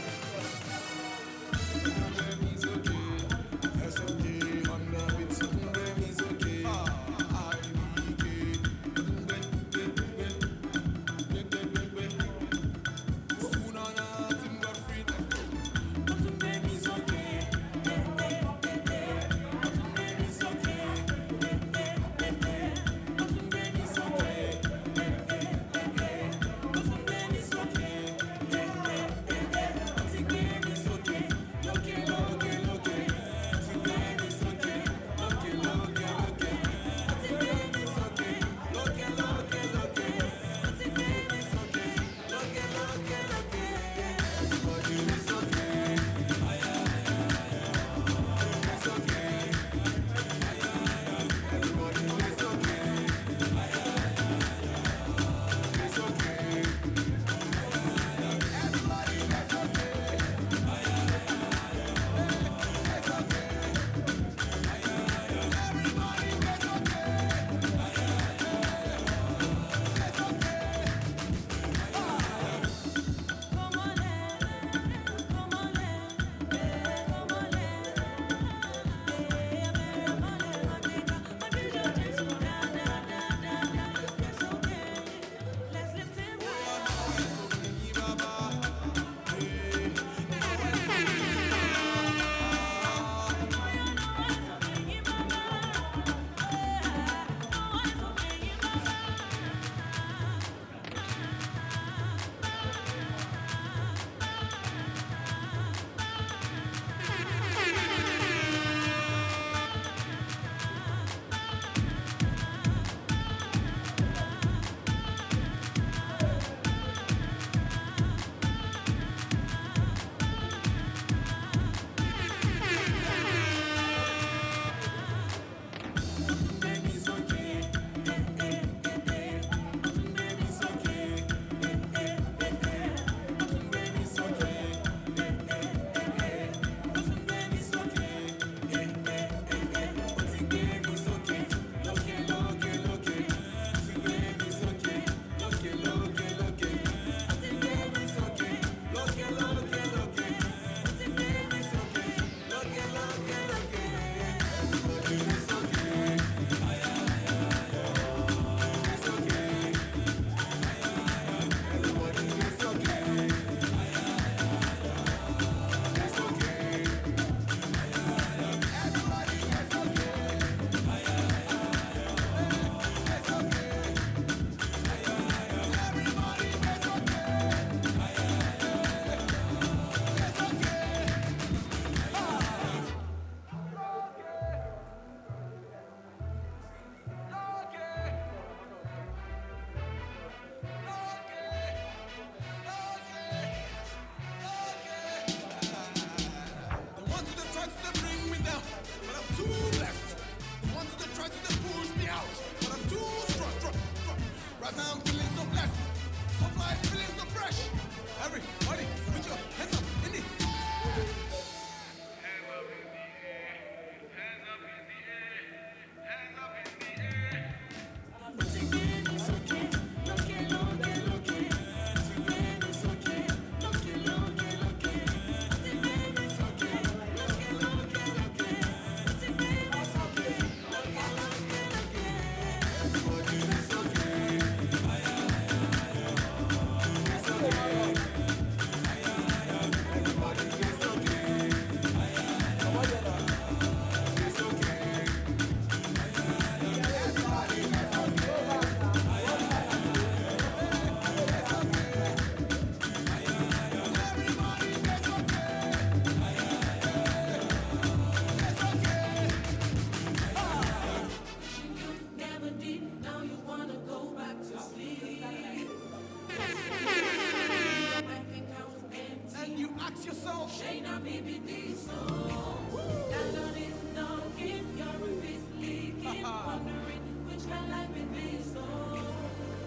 ask yourself, Shayna baby this landlord is knocking, your roof is leaking, wondering which kind life it is.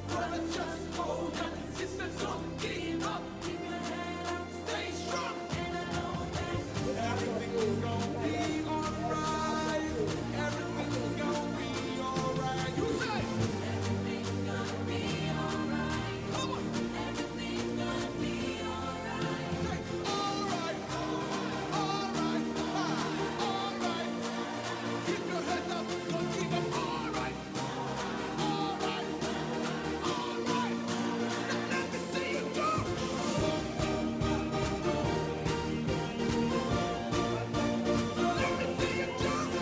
brother, just hold up. Sister, don't give up. Keep your head up, Stay strong. and I know that Everything is gonna be alright. Everything is gonna be alright. You say, everything's gonna be alright. come on. Everything's gonna be alright. Say, alright, alright, alright. Keep your heads up. Don't give up. Alright, alright, alright. Let me see you go. Let me see you jump.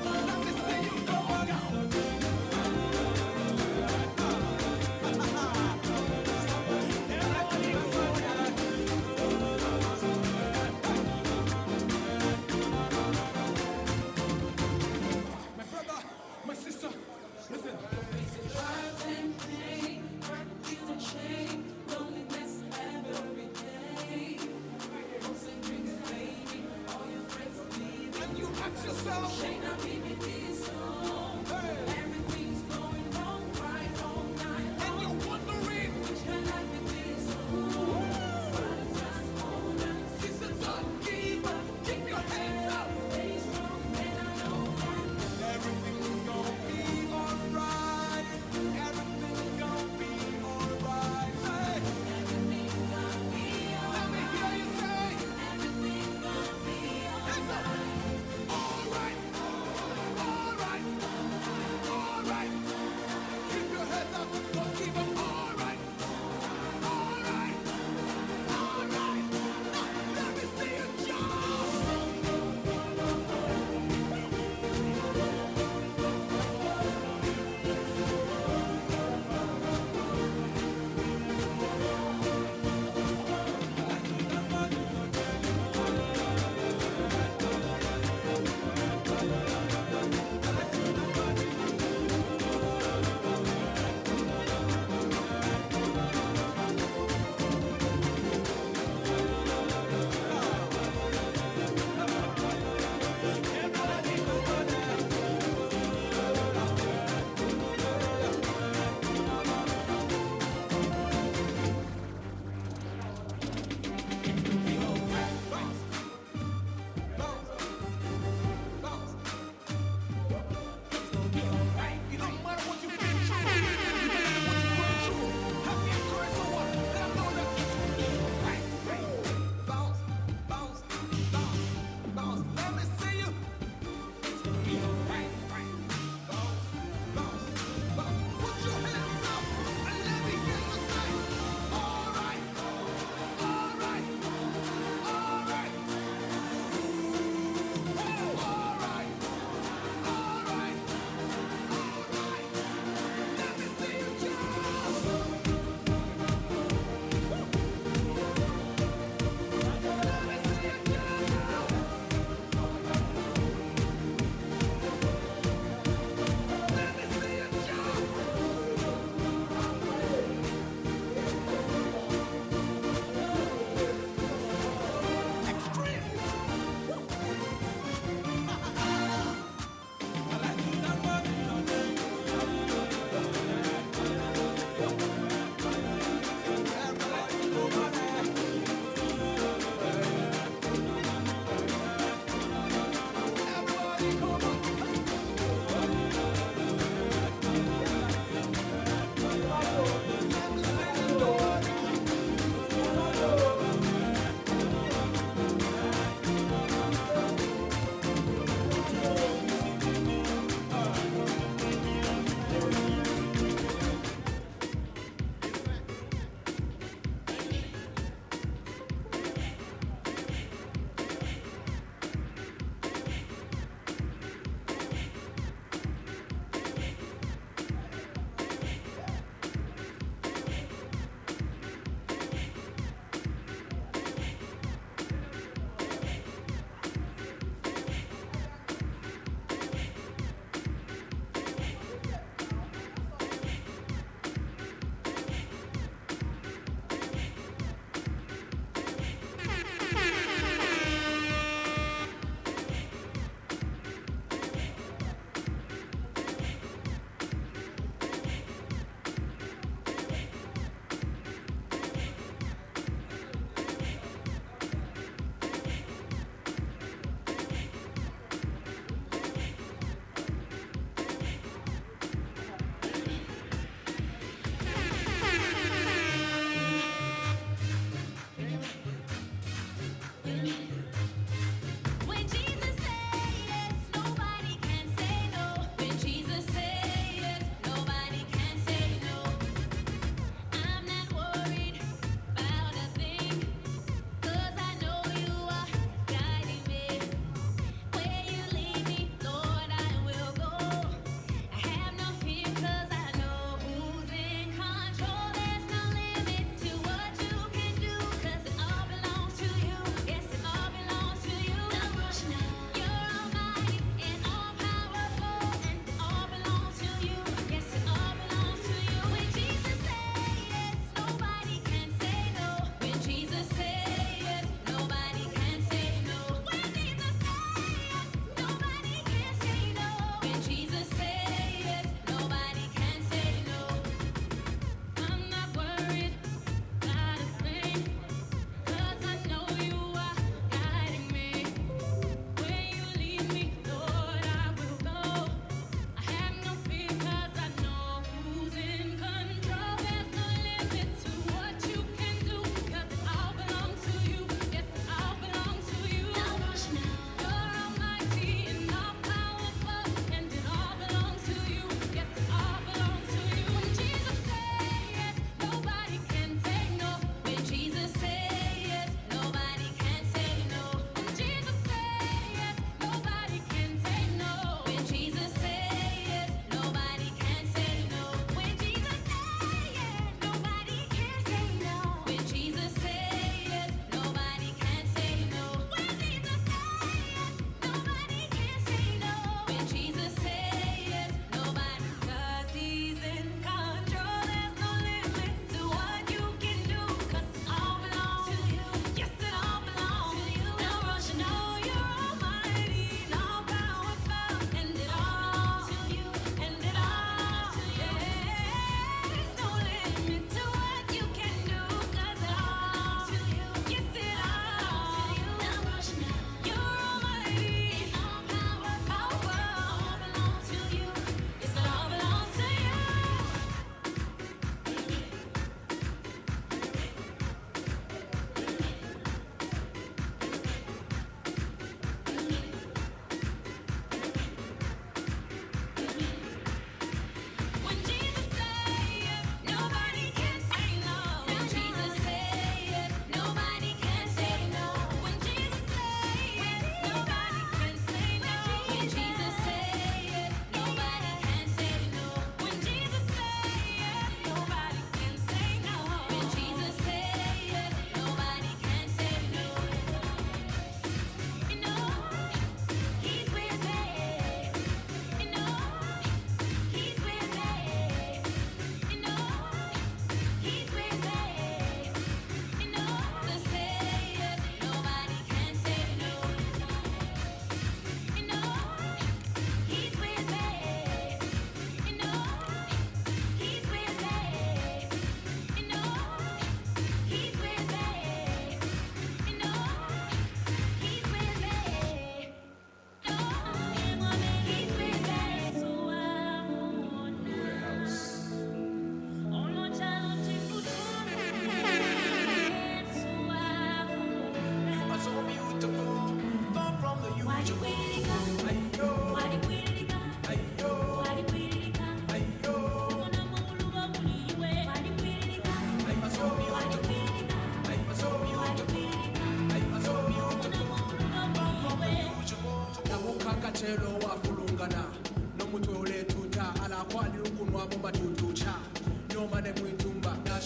Let me see you go. My brother, my sister, listen. Trials and pain, hurt, guilt and shame, loneliness every day. Hopes and dreams fading, all your friends leaving. And you ask yourself, Shayna baby this everything's going wrong, right all night. and you're wondering, Which kind life it is? But just hold on, sister, don't give up. Keep your hands up. stay strong, and I know that Everything is gonna be alright. Everything is gonna be alright. Hey, everything's gonna be let me alright. hear you say, Everything's gonna be hands up. alright. Alright,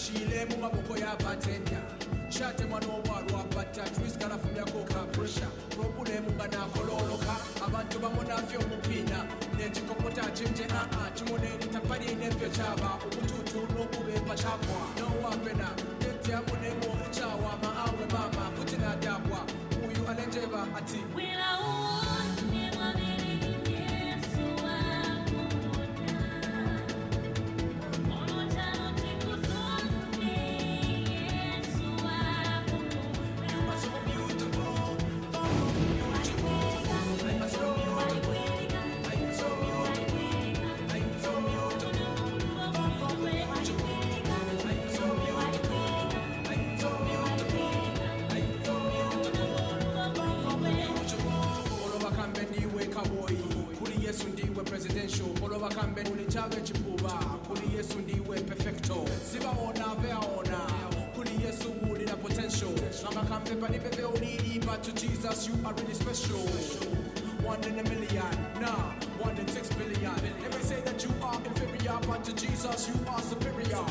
Shile mu maboko y'abatenya shate mwana w'obwalwa abatta twisigala fumyako ka pressure problemu nga nakololoka abantu bamunafya omupiina n'ekikokota kimje kimuneni tapali n'ebyo kyaba obutuutu n'okubemba kyakwa nowapena tetyamu nemu ekyawa maawe mama kutinadabwa uyu alenjeba ati presidential oloba kambe ulichaga chipuba kuli Yesu ndiwe perfecto sibaona veaona kuli Yesu ulina potential mama kambe panipepe ulili but to Jesus you are really special 1 in a million nah 1 in 6 billion they may say that you are inferior but to Jesus you are superior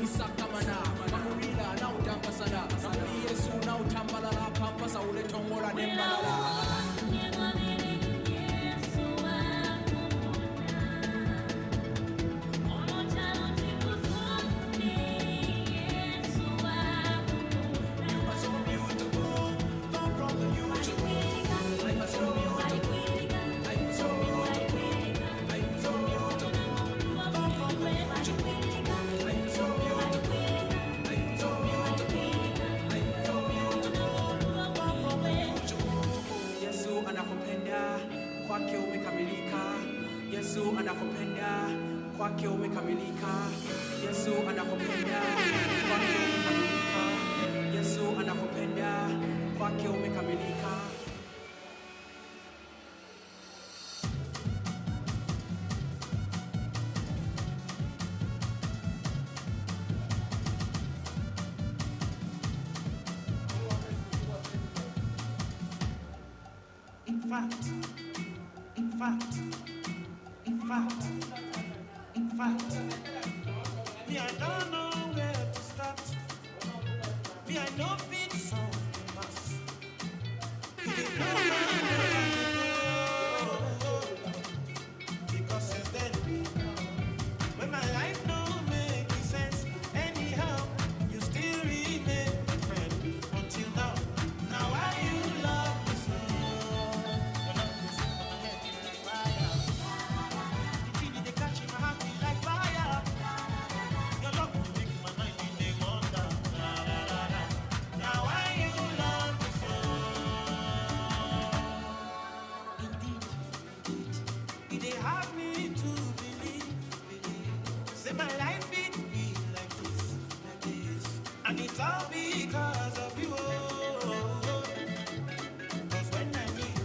isakamana mamurila na utambasana kuli Yesu na utambalala pampasa uletongola nembalala kwake umekamilika. Yesu anakupenda, kwake umekamilika. Yesu anakupenda, kwake umekamilika. Yesu anakupenda, kwake umekamilika. In fact, me I don't know where to start. Me I know fit so fast. Because since then, when my life no make sense, anyhow, you still remain my friend until now. Now why you love me so? Your love is in my head like fire. The feeling they catch in my heart be like fire. Your love will make my mind in the wonder. Now why you love me so? Indeed, they have me to believe. Say my life it be like this, and it's all because of you. Cause when I need,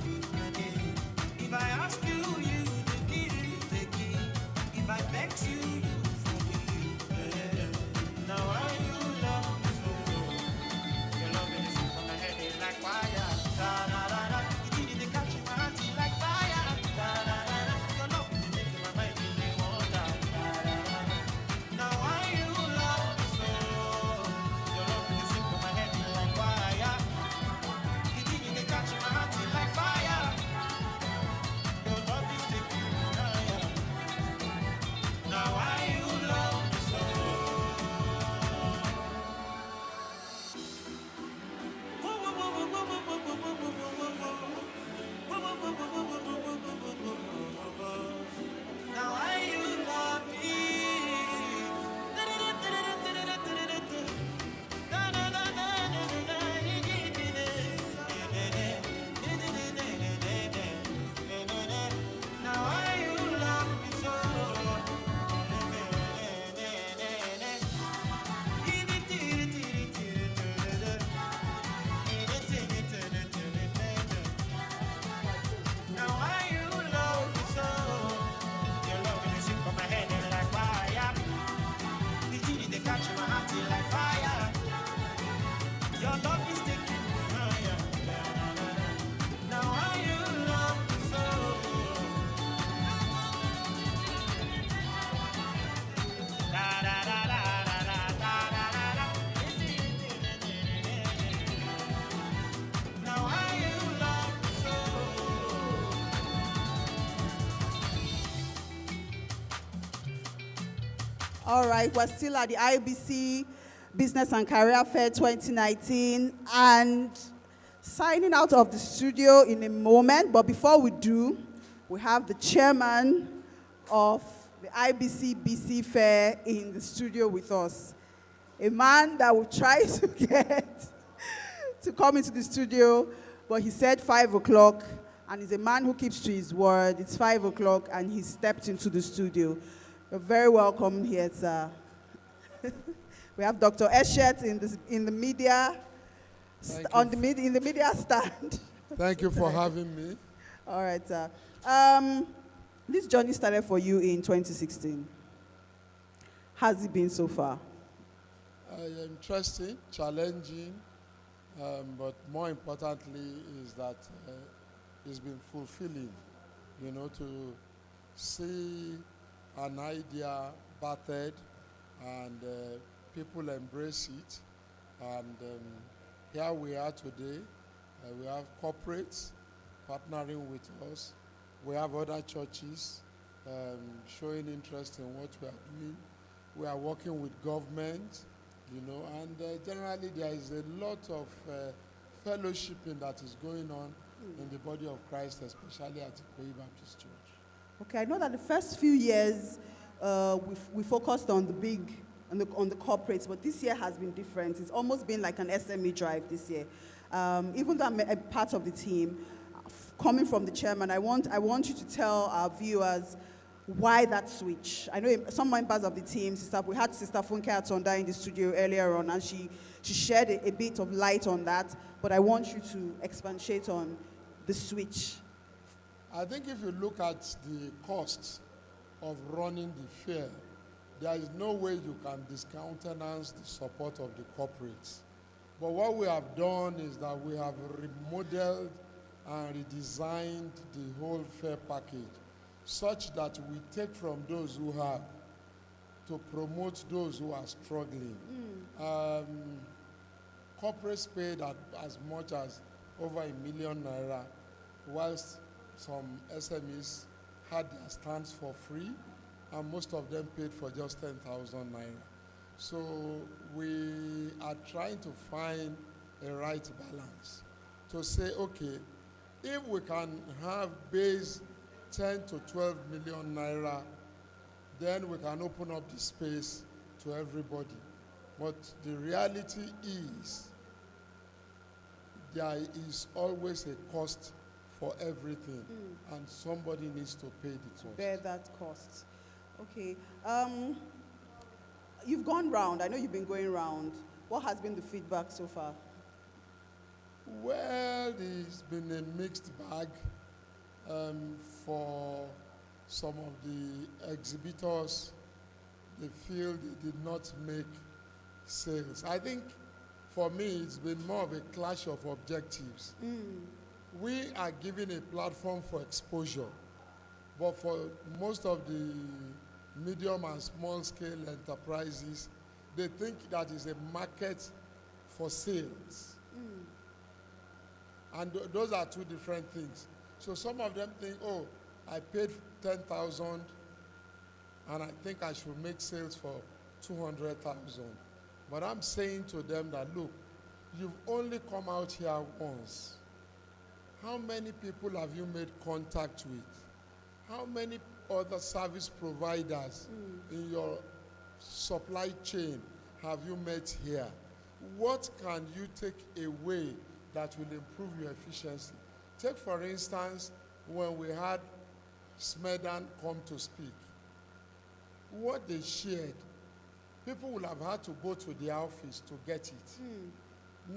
if I ask you, you take it. If I vex you, you forgive. Now why you love me so? Your love is in my head is like fire. Da da da da. You did it, catch my heart is like fire. Da da da da. Your love is making my mind in the wonder. Da da da da. Now why you love me so? Your love is in my head All right, we're still at the IBC Business and Career Fair 2019 and signing out of the studio in a moment. But before we do, we have the chairman of the IBC BC Fair in the studio with us. A man that we tried to get to come into the studio, but he said 5 o'clock, and he's a man who keeps to his word. It's 5 o'clock, and he stepped into the studio. You're very welcome here, sir. We have Dr. Eshet in the media, in the media stand. Thank you for having me. All right, sir. This journey started for you in 2016. How's it been so far? Interesting, challenging, but more importantly is that it's been fulfilling, you know, to see an idea battered and people embrace it. And here we are today. We have corporates partnering with us. We have other churches showing interest in what we are doing. We are working with government, you know, and generally there is a lot of fellowshipping that is going on in the body of Christ, especially at Ikoyi Baptist Church. Okay, I know that the first few years we focused on on the corporates, but this year has been different. It's almost been like an SME drive this year. Even though I'm a part of the team, coming from the chairman, I want you to tell our viewers why that switch. I know some members of the team, we had Sister Funke Atonda in the studio earlier on, and she shared a bit of light on that, but I want you to expatiate on the switch. I think if you look at the cost of running the fair, there is no way you can discountenance the support of the corporates. But what we have done is that we have remodeled and redesigned the whole fair package such that we take from those who have to promote those who are struggling. Corporates paid as much as over ₦1 million, whilst some SMEs had their stands for free, and most of them paid for just 10,000 naira. So we are trying to find a right balance to say, okay, if we can have base 10 to 12 million naira, then we can open up the space to everybody. But the reality is, there is always a cost for everything, and somebody needs to pay the cost. Bear that cost. Okay. You've gone round. I know you've been going round. What has been the feedback so far? Well, it's been a mixed bag. For some of the exhibitors, they feel they did not make sales. I think for me, it's been more of a clash of objectives. We are given a platform for exposure, but for most of the medium and small scale enterprises, they think that is a market for sales. And those are two different things. So some of them think, oh, I paid 10,000 and I think I should make sales for 200,000. But I'm saying to them that, look, you've only come out here once. How many people have you made contact with? How many other service providers in your supply chain have you met here? What can you take away that will improve your efficiency? Take, for instance, when we had Smedan come to speak. What they shared, people will have had to go to the office to get it.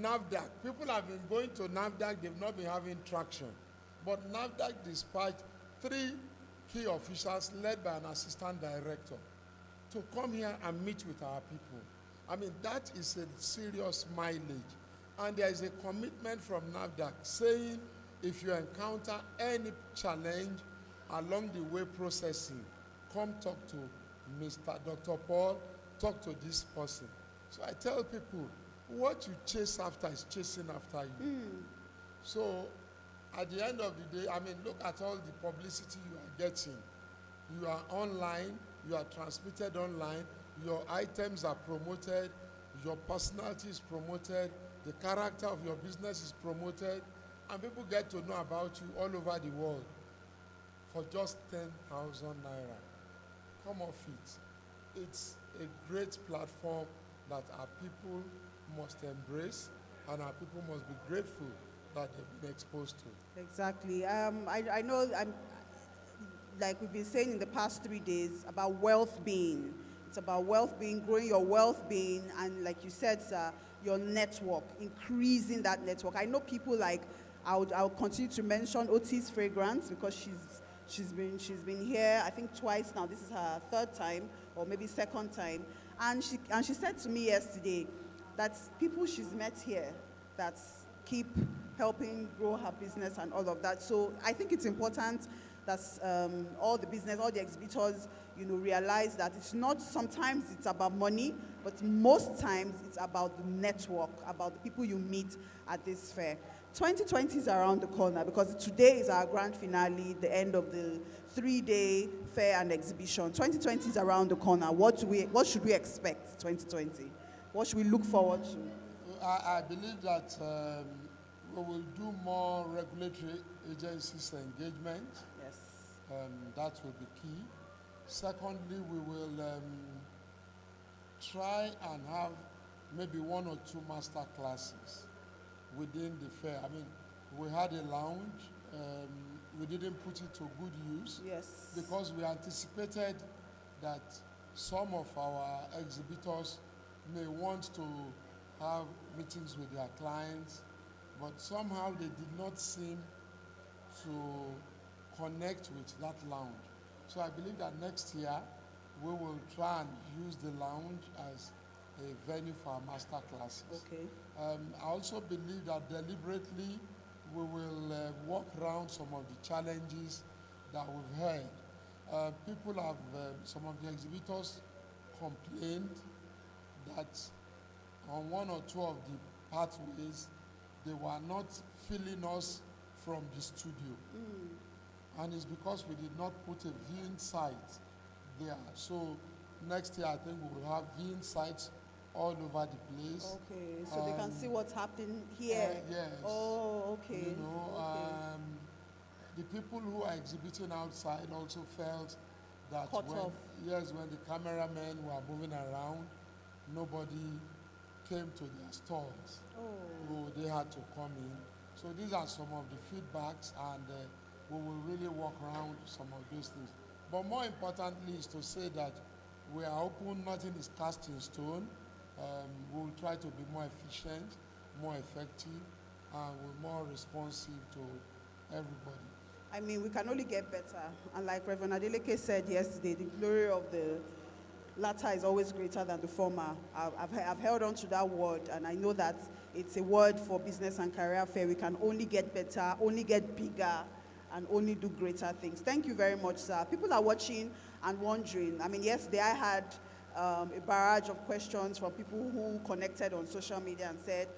NAFDAC, people have been going to NAFDAC, they've not been having traction. But NAFDAC dispatched 3 key officials led by an assistant director to come here and meet with our people. I mean, that is a serious mileage. And there is a commitment from NAFDAC saying, if you encounter any challenge along the way processing, come talk to Mr. Dr. Paul, talk to this person. So I tell people, what you chase after is chasing after you. So at the end of the day, I mean, look at all the publicity you are getting. You are online, you are transmitted online, your items are promoted, your personality is promoted, the character of your business is promoted, and people get to know about you all over the world for just 10,000 naira. Come off it. It's a great platform that our people must embrace, and our people must be grateful that they've been exposed to. Exactly. I know like we've been saying in the past 3 days about wealth being. It's about wealth being, growing your wealth being, and like you said, sir, your network, increasing that network. I know people like, I'll continue to mention Otis Fragrance because she's been here, I think twice now. This is her third time or maybe second time. And she said to me yesterday that people she's met here that keep helping grow her business and all of that. So I think it's important that all the exhibitors, realize that it's not, sometimes it's about money, but most times it's about the network, about the people you meet at this fair. 2020 is around the corner because today is our grand finale, the end of the 3-day fair and exhibition. 2020 is around the corner. What should we expect 2020? What should we look forward to? I believe that we will do more regulatory agencies engagement. Yes. That will be key. Secondly, we will try and have maybe 1 or 2 master classes within the fair. I mean, we had a lounge. We didn't put it to good use. Yes. Because we anticipated that some of our exhibitors may want to have meetings with their clients, but somehow they did not seem to connect with that lounge. So I believe that next year we will try and use the lounge as a venue for our master classes. Okay. I also believe that deliberately we will walk around some of the challenges that we've heard. People have, some of the exhibitors complained that on 1 or 2 of the pathways, they were not filling us from the studio. And it's because we did not put a viewing site there. So next year, I think we will have viewing sites all over the place. Okay, so they can see what's happening here. Yes. Oh, okay. Okay. The people who are exhibiting outside also felt that Cut off. when the cameramen were moving around, nobody came to their stalls. So they had to come in. So these are some of the feedbacks, and we will really work around some of those things. But more importantly is to say that we are open, nothing is cast in stone. We will try to be more efficient, more effective, and we're more responsive to everybody. I mean, we can only get better. And like Reverend Adeleke said yesterday, the glory of the latter is always greater than the former. I've held on to that word, and I know that it's a word for business and career fair. We can only get better, only get bigger, and only do greater things. Thank you very much, sir. People are watching and wondering. I mean, yesterday I had a barrage of questions from people who connected on social media and said,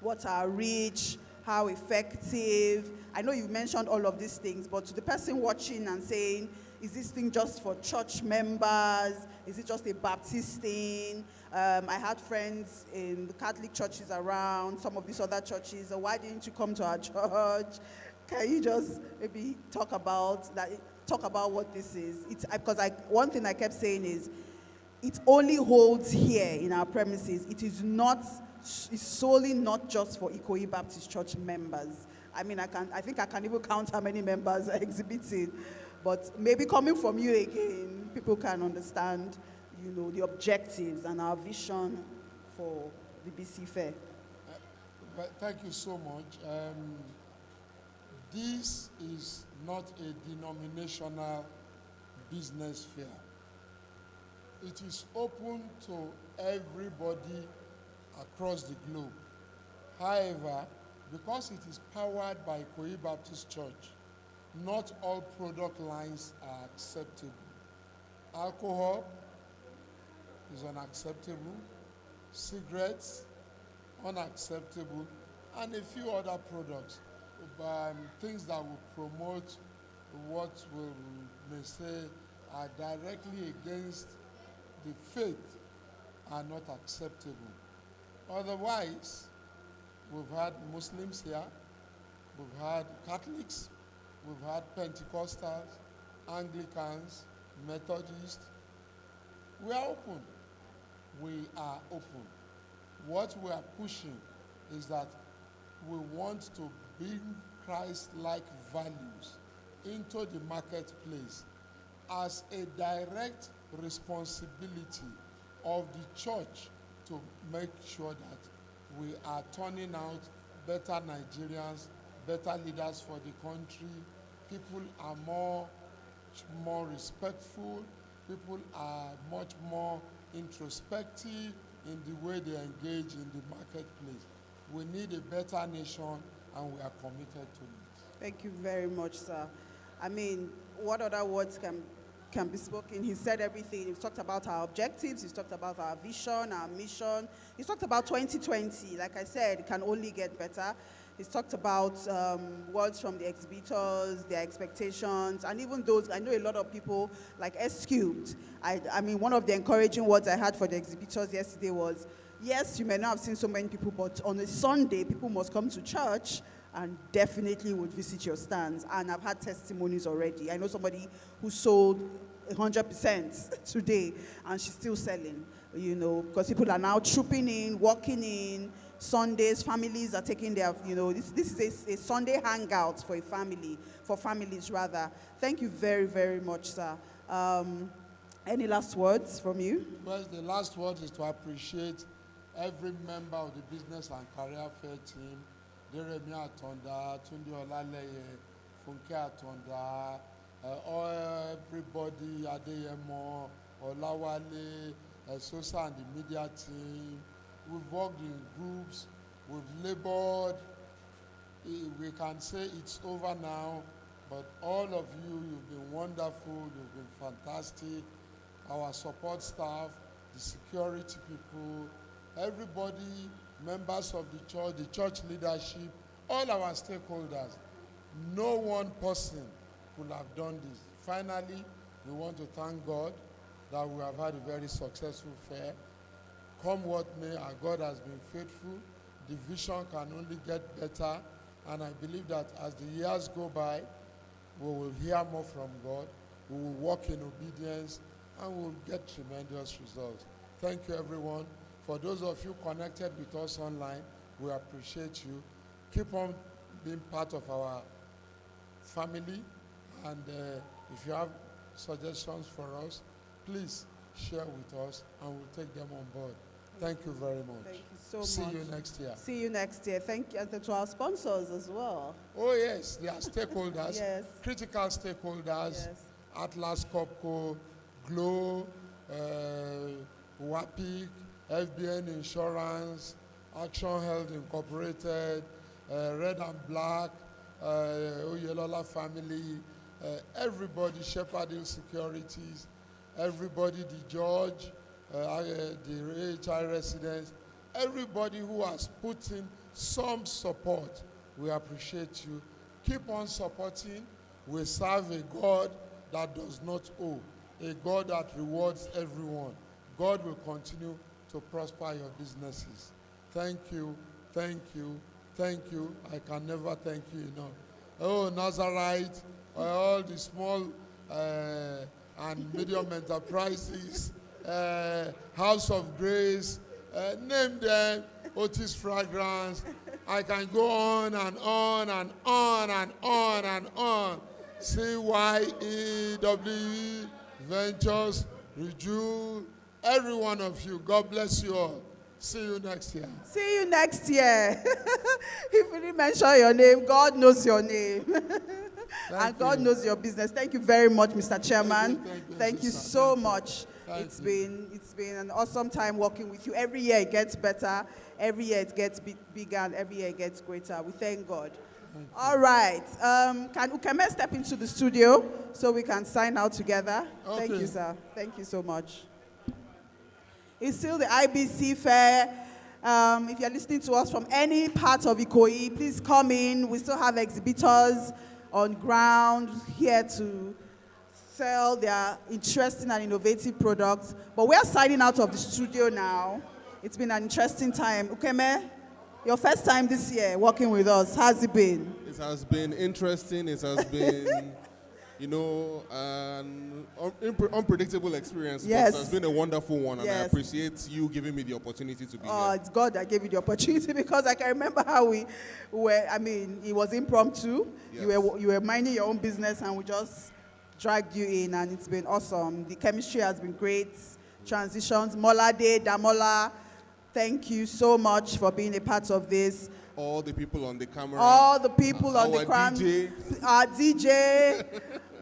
what's our reach? How effective? I know you've mentioned all of these things, but to the person watching and saying, is this thing just for church members? Is it just a Baptist thing? I had friends in the Catholic churches around, some of these other churches. Why didn't you come to our church? Can you just maybe talk about that? Talk about what this is. It's because one thing I kept saying is, it only holds here in our premises. It is not. It's solely not just for Ikoyi Baptist Church members. I mean, I think I can even count how many members are exhibiting. But maybe coming from you again, people can understand, the objectives and our vision for the BC Fair. Thank you so much. This is not a denominational business fair. It is open to everybody across the globe. However, because it is powered by Ikoyi Baptist Church, not all product lines are acceptable. Alcohol is unacceptable, cigarettes, unacceptable, and a few other products, things that will promote what we may say are directly against the faith are not acceptable. Otherwise, we've had Muslims here, we've had Catholics, we've had Pentecostals, Anglicans, Methodists. We are open. We are open. What we are pushing is that we want to bring Christ-like values into the marketplace as a direct responsibility of the church to make sure that we are turning out better Nigerians, better leaders for the country. People are more respectful. People are much more introspective in the way they engage in the marketplace. We need a better nation, and we are committed to it. Thank you very much, sir. I mean, what other words can be spoken? He said everything. He's talked about our objectives. He's talked about our vision, our mission. He's talked about 2020. Like I said, it can only get better. He's talked about words from the exhibitors, their expectations, and even those, I know a lot of people like S-Cubed. I mean, one of the encouraging words I had for the exhibitors yesterday was, yes, you may not have seen so many people, but on a Sunday, people must come to church and definitely would visit your stands. And I've had testimonies already. I know somebody who sold 100% today, and she's still selling, you know, because people are now trooping in, walking in. Sundays, families are taking their, you know, this is a Sunday hangout for a family, for families rather. Thank you very, very much, sir. Any last words from you? Well, the last word is to appreciate every member of the business and career fair team. Deremi Atonda, Tunde Olaleye, Funke Atonda, everybody, Adeyemo, Olawale, Sosa and the media team. We've worked in groups, we've labored. We can say it's over now, but all of you, you've been wonderful, you've been fantastic. Our support staff, the security people, everybody, members of the church leadership, all our stakeholders. No one person could have done this. Finally, we want to thank God that we have had a very successful fair. Come what may, our God has been faithful. The vision can only get better. And I believe that as the years go by, we will hear more from God. We will walk in obedience, and we will get tremendous results. Thank you, everyone. For those of you connected with us online, we appreciate you. Keep on being part of our family. And if you have suggestions for us, please share with us, and we'll take them on board. Thank you very much. Thank you so much. See you next year. See you next year. Thank you to our sponsors as well. Oh, yes, they are stakeholders, Yes. critical stakeholders, Yes. Atlas Copco, Glow, WAPIC, FBN Insurance, Action Health Incorporated, Red and Black, Oyelola Family, everybody, Shepherd Hill Securities, everybody, the judge, the AHI residents, everybody who has put in some support, we appreciate you. Keep on supporting. We serve a God that does not owe, a God that rewards everyone. God will continue to prosper your businesses. Thank you, thank you, thank you. I can never thank you enough. Oh, Nazarite, all the small and medium enterprises, House of Grace, name them, Otis Fragrance. I can go on and on and on and on and on. CYEW, Ventures, Rejuve, every one of you. God bless you all. See you next year. See you next year. If you didn't mention your name, God knows your name. And God knows your business. Thank you very much, Mr. Chairman. Thank you so much. It's been an awesome time working with you. Every year it gets better. Every year it gets bigger, and every year it gets greater. We thank God. All right. Can Ukeme step into the studio so we can sign out together? Okay. Thank you, sir. Thank you so much. It's still the IBC Fair. If you're listening to us from any part of Ikoyi, please come in. We still have exhibitors on ground here to sell their interesting and innovative products. But we are signing out of the studio now. It's been an interesting time. Ukeme, your first time this year working with us, how's it been? It has been interesting. It has been, an unpredictable experience. Yes. But it has been a wonderful one, and I Yes. appreciate you giving me the opportunity to be Oh, here. it's God that gave you the opportunity because I can remember how we were, it was impromptu. Yes. You were minding your own business and we just dragged you in and it's been awesome. The chemistry has been great. Transitions, Molade, Damola, thank you so much for being a part of this. All the people on the camera. All the people on the our crown. DJ. Our DJ,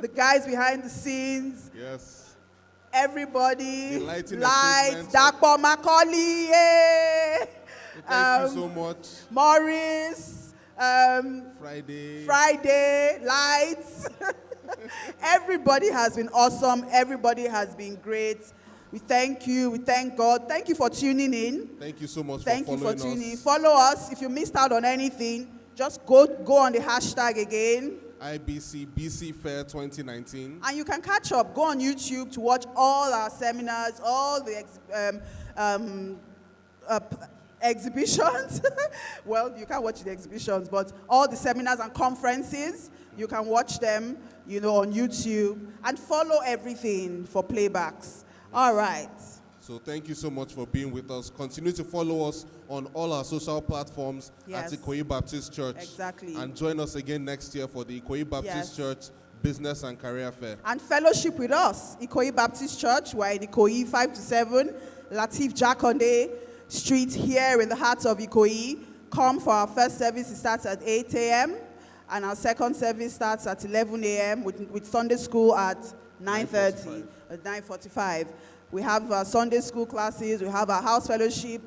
the guys behind the scenes. Yes. Everybody. The lighting Lights, equipment. Dakpo Macaulay. Yeah. Thank you so much. Morris. Friday, lights. Everybody has been awesome. Everybody has been great. We thank you. We thank God. Thank you for tuning in. Thank you so much Thank for you for following tuning in. us. Follow us. If you missed out on anything, just go on the hashtag again. IBC BC Fair 2019. And you can catch up. Go on YouTube to watch all our seminars, all the exhibitions. Well, you can't watch the exhibitions, but all the seminars and conferences, you can watch them, on YouTube. And follow everything for playbacks. All right. So thank you so much for being with us. Continue to follow us on all our social platforms Yes. at Ikoyi Baptist Church. Exactly. And join us again next year for the Ikoyi Baptist Yes. Church Business and Career Fair. And fellowship with us, Ikoyi Baptist Church. We're in Ikoyi 5 to 7, Latif Jakonde Street here in the heart of Ikoyi. Come for our first service. It starts at 8 a.m. And our second service starts at 11 a.m. with Sunday school at 9:30, 9:45. We have Sunday school classes. We have our house fellowship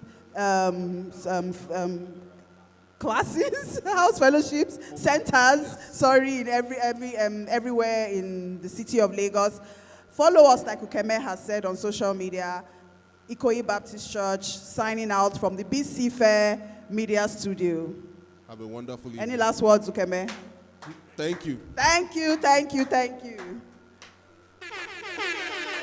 classes, house fellowships, centers. In everywhere in the city of Lagos. Follow us, like Ukeme has said, on social media. Ikoyi Baptist Church, signing out from the BC Fair Media Studio. Have a wonderful evening. Any last words, Ukeme? Thank you. Thank you, thank you, thank you.